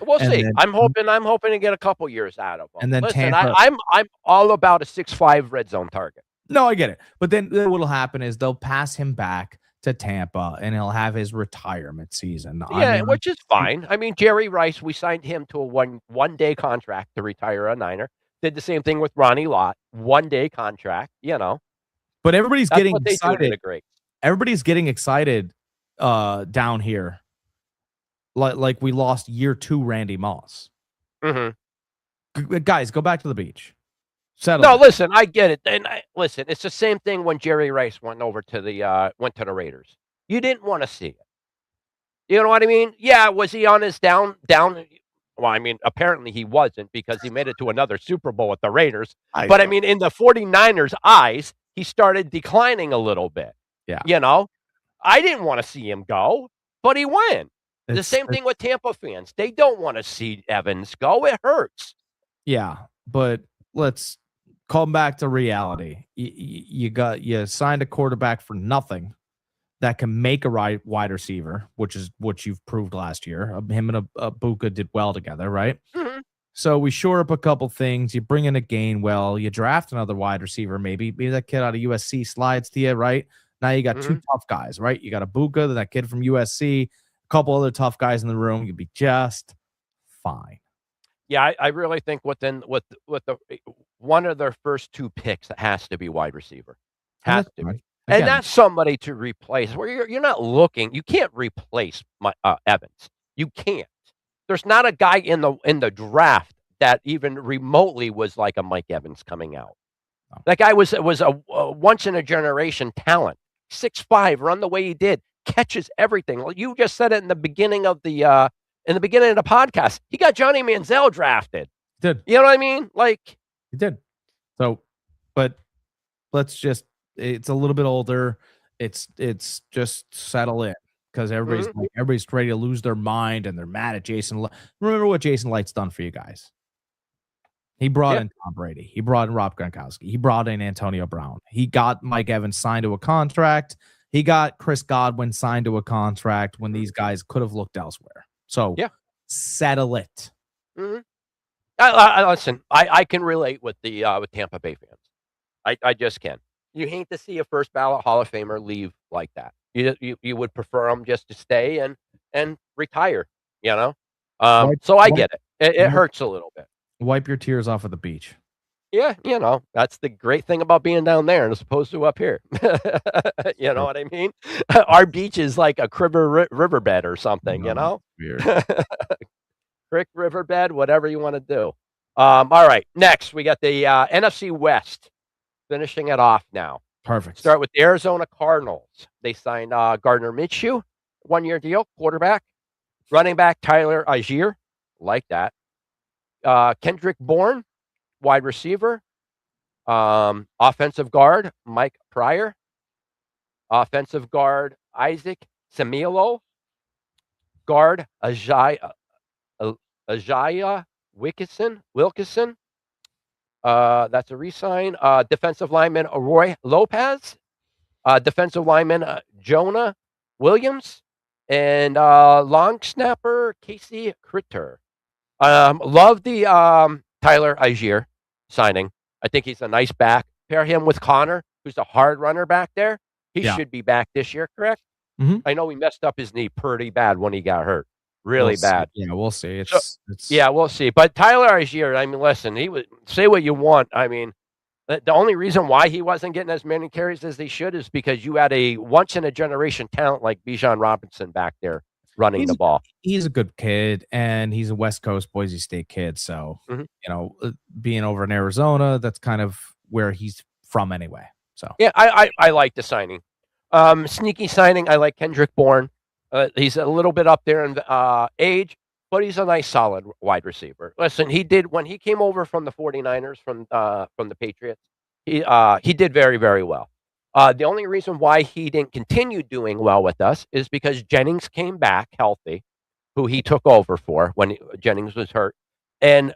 We'll And see. then- I'm hoping to get a couple years out of him. And then listen, Tampa- I'm all about a 6'5" red zone target. No, I get it. But then what'll happen is they'll pass him back to Tampa, and he'll have his retirement season. Yeah, which is fine. I mean, Jerry Rice, we signed him to a one-day contract to retire a Niner. Did the same thing with Ronnie Lott, 1-day contract. But everybody's That's getting what they do to excited. the great. Everybody's getting excited down here. Like we lost year 2 Randy Moss. Guys, go back to the beach. Settle. No, listen, I get it. And listen, it's the same thing when Jerry Rice went to the Raiders. You didn't want to see it. You know what I mean? Yeah, was he on his down? Well, I mean, apparently he wasn't, because he made it to another Super Bowl with the Raiders. But I mean, in the 49ers' eyes, he started declining a little bit. Yeah. I didn't want to see him go, but he went. The same thing with Tampa fans. They don't want to see Evans go. It hurts. Yeah, but let's come back to reality. You signed a quarterback for nothing that can make a wide receiver, which is what you've proved last year. Him and Buka did well together, right? So we shore up a couple things. You bring in a Gainwell. You draft another wide receiver, maybe that kid out of USC slides to you, right? Now you got 2 tough guys, right? You got a Buka, that kid from USC, a couple other tough guys in the room. You'd be just fine. Yeah, I really think with the one of their first 2 picks, it has to be wide receiver. Has to be. And that's somebody to replace. Where you're not looking, you can't replace Evans. You can't. There's not a guy in the draft that even remotely was like a Mike Evans coming out. No. That guy was a once in a generation talent. 6'5", run the way he did, catches everything. Well, you just said it in the beginning of the podcast. He got Johnny Manziel drafted. He did. You know what I mean? Like, he did. So, but let's just. It's a little bit older. It's just settle in, because everybody's ready to lose their mind, and they're mad at Jason. Remember what Jason Light's done for you guys. He brought in Tom Brady. He brought in Rob Gronkowski. He brought in Antonio Brown. He got Mike Evans signed to a contract. He got Chris Godwin signed to a contract when these guys could have looked elsewhere. So settle it. Listen, I can relate with with Tampa Bay fans. I just can. You hate to see a first ballot Hall of Famer leave like that. You would prefer him just to stay and retire, So I get it. It hurts a little bit. Wipe your tears off at the beach. Yeah, that's the great thing about being down there as opposed to up here. You know what I mean? Our beach is like a riverbed or something, Weird. Creek, riverbed, whatever you want to do. All right, next we got the NFC West. Finishing it off now. Perfect. Start with the Arizona Cardinals. They signed Gardner Minshew, 1-year deal, quarterback. Running back Tyler Algier, like that. Kendrick Bourne, wide receiver. Offensive guard Mike Pryor. Offensive guard Isaac Semilo. Guard Ajaya Wilkinson. That's a re-sign. Defensive lineman Roy Lopez. Defensive lineman Jonah Williams. And long snapper Casey Critter. Love the Tyler Algier signing. I think he's a nice back. Pair him with Connor, who's a hard runner back there. He should be back this year, correct? I know he messed up his knee pretty bad when he got hurt. Really bad. Yeah, we'll see. Yeah, we'll see. But Tyler Algier, I mean, listen, he would say what you want. I mean, the only reason why he wasn't getting as many carries as they should is because you had a once in a generation talent like Bijan Robinson back there running the ball. He's a good kid, and he's a West Coast Boise State kid. So, being over in Arizona, that's kind of where he's from anyway. So, yeah, I like the signing. Sneaky signing. I like Kendrick Bourne. He's a little bit up there in age, but he's a nice, solid wide receiver. Listen, he did when he came over from the 49ers, from the Patriots. He did very, very well. The only reason why he didn't continue doing well with us is because Jennings came back healthy, who he took over for when Jennings was hurt, and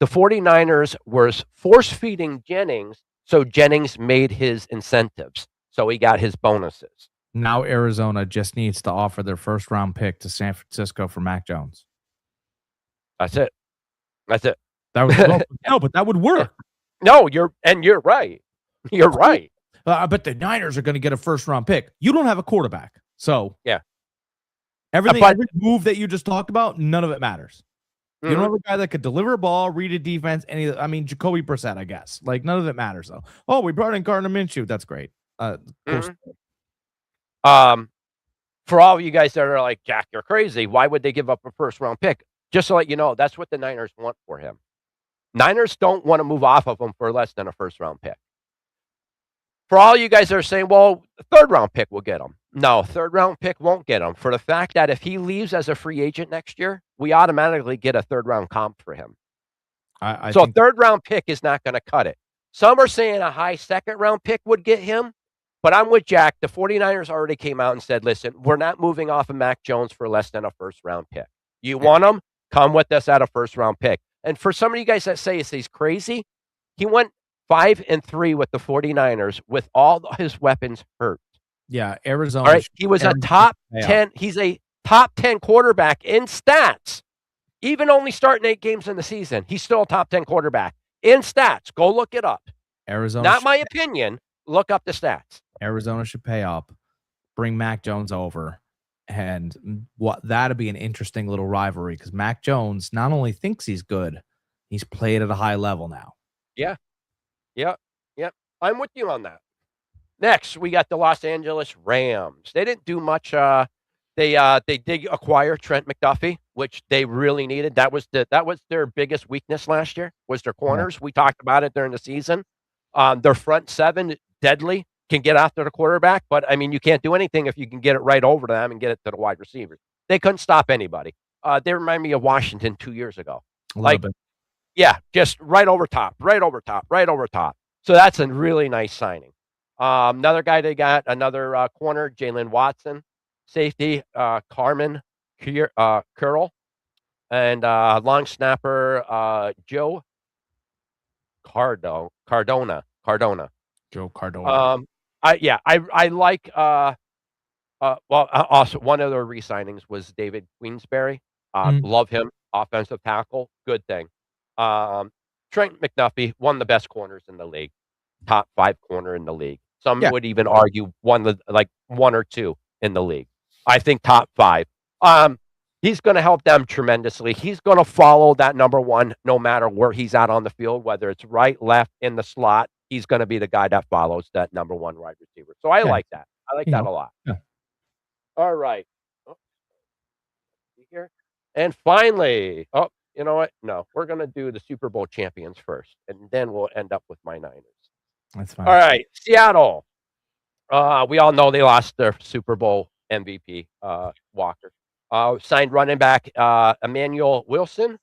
the 49ers were force feeding Jennings, so Jennings made his incentives. So he got his bonuses. Now Arizona just needs to offer their first round pick to San Francisco for Mac Jones. That's it. That's it. That would no, but that would work. No, you're right. You're right. I bet the Niners are going to get a first round pick. You don't have a quarterback, so yeah. Every move that you just talked about, none of it matters. You don't have a guy that could deliver a ball, read a defense. Jacoby Brissett, I guess. Like none of it matters though. Oh, we brought in Gardner Minshew. That's great. For all of you guys that are like, Jack, you're crazy. Why would they give up a first round pick? Just to let you know, that's what the Niners want for him. Niners don't want to move off of him for less than a first round pick. For all you guys that are saying, well, the third round pick will get him. No, third round pick won't get him, for the fact that if he leaves as a free agent next year, we automatically get a third round comp for him. So a third round pick is not going to cut it. Some are saying a high second round pick would get him, but I'm with Jack. The 49ers already came out and said, listen, we're not moving off of Mac Jones for less than a first round pick. You want him? Come with us at a first round pick. And for some of you guys that say he's crazy, he went 5-3 with the 49ers with all his weapons hurt. Yeah, Arizona. All right, he was a top 10. He's a top 10 quarterback in stats. Even only starting 8 games in the season, he's still a top 10 quarterback in stats. Go look it up. Arizona. Not my opinion. Look up the stats. Arizona should pay up, bring Mac Jones over, and that'd be an interesting little rivalry because Mac Jones not only thinks he's good, he's played at a high level now. Yeah. I'm with you on that. Next, we got the Los Angeles Rams. They didn't do much. They did acquire Trent McDuffie, which they really needed. That was their biggest weakness last year, was their corners. Yeah. We talked about it during the season. Their front seven, deadly, can get after the quarterback, but you can't do anything if you can get it right over to them and get it to the wide receivers. They couldn't stop anybody. They remind me of Washington 2 years ago. Yeah, just right over top. So that's a really nice signing. Another guy they got, another corner, Jalen Watson. Safety, Carmen Curl. And long snapper, Joe Cardona. Joe Cardona. I like, also one of their re-signings was David Queensberry. Love him. Offensive tackle. Good thing. Trent McDuffie, one of the best corners in the league. Top 5 corner in the league. Some would even argue one or two in the league. I think top 5. He's going to help them tremendously. He's going to follow that number 1 no matter where he's at on the field, whether it's right, left, in the slot. He's going to be the guy that follows that number 1 wide receiver. So I like that. I like that a lot. Yeah. All right. Here. And finally, you know what? No, we're going to do the Super Bowl champions first, and then we'll end up with my Niners. That's fine. All right, Seattle. We all know they lost their Super Bowl MVP, Walker. Signed running back Emmanuel Wilson.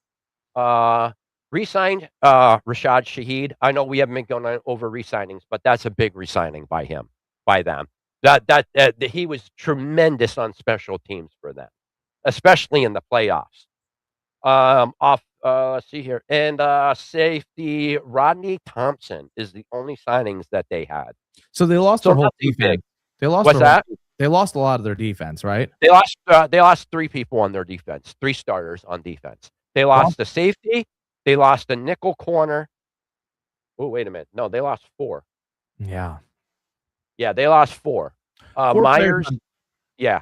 Re-signed Rashad Shaheed. I know we haven't been going over re-signings, but that's a big re-signing by them. That he was tremendous on special teams for them, especially in the playoffs. Let's see here. And safety Rodney Thompson is the only signings that they had. So they lost their whole defense. They lost What's that? They lost a lot of their defense, right? They lost 3 people on their defense, 3 starters on defense. They lost the safety, they lost the nickel corner. Oh, wait a minute. No, they lost 4. Yeah. Yeah, they lost 4. 4 Myers. Yeah.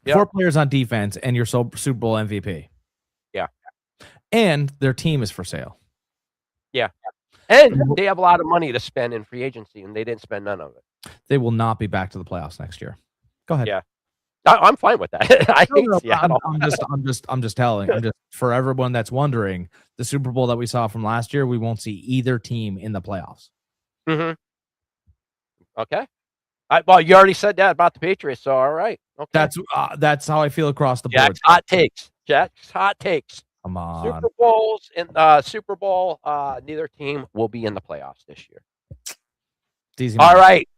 4 players on defense and your Super Bowl MVP. Yeah. And their team is for sale. Yeah. And they have a lot of money to spend in free agency, and they didn't spend none of it. They will not be back to the playoffs next year. Go ahead. Yeah. I'm fine with that. I'm just telling. For everyone that's wondering, the Super Bowl that we saw from last year, we won't see either team in the playoffs. Mm-hmm. Okay. Well, you already said that about the Patriots, so all right. Okay. That's how I feel across the board. Jack's hot takes. Come on. Super Bowl, neither team will be in the playoffs this year. Easy, all right.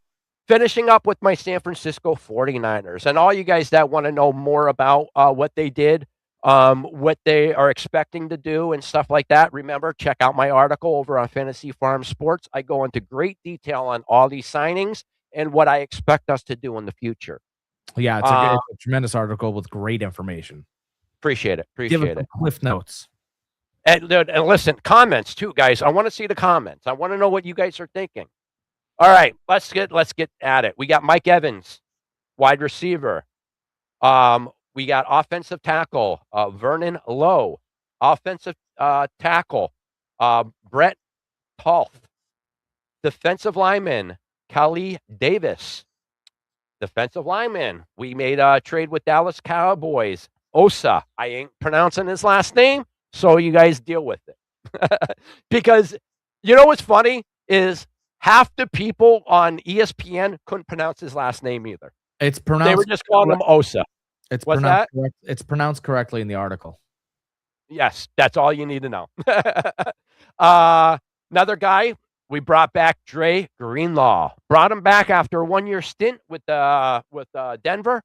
Finishing up with my San Francisco 49ers. And all you guys that want to know more about what they did, what they are expecting to do and stuff like that. Remember, check out my article over on Fantasy Farm Sports. I go into great detail on all these signings and what I expect us to do in the future. Yeah, it's a tremendous article with great information. Appreciate it. Give us Appreciate some it. cliff notes. And listen, comments too, guys. I want to see the comments. I want to know what you guys are thinking. All right, let's get at it. We got Mike Evans, wide receiver. We got offensive tackle, Vernon Lowe. Offensive tackle, Brett Toth. Defensive lineman, Kali Davis. Defensive lineman, we made a trade with Dallas Cowboys. Osa. I ain't pronouncing his last name, so you guys deal with it. Because you know what's funny is half the people on ESPN couldn't pronounce his last name either. It's pronounced. They were just calling him Osa. It's What's pronounced that? correct. It's pronounced correctly in the article. Yes, that's all you need to know. Another guy, we brought back Dre Greenlaw. Brought him back after a 1-year stint with Denver.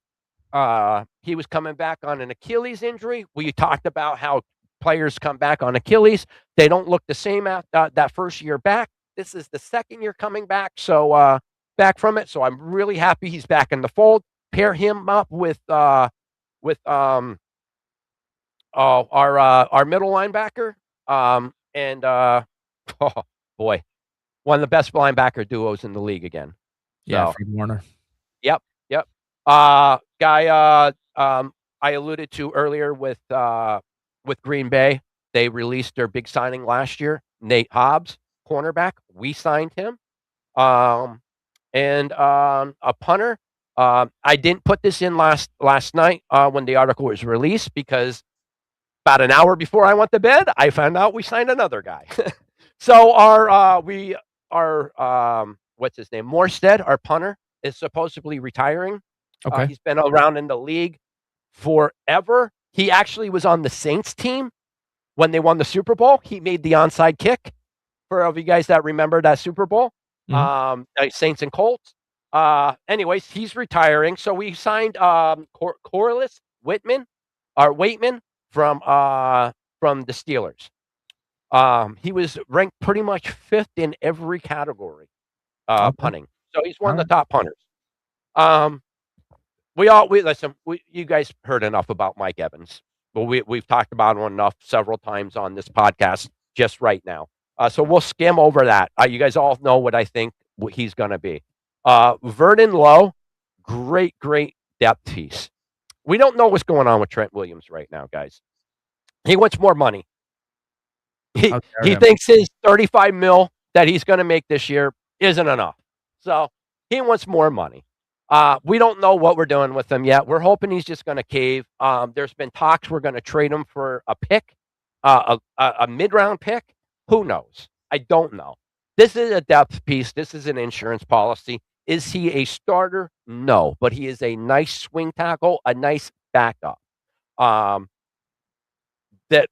He was coming back on an Achilles injury. We talked about how players come back on Achilles. They don't look the same after that first year back. This is the second year coming back, so back from it. So I'm really happy he's back in the fold. Pair him up with our middle linebacker, oh boy, one of the best linebacker duos in the league again. Yeah, Fred Warner. Yep. Guy I alluded to earlier with Green Bay. They released their big signing last year, Nate Hobbs, cornerback. We signed him. And a punter. I didn't put this in last night when the article was released because about an hour before I went to bed, I found out we signed another guy. So our what's his name? Morstead, our punter, is supposedly retiring. Okay. He's been around in the league forever. He actually was on the Saints team when they won the Super Bowl. He made the onside kick. For all of you guys that remember that Super Bowl, Saints and Colts. Anyways, he's retiring. So we signed Corliss Waitman from the Steelers. He was ranked pretty much 5th in every category, punting. So he's one of the top punters. You guys heard enough about Mike Evans. But we've talked about him enough several times on this podcast just right now. So we'll skim over that. You guys all know what I think he's going to be. Vernon Lowe, great depth piece. We don't know what's going on with Trent Williams right now, guys. He wants more money. He thinks his $35 million that he's going to make this year isn't enough. So he wants more money. We don't know what we're doing with him yet. We're hoping he's just going to cave. There's been talks we're going to trade him for a pick, a mid-round pick. Who knows? I don't know. This is a depth piece. This is an insurance policy. Is he a starter? No, but he is a nice swing tackle, a nice backup.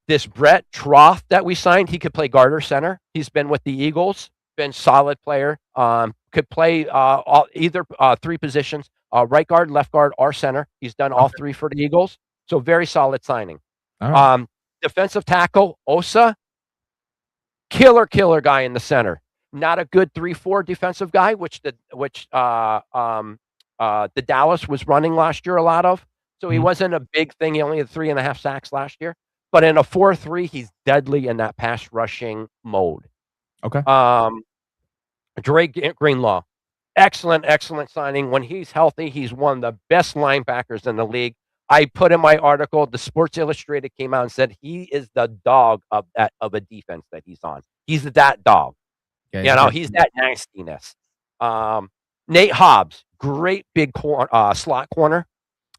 This Brett Troth that we signed, he could play guard or center. He's been with the Eagles, been solid player. Could play either 3 positions, right guard, left guard, or center. He's done all 3 for the Eagles. So very solid signing. Right. Defensive tackle, Osa. Killer guy in the center. Not a good 3-4 defensive guy, which the Dallas was running last year a lot of. So he wasn't a big thing. He only had 3.5 sacks last year. But in a 4-3, he's deadly in that pass rushing mode. Okay. Dre Greenlaw, excellent signing. When he's healthy, he's one of the best linebackers in the league. I put in my article, the Sports Illustrated came out and said he is the dog of a defense that he's on. He's that dog. Yeah, he's that nastiness. Nate Hobbs, great big slot corner.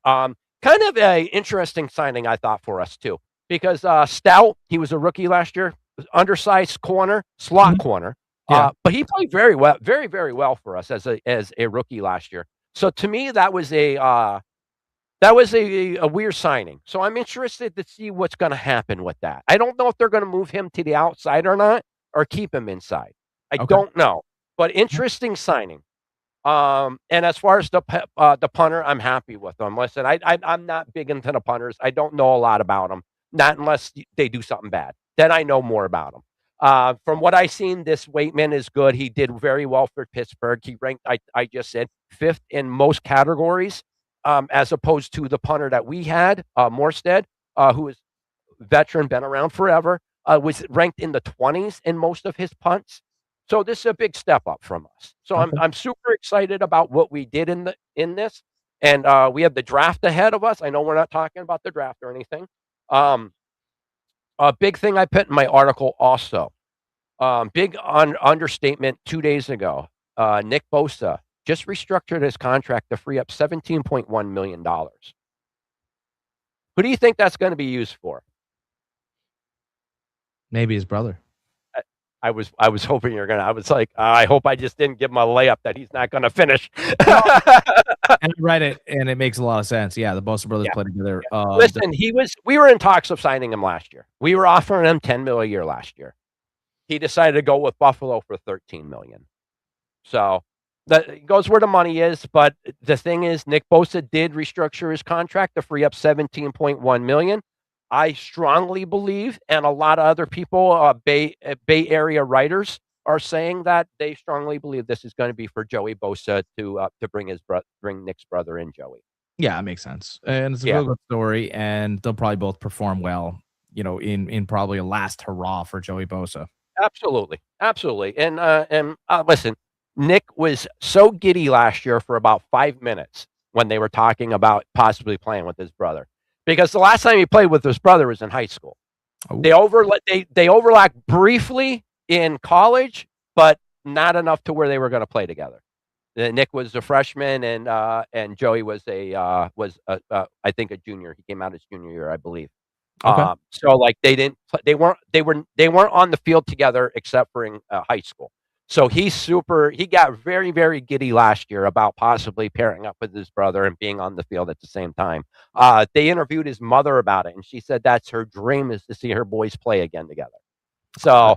Kind of a interesting signing, I thought, for us too, because Stout, he was a rookie last year, undersized corner, slot corner. Yeah. But he played very well, very well for us as a rookie last year. So to me, that was a weird signing. So I'm interested to see what's going to happen with that. I don't know if they're going to move him to the outside or not, or keep him inside. I don't know. But interesting signing. And as far as the punter, I'm happy with them. Listen, I'm not big into the punters. I don't know a lot about them, not unless they do something bad. Then I know more about them. From what I've seen, this Waitman is good. He did very well for Pittsburgh. He ranked, I just said, 5th in most categories, as opposed to the punter that we had, Morstead, who is veteran, been around forever, was ranked in the 20s in most of his punts. So this is a big step up from us. So Okay. I'm super excited about what we did in this, and we have the draft ahead of us. I know we're not talking about the draft or anything. A big thing I put in my article also. Big understatement 2 days ago. Nick Bosa just restructured his contract to free up $17.1 million. Who do you think that's going to be used for? Maybe his brother. I was hoping you're gonna. I was like, I hope I just didn't give him a layup that he's not gonna finish. And I read it, and it makes a lot of sense. Yeah, the Bosa brothers played together. Listen, we were in talks of signing him last year. We were offering him $10 million a year last year. He decided to go with Buffalo for $13 million. So that goes where the money is. But the thing is, Nick Bosa did restructure his contract to free up $17.1 million. I strongly believe, and a lot of other people, Bay Area writers, are saying that they strongly believe this is going to be for Joey Bosa to bring Nick's brother in, Joey. Yeah, it makes sense, and it's a real good story, and they'll probably both perform well, in probably a last hurrah for Joey Bosa. Absolutely, and listen, Nick was so giddy last year for about 5 minutes when they were talking about possibly playing with his brother. Because the last time he played with his brother was in high school. Oh. They overlapped briefly in college, but not enough to where they were going to play together. Nick was a freshman, and Joey was I think a junior. He came out his junior year, I believe. Okay. So like they weren't on the field together except for in high school. So he got very, very giddy last year about possibly pairing up with his brother and being on the field at the same time. They interviewed his mother about it, and she said that's her dream, is to see her boys play again together. So,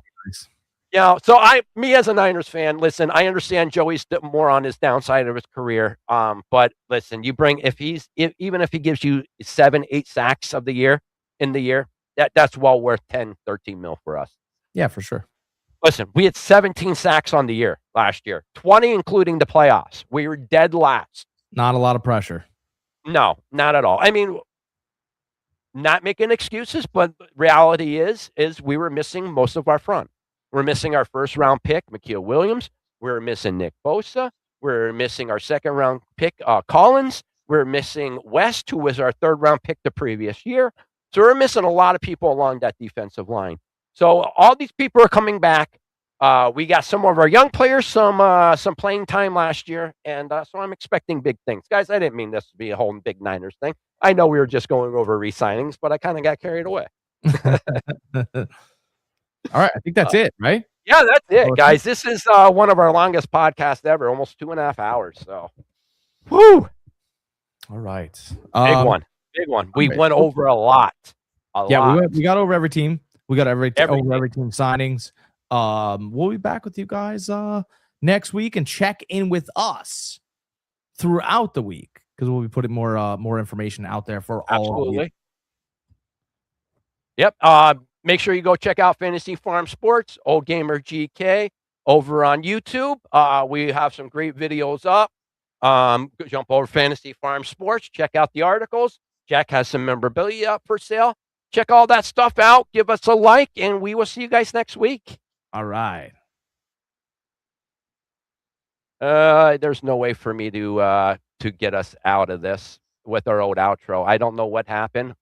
me as a Niners fan, listen, I understand Joey's more on his downside of his career. But listen, even if he gives you 7-8 sacks in the year, that's well worth 10, 13 mil for us. Yeah, for sure. Listen, we had 17 sacks on the year last year, 20 including the playoffs. We were dead last. Not a lot of pressure. No, not at all. I mean, not making excuses, but reality is we were missing most of our front. We're missing our first-round pick, Mikael Williams. We're missing Nick Bosa. We're missing our second-round pick, Collins. We're missing West, who was our third-round pick the previous year. So we're missing a lot of people along that defensive line. So all these people are coming back. We got some of our young players, some playing time last year, and so I'm expecting big things. Guys, I didn't mean this to be a whole big Niners thing. I know we were just going over re-signings, but I kind of got carried away. All right, I think that's it, right? Yeah, that's it, guys. This is one of our longest podcasts ever, almost 2.5 hours. So, whoo! All right, big one. We went over a lot. We got over every team. We got every team signings. We'll be back with you guys next week and check in with us throughout the week, because we'll be putting more information out there for all of you. Yep. Make sure you go check out Fantasy Farm Sports, OldGamerGK, over on YouTube. We have some great videos up. Jump over Fantasy Farm Sports, check out the articles. Jack has some memorabilia up for sale. Check all that stuff out. Give us a like, and we will see you guys next week. All right. There's no way for me to get us out of this with our old outro. I don't know what happened.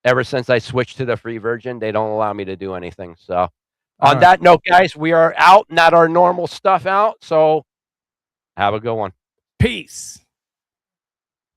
Ever since I switched to the free version, they don't allow me to do anything. So on that note, guys, we are out, not our normal stuff out. So have a good one. Peace.